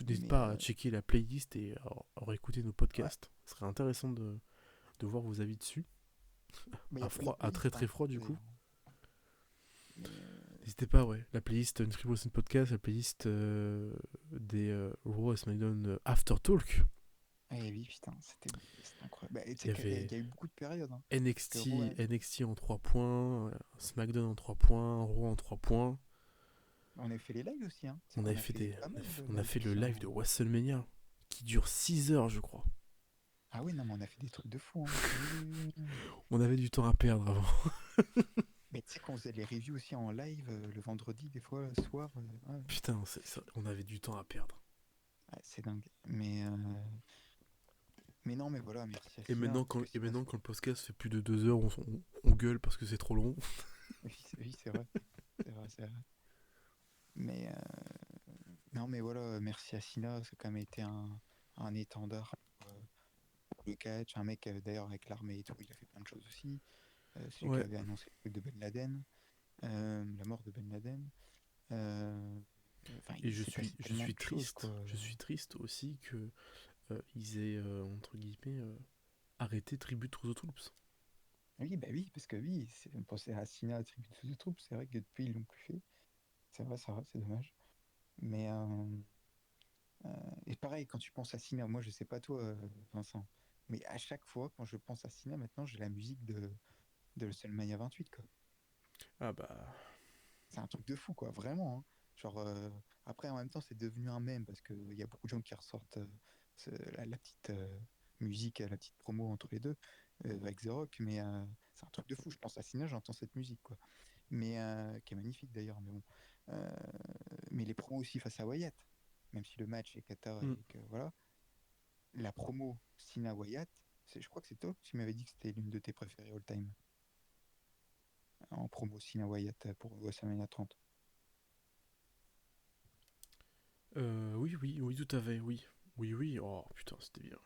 S3: N'hésite
S4: Mais
S3: pas à checker la playlist et à réécouter nos
S4: ouais,
S3: podcasts. Ce serait intéressant de voir vos avis dessus.
S4: il y
S3: À
S4: a plein de
S3: froid, à très
S4: playlists,
S3: très froid du coup.
S4: d'ailleurs. Mais
S3: N'hésitez pas, ouais. La playlist Country Western Podcast, la playlist des Raw et SmackDown After Talk.
S4: eh oui, putain, c'était incroyable. Bah, et tu
S3: Il y
S4: sais qu'il
S3: avait
S4: y a eu beaucoup de périodes. Parce que
S3: NXT,
S4: Raw,
S3: NXT en 3 points, SmackDown en 3 points, Raw en 3 points.
S4: on a fait les lives aussi. C'est
S3: On avait
S4: qu'on a
S3: fait,
S4: fait pas mal de
S3: on a
S4: lives
S3: fait le
S4: aussi.
S3: live de WrestleMania qui dure 6 heures, je crois.
S4: Ah oui, non, mais on a fait des trucs de fou. Oui, oui, oui, oui.
S3: On avait du temps à perdre avant.
S4: Mais tu sais qu'on faisait les reviews aussi en live le vendredi, des fois, le soir. Ouais,
S3: Putain, on avait du temps à perdre.
S4: ouais, c'est dingue. Mais non, mais voilà, merci à
S3: Et
S4: Sina,
S3: maintenant,
S4: parce que
S3: et
S4: Sina,
S3: maintenant quand le podcast fait plus de 2 heures, on gueule parce que c'est trop long.
S4: oui, c'est vrai. C'est vrai, c'est vrai. Mais non, mais voilà, merci à Sina, ça a quand même été un étendard pour le catch. Un mec, d'ailleurs, avec l'armée et tout, il a fait plein de choses aussi. Celui qui
S3: Ouais.
S4: avait annoncé le truc de Ben Laden, la mort de Ben Laden. Enfin,
S3: Et
S4: il s'est passé tellement de choses, quoi.
S3: je suis triste aussi que ils aient, entre guillemets, arrêté Tribute to the Troops.
S4: Oui, bah oui, parce que oui, on pensait à Sina, Tribute to the Troops, c'est vrai que depuis, ils l'ont plus fait. C'est vrai, c'est dommage. Mais, et pareil, quand tu penses à Sina, moi, je sais pas toi, Vincent, mais à chaque fois, quand je pense à Sina, maintenant, j'ai la musique de WrestleMania 28, quoi.
S3: Ah bah.
S4: C'est un truc de fou, quoi, vraiment. Genre, après, en même temps, c'est devenu un mème parce qu'il y a beaucoup de gens qui ressortent la petite musique, la petite promo entre les deux avec The Rock, mais c'est un truc de fou. Je pense à Sina, j'entends cette musique, quoi. Mais qui est magnifique d'ailleurs, mais bon. Euh, mais les promos aussi face à Wyatt, même si le match est cata
S3: Hmm.
S4: et que voilà, la promo Sina Wyatt, je crois que c'est toi qui m'avais dit que c'était l'une de tes préférées all time en promo Sina Wyatt pour WrestleMania 30.
S3: Oui, tout à fait, oui. Oui, oui, oh putain, c'était bien.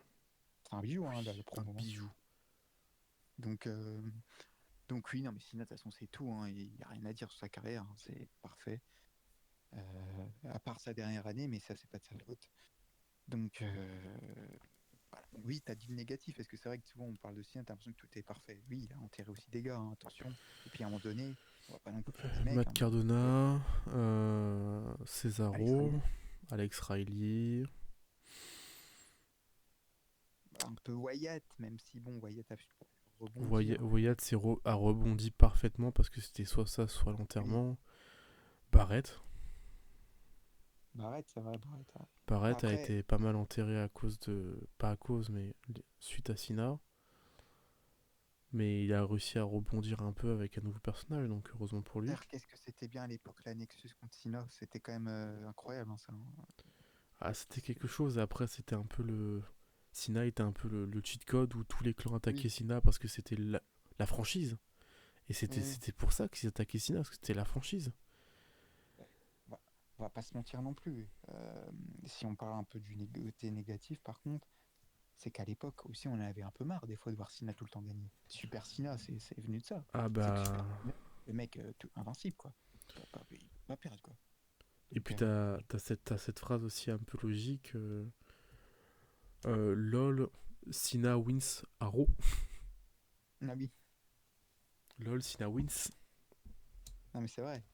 S4: C'est un bijou, le
S3: Oui, un
S4: promo.
S3: bijou.
S4: Donc, euh, donc oui, non, mais Sina, de toute façon, c'est tout. Il n'y a rien à dire sur sa carrière. C'est parfait. À part sa dernière année, mais ça, c'est pas de sa faute. Donc, voilà. Oui, tu as dit le négatif, parce que c'est vrai que souvent, on parle de Sina, tu as l'impression que tout est parfait. Oui, il a enterré aussi des gars, attention. Et puis, à un moment donné, on va pas non plus faire les mecs.
S3: Matt
S4: Il faut être
S3: Cardona,
S4: Alex
S3: Cesaro,
S4: Riley,
S3: Alex Riley.
S4: un peu Wyatt, même si, bon, Wyatt a pu rebondir.
S3: Wyatt a rebondi parfaitement parce que c'était soit ça, soit
S4: Oui,
S3: l'enterrement. Barrett.
S4: Barrett, c'est vrai, Barrett. Bon,
S3: Barrett a
S4: après,
S3: été pas mal enterré à cause de. Pas à cause, mais suite à Sina. Mais il a réussi à rebondir un peu avec un nouveau personnage, donc heureusement pour lui.
S4: qu'est-ce que c'était bien à l'époque, la Nexus contre Sina, c'était quand même incroyable, ça.
S3: Ah, c'était quelque chose. Après, c'était un peu le. Sina était un peu le cheat code où tous les clans
S4: Oui,
S3: attaquaient Sina parce que c'était la franchise. Et
S4: oui.
S3: c'était pour ça qu'ils attaquaient Sina, parce que c'était la franchise.
S4: On va, on va pas se mentir non plus. Si on parle un peu du côté négatif, par contre, c'est qu'à l'époque aussi, on en avait un peu marre des fois de voir Sina tout le temps gagner. Super Sina, c'est venu de ça.
S3: Ah
S4: C'est que Super
S3: bah.
S4: Sina, le mec invincible, quoi. Il peut pas perdre, quoi.
S3: Et
S4: Donc,
S3: puis t'as cette phrase aussi un peu logique. LOL, Sina wins Arrow.
S4: ah oui,
S3: LOL, Sina wins.
S4: non mais c'est vrai.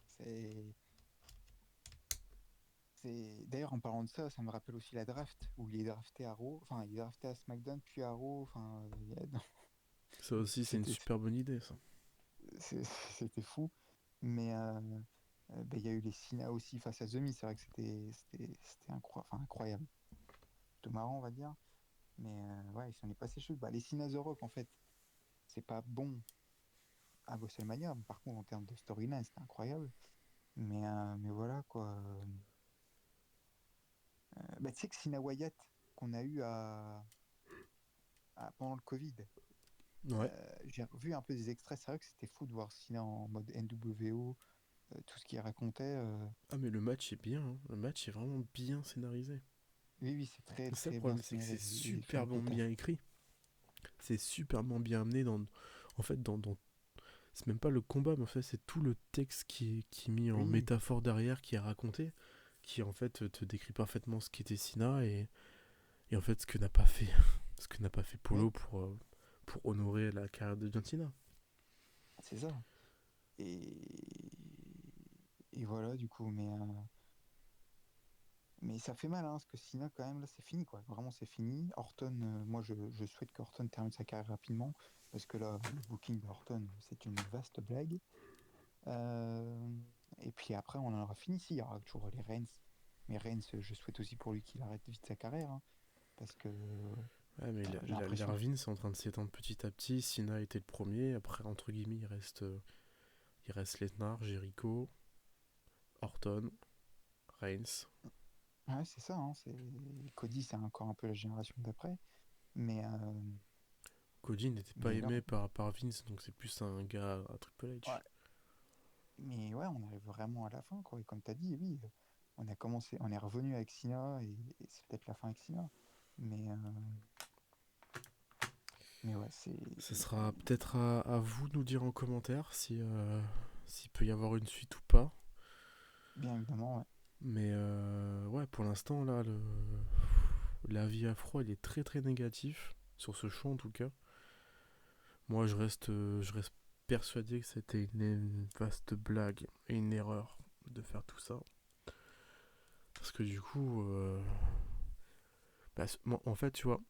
S4: D'ailleurs, en parlant de ça, ça me rappelle aussi la draft, où il est drafté à Raw, enfin, il est drafté à SmackDown, puis à Raw, enfin,
S3: Ça aussi, c'est une
S4: c'était
S3: super bonne idée, ça.
S4: c'est- c'était fou. Mais ben, il y a eu les Sina aussi face à The Miz, c'est vrai que c'était incroyable. Plutôt marrant, on va dire. Mais ouais, il s'en est passé chose. Bah, les Sina The Rock, en fait, c'est pas bon à WrestleMania. Par contre, en termes de storyline, c'était incroyable. Mais voilà, quoi. Bah, tu sais que Sina Wyatt, qu'on a eu pendant le Covid,
S3: Ouais.
S4: j'ai revu un peu des extraits. C'est vrai que c'était fou de voir Sina en mode NWO, tout ce qu'il racontait.
S3: Ah, mais le match est bien, hein. Le match est vraiment bien scénarisé.
S4: Oui, oui, c'est très,
S3: C'est ça le
S4: très bien
S3: problème, c'est que c'est
S4: scénarisé. Ils font un
S3: superment
S4: beau taf.
S3: bien écrit. C'est superment bien amené dans. En fait, c'est même pas le combat, mais en fait, c'est tout le texte qui est mis en
S4: Oui,
S3: métaphore derrière, qui est raconté, qui en fait te décrit parfaitement ce qu'était Cena et en fait ce que n'a pas fait
S4: oui,
S3: Polo pour honorer la carrière de John Cena.
S4: c'est ça. Et, et voilà, du coup, mais ça fait mal, hein, parce que Cena, quand même, là, c'est fini, quoi. Vraiment, c'est fini. Orton, moi, je souhaite qu'Orton termine sa carrière rapidement, parce que là, le booking d'Orton, c'est une vaste blague. Euh, et puis après, on en aura fini. Si, il y aura toujours les Reigns. Mais Reigns, je souhaite aussi pour lui qu'il arrête vite sa carrière, hein, parce que
S3: Ouais, mais
S4: j'ai l'impression que...
S3: l'Arvin, c'est en train de s'étendre petit à petit. Cena était le premier. Après, entre guillemets, il reste Lesnar, Jericho, Orton, Reigns.
S4: Ouais, c'est ça, hein, Cody, c'est encore un peu la génération d'après. Mais,
S3: Cody n'était pas
S4: mais là,
S3: aimé par Vince, donc c'est plus un gars à Triple
S4: ouais,
S3: H.
S4: mais ouais, on arrive vraiment à la fin, quoi. Et comme tu as dit, oui, on est revenu avec Cena et c'est peut-être la fin avec Cena. Mais, mais ouais,
S3: Ce sera peut-être à vous de nous dire en commentaire s'il peut y avoir une suite ou pas.
S4: bien évidemment, ouais.
S3: Mais ouais, pour l'instant, là, l'avis afro, il est très très négatif, sur ce show en tout cas. Moi, je reste persuadé que c'était une vaste blague et une erreur de faire tout ça. Parce que du coup, moi, en fait, tu vois,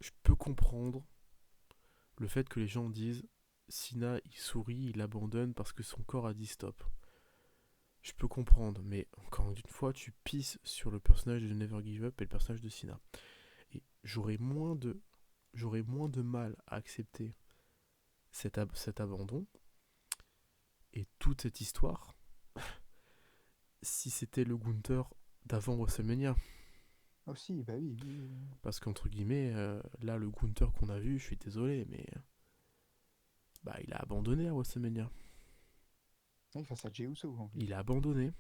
S3: je peux comprendre le fait que les gens disent Sina, il sourit, il abandonne parce que son corps a dit stop. Je peux comprendre, mais encore une fois, tu pisses sur le personnage de Never Give Up et le personnage de Sina. Et j'aurais moins de mal à accepter cet abandon et toute cette histoire si c'était le Gunther d'avant WrestleMania.
S4: Aussi, bah oui, oui, oui.
S3: Parce qu'entre guillemets, là, le Gunther qu'on a vu, je suis désolé, mais bah, il a abandonné à WrestleMania.
S4: Oui, face à Jey Uso, en plus.
S3: Il a abandonné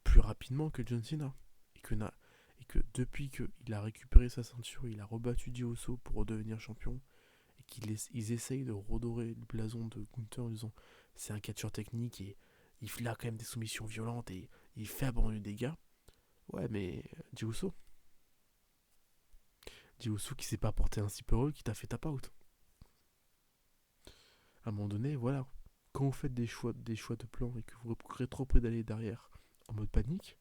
S3: plus rapidement que John Cena. Et que depuis qu'il a récupéré sa ceinture, il a rebattu Jey Uso pour redevenir champion. Et qu'ils essayent de redorer le blason de Gunther en disant c'est un catcheur technique et il a quand même des soumissions violentes et il fait abandonner des gars. Ouais, mais Jey Uso qui s'est pas porté un si peu heureux, qui t'a fait tap out. À un moment donné, voilà. Quand vous faites des choix de plan et que vous rétro-pédalez derrière en mode panique,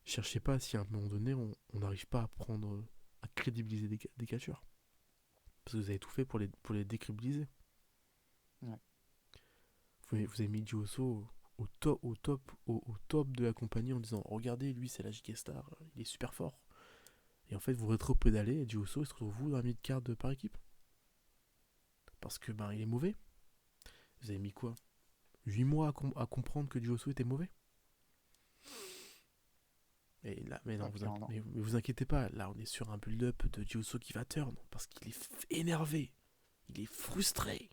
S3: cherchez pas si à un moment donné on n'arrive pas à crédibiliser des catcheurs. Parce que vous avez tout fait pour les décrédibiliser.
S4: Ouais.
S3: Vous avez mis Jey Uso au top de la compagnie en disant regardez, lui c'est la JK Star, il est super fort. Et en fait, vous rétro-pédalez et Jey Uso il se retrouve vous dans la mid-card par équipe. Parce que ben il est mauvais. Vous avez mis quoi 8 mois à comprendre que Jey Uso était mauvais. Et là, mais non, mais vous inquiétez pas, là on est sur un build-up de Jey Uso qui va turn parce qu'il est énervé, il est frustré.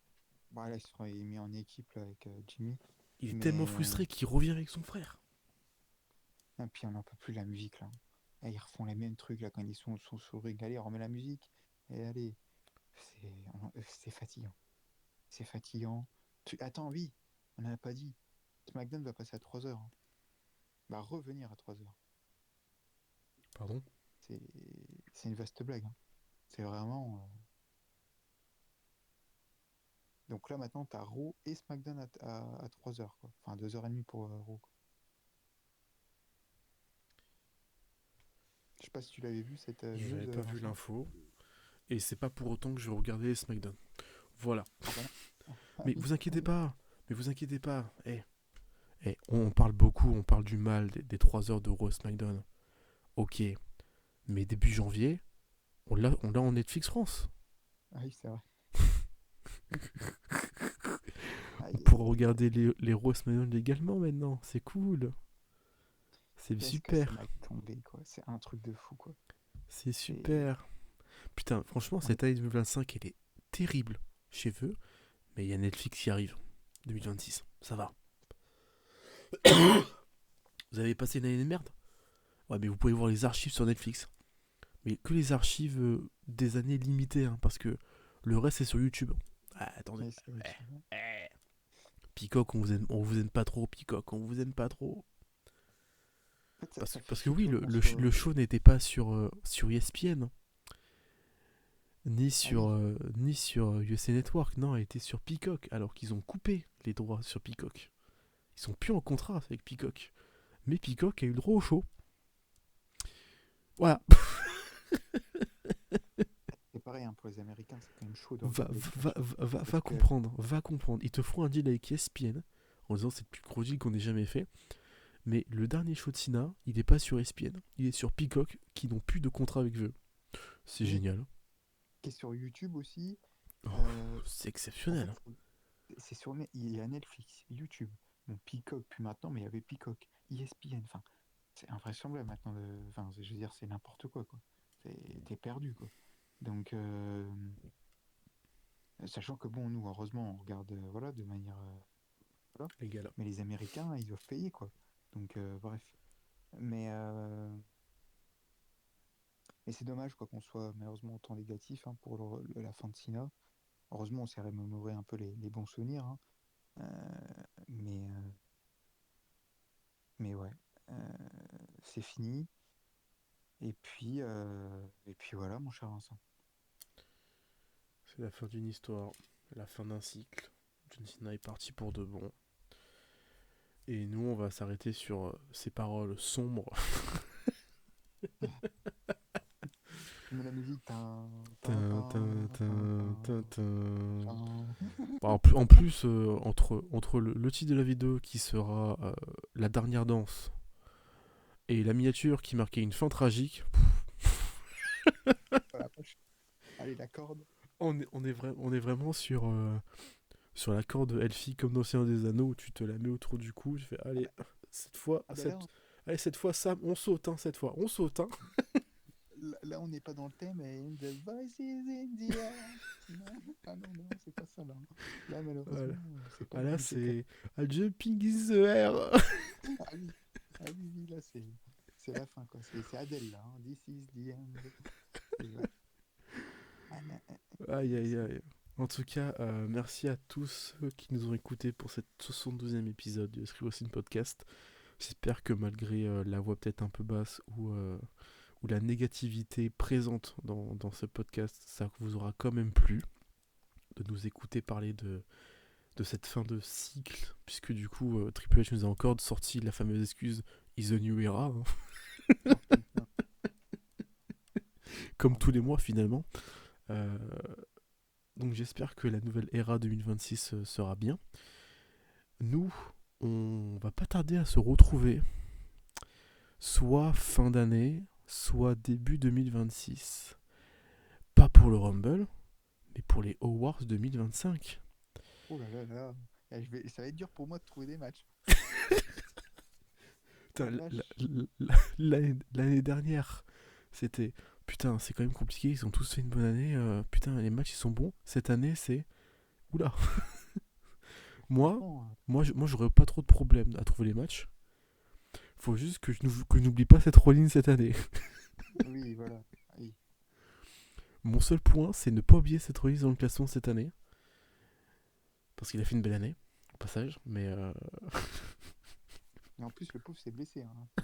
S4: Bah là, il est mis en équipe là, avec Jimmy.
S3: Il est
S4: Mais,
S3: tellement frustré qu'il revient avec son frère.
S4: et puis on n'en peut plus la musique là. Et ils refont les mêmes trucs là quand ils sont sur le ring. Allez, on remet la musique. Et allez, c'est fatigant. C'est fatigant. Attends, oui, on n'en a pas dit. SmackDown va passer à 3 heures. Hein. Va revenir à 3 heures.
S3: Pardon.
S4: C'est une vaste blague. Hein. C'est vraiment. Donc là maintenant, t'as Raw et SmackDown à 3 heures. Quoi. Enfin, 2h30 pour Raw. Quoi. Je sais pas si tu l'avais vu cette
S3: J'avais
S4: news.
S3: pas vu l'info. Et c'est pas pour autant que je vais regarder les SmackDown. Voilà.
S4: Ah, voilà.
S3: Mais vous inquiétez pas. Mais vous inquiétez pas. On parle beaucoup, on parle du mal des 3 heures de Raw SmackDown. Ok. Mais début janvier, on l'a en Netflix France.
S4: Ah oui, c'est vrai.
S3: On pourra regarder les Raw SmackDown légalement maintenant. C'est cool. C'est super.
S4: Que ça m'a tombé, quoi. C'est un truc de fou, quoi.
S3: C'est super. Putain, franchement, cette année 2025, elle est terrible chez eux. Mais il y a Netflix qui arrive. 2026. Ça va. Vous avez passé une année de merde? Ouais, mais vous pouvez voir les archives sur Netflix. Mais que les archives des années limitées. Hein, parce que Le reste, c'est sur YouTube. Ah, attendez.
S4: Ouais, c'est vrai, tu vois.
S3: Peacock, on vous aime pas trop, Peacock, on vous aime pas trop.
S4: En fait, ça fait
S3: Parce que
S4: chier,
S3: oui,
S4: tu vois, qu'on soit...
S3: le show n'était pas sur ESPN,
S4: Ah oui,
S3: ni sur USA Network, non, elle était sur Peacock, alors qu'ils ont coupé les droits sur Peacock. Ils sont plus en contrat avec Peacock. Mais Peacock a eu le droit au show. Voilà.
S4: c'est pareil, hein, pour les Américains, c'est quand même chaud de
S3: Va,
S4: regarder le catch. Parce
S3: va
S4: que,
S3: comprendre, va comprendre. Ils te feront un deal avec ESPN en disant c'est le plus gros deal qu'on ait jamais fait. Mais le dernier show de Cena, il n'est pas sur ESPN. Il est sur Peacock, qui n'ont plus de contrat avec eux. C'est
S4: oui,
S3: génial.
S4: qui est sur YouTube aussi.
S3: Oh, c'est
S4: En fait,
S3: exceptionnel.
S4: c'est sur il y a Netflix, YouTube, bon, Peacock, puis maintenant, mais il y avait Peacock, ESPN, enfin, c'est invraisemblable maintenant. Enfin, je veux dire, c'est n'importe quoi, quoi. T'es perdu, quoi. Donc, sachant que bon, nous, heureusement, on regarde, voilà, de manière, voilà.
S3: Les gars là.
S4: Mais les Américains, ils doivent payer, quoi. Donc, bref. Mais, euh, mais c'est dommage, quoi, qu'on soit malheureusement autant négatif, hein, pour la fin de Sina. Heureusement, on s'est remémoré un peu les bons souvenirs, hein. Mais, mais ouais, c'est fini. Et puis voilà, mon cher Vincent.
S3: C'est la fin d'une histoire, la fin d'un cycle. John Cena est parti pour de bon. Et nous, on va s'arrêter sur ces paroles sombres.
S4: Tu mets la musique.
S3: Tin, tin, tin, tin, tin.
S4: Tin.
S3: Bon, en plus, entre le titre de la vidéo qui sera la dernière danse et la miniature qui marquait une fin tragique,
S4: Voilà, allez, la corde.
S3: on est vraiment sur la corde Elfie comme dans le Seigneur des Anneaux où tu te la mets autour du cou. Tu fais, allez, cette fois, Sam, on saute, hein, cette fois, on saute, hein.
S4: Là, on n'est pas dans le thème. And the voices in the air. Ah non, non, c'est pas ça là. Là, malheureusement,
S3: Voilà.
S4: c'est pas
S3: Ah
S4: le
S3: là,
S4: même secret.
S3: c'est A Jumping in the Air.
S4: Ah oui, ah oui, oui, là, c'est la fin, quoi. C'est Adèle, là. Hein. This is the end. Et ouais.
S3: Aïe, aïe, aïe. En tout cas, merci à tous ceux qui nous ont écoutés pour cette 72e épisode du Screw Wrestling Podcast. J'espère que malgré la voix peut-être un peu basse ou la négativité présente dans ce podcast, ça vous aura quand même plu de nous écouter parler de cette fin de cycle, puisque du coup, Triple H nous a encore sorti la fameuse excuse « Is a new era hein. », comme tous les mois finalement. Donc j'espère que la nouvelle era 2026 sera bien. Nous, on va pas tarder à se retrouver, soit fin d'année, soit début 2026. Pas pour le Rumble, mais pour les Awards 2025.
S4: Oh là là là. Ça va être dur pour moi de trouver des matchs.
S3: Putain,
S4: La vache.
S3: l'année dernière, c'était... Putain, c'est quand même compliqué, ils ont tous fait une bonne année. Putain, les matchs, ils sont bons. Cette année, c'est... Oula. Moi,
S4: Franchement,
S3: j'aurais pas trop de problèmes à trouver les matchs. Faut juste que je n'oublie pas cette Rollins cette année.
S4: oui, voilà. Oui.
S3: Mon seul point, c'est ne pas oublier cette Rollins dans le classement cette année. Parce qu'il a fait une belle année, au passage. Mais
S4: Mais en plus, le pauvre s'est blessé. Hein.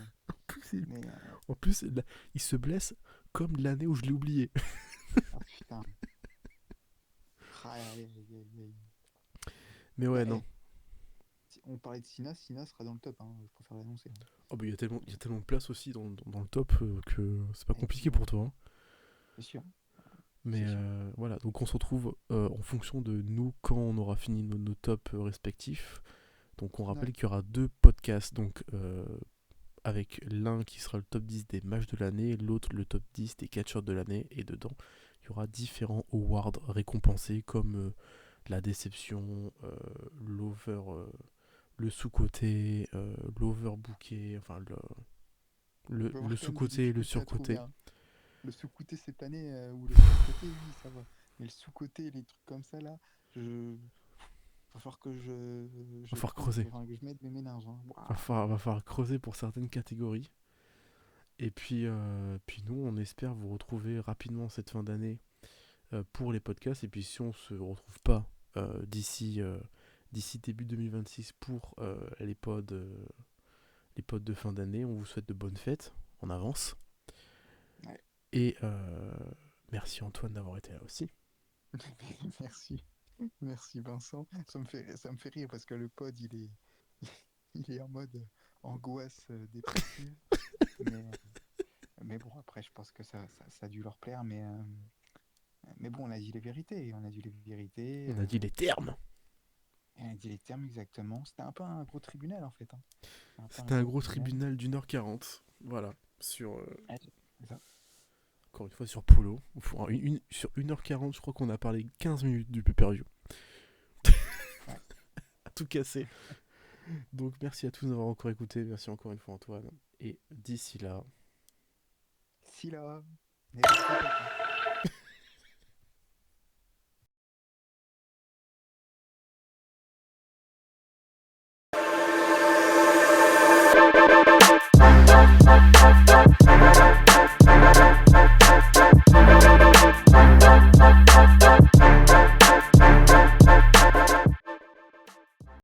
S4: Mais,
S3: en plus, là, il se blesse comme l'année où je l'ai oublié.
S4: ah, putain. Aïe, aïe, aïe, aïe, aïe.
S3: Mais ouais,
S4: Bah,
S3: non.
S4: Si on parlait de Sina sera dans le top. Hein. Je préfère l'annoncer. Hein.
S3: Oh, bah, il y a tellement de place aussi dans le top que c'est pas compliqué
S4: Effectivement.
S3: pour toi. Hein.
S4: C'est sûr.
S3: Mais
S4: C'est sûr.
S3: voilà, donc on se retrouve en fonction de nous quand on aura fini nos tops respectifs. Donc on rappelle
S4: Ouais.
S3: qu'il y aura 2 podcasts, donc avec l'un qui sera le top 10 des matchs de l'année, l'autre le top 10 des catcheurs de l'année, et dedans il y aura différents awards récompensés comme la déception, le sous-côté, l'overbooké, enfin
S4: On peut avoir
S3: le
S4: quand même des
S3: sous-côté et le
S4: difficultés à trouver.
S3: surcoté.
S4: Hein. Le sous-côté cette année ou le sur-côté, oui, ça va. Mais le sous-côté, les trucs comme ça, là, va falloir que
S3: Va falloir
S4: trouve,
S3: creuser.
S4: enfin, que je mette mes méninges. Hein.
S3: Va falloir creuser pour certaines catégories. Et puis nous, on espère vous retrouver rapidement cette fin d'année pour les podcasts. Et puis si on se retrouve pas d'ici début 2026 pour les pods de fin d'année, on vous souhaite de bonnes fêtes en avance.
S4: Ouais.
S3: Et merci Antoine d'avoir été là aussi.
S4: Merci. Merci Vincent. Ça me fait rire parce que le pod, il est en mode angoisse dépressive. mais bon, après, je pense que ça a dû leur plaire. Mais bon, on a dit les vérités. On a dit les vérités.
S3: On a dit les termes.
S4: On a dit les termes exactement. C'était un peu un gros tribunal en fait.
S3: C'était un gros tribunal d'1h40. Voilà. Sur.
S4: Ouais, c'est ça.
S3: Encore une fois sur Polo. Sur 1h40, je crois qu'on a parlé 15 minutes du pay-per-view.
S4: Ouais.
S3: À tout casser. Donc merci à tous d'avoir encore écouté. Merci encore une fois Antoine. Et d'ici là.
S4: Si là. N'hésitez pas.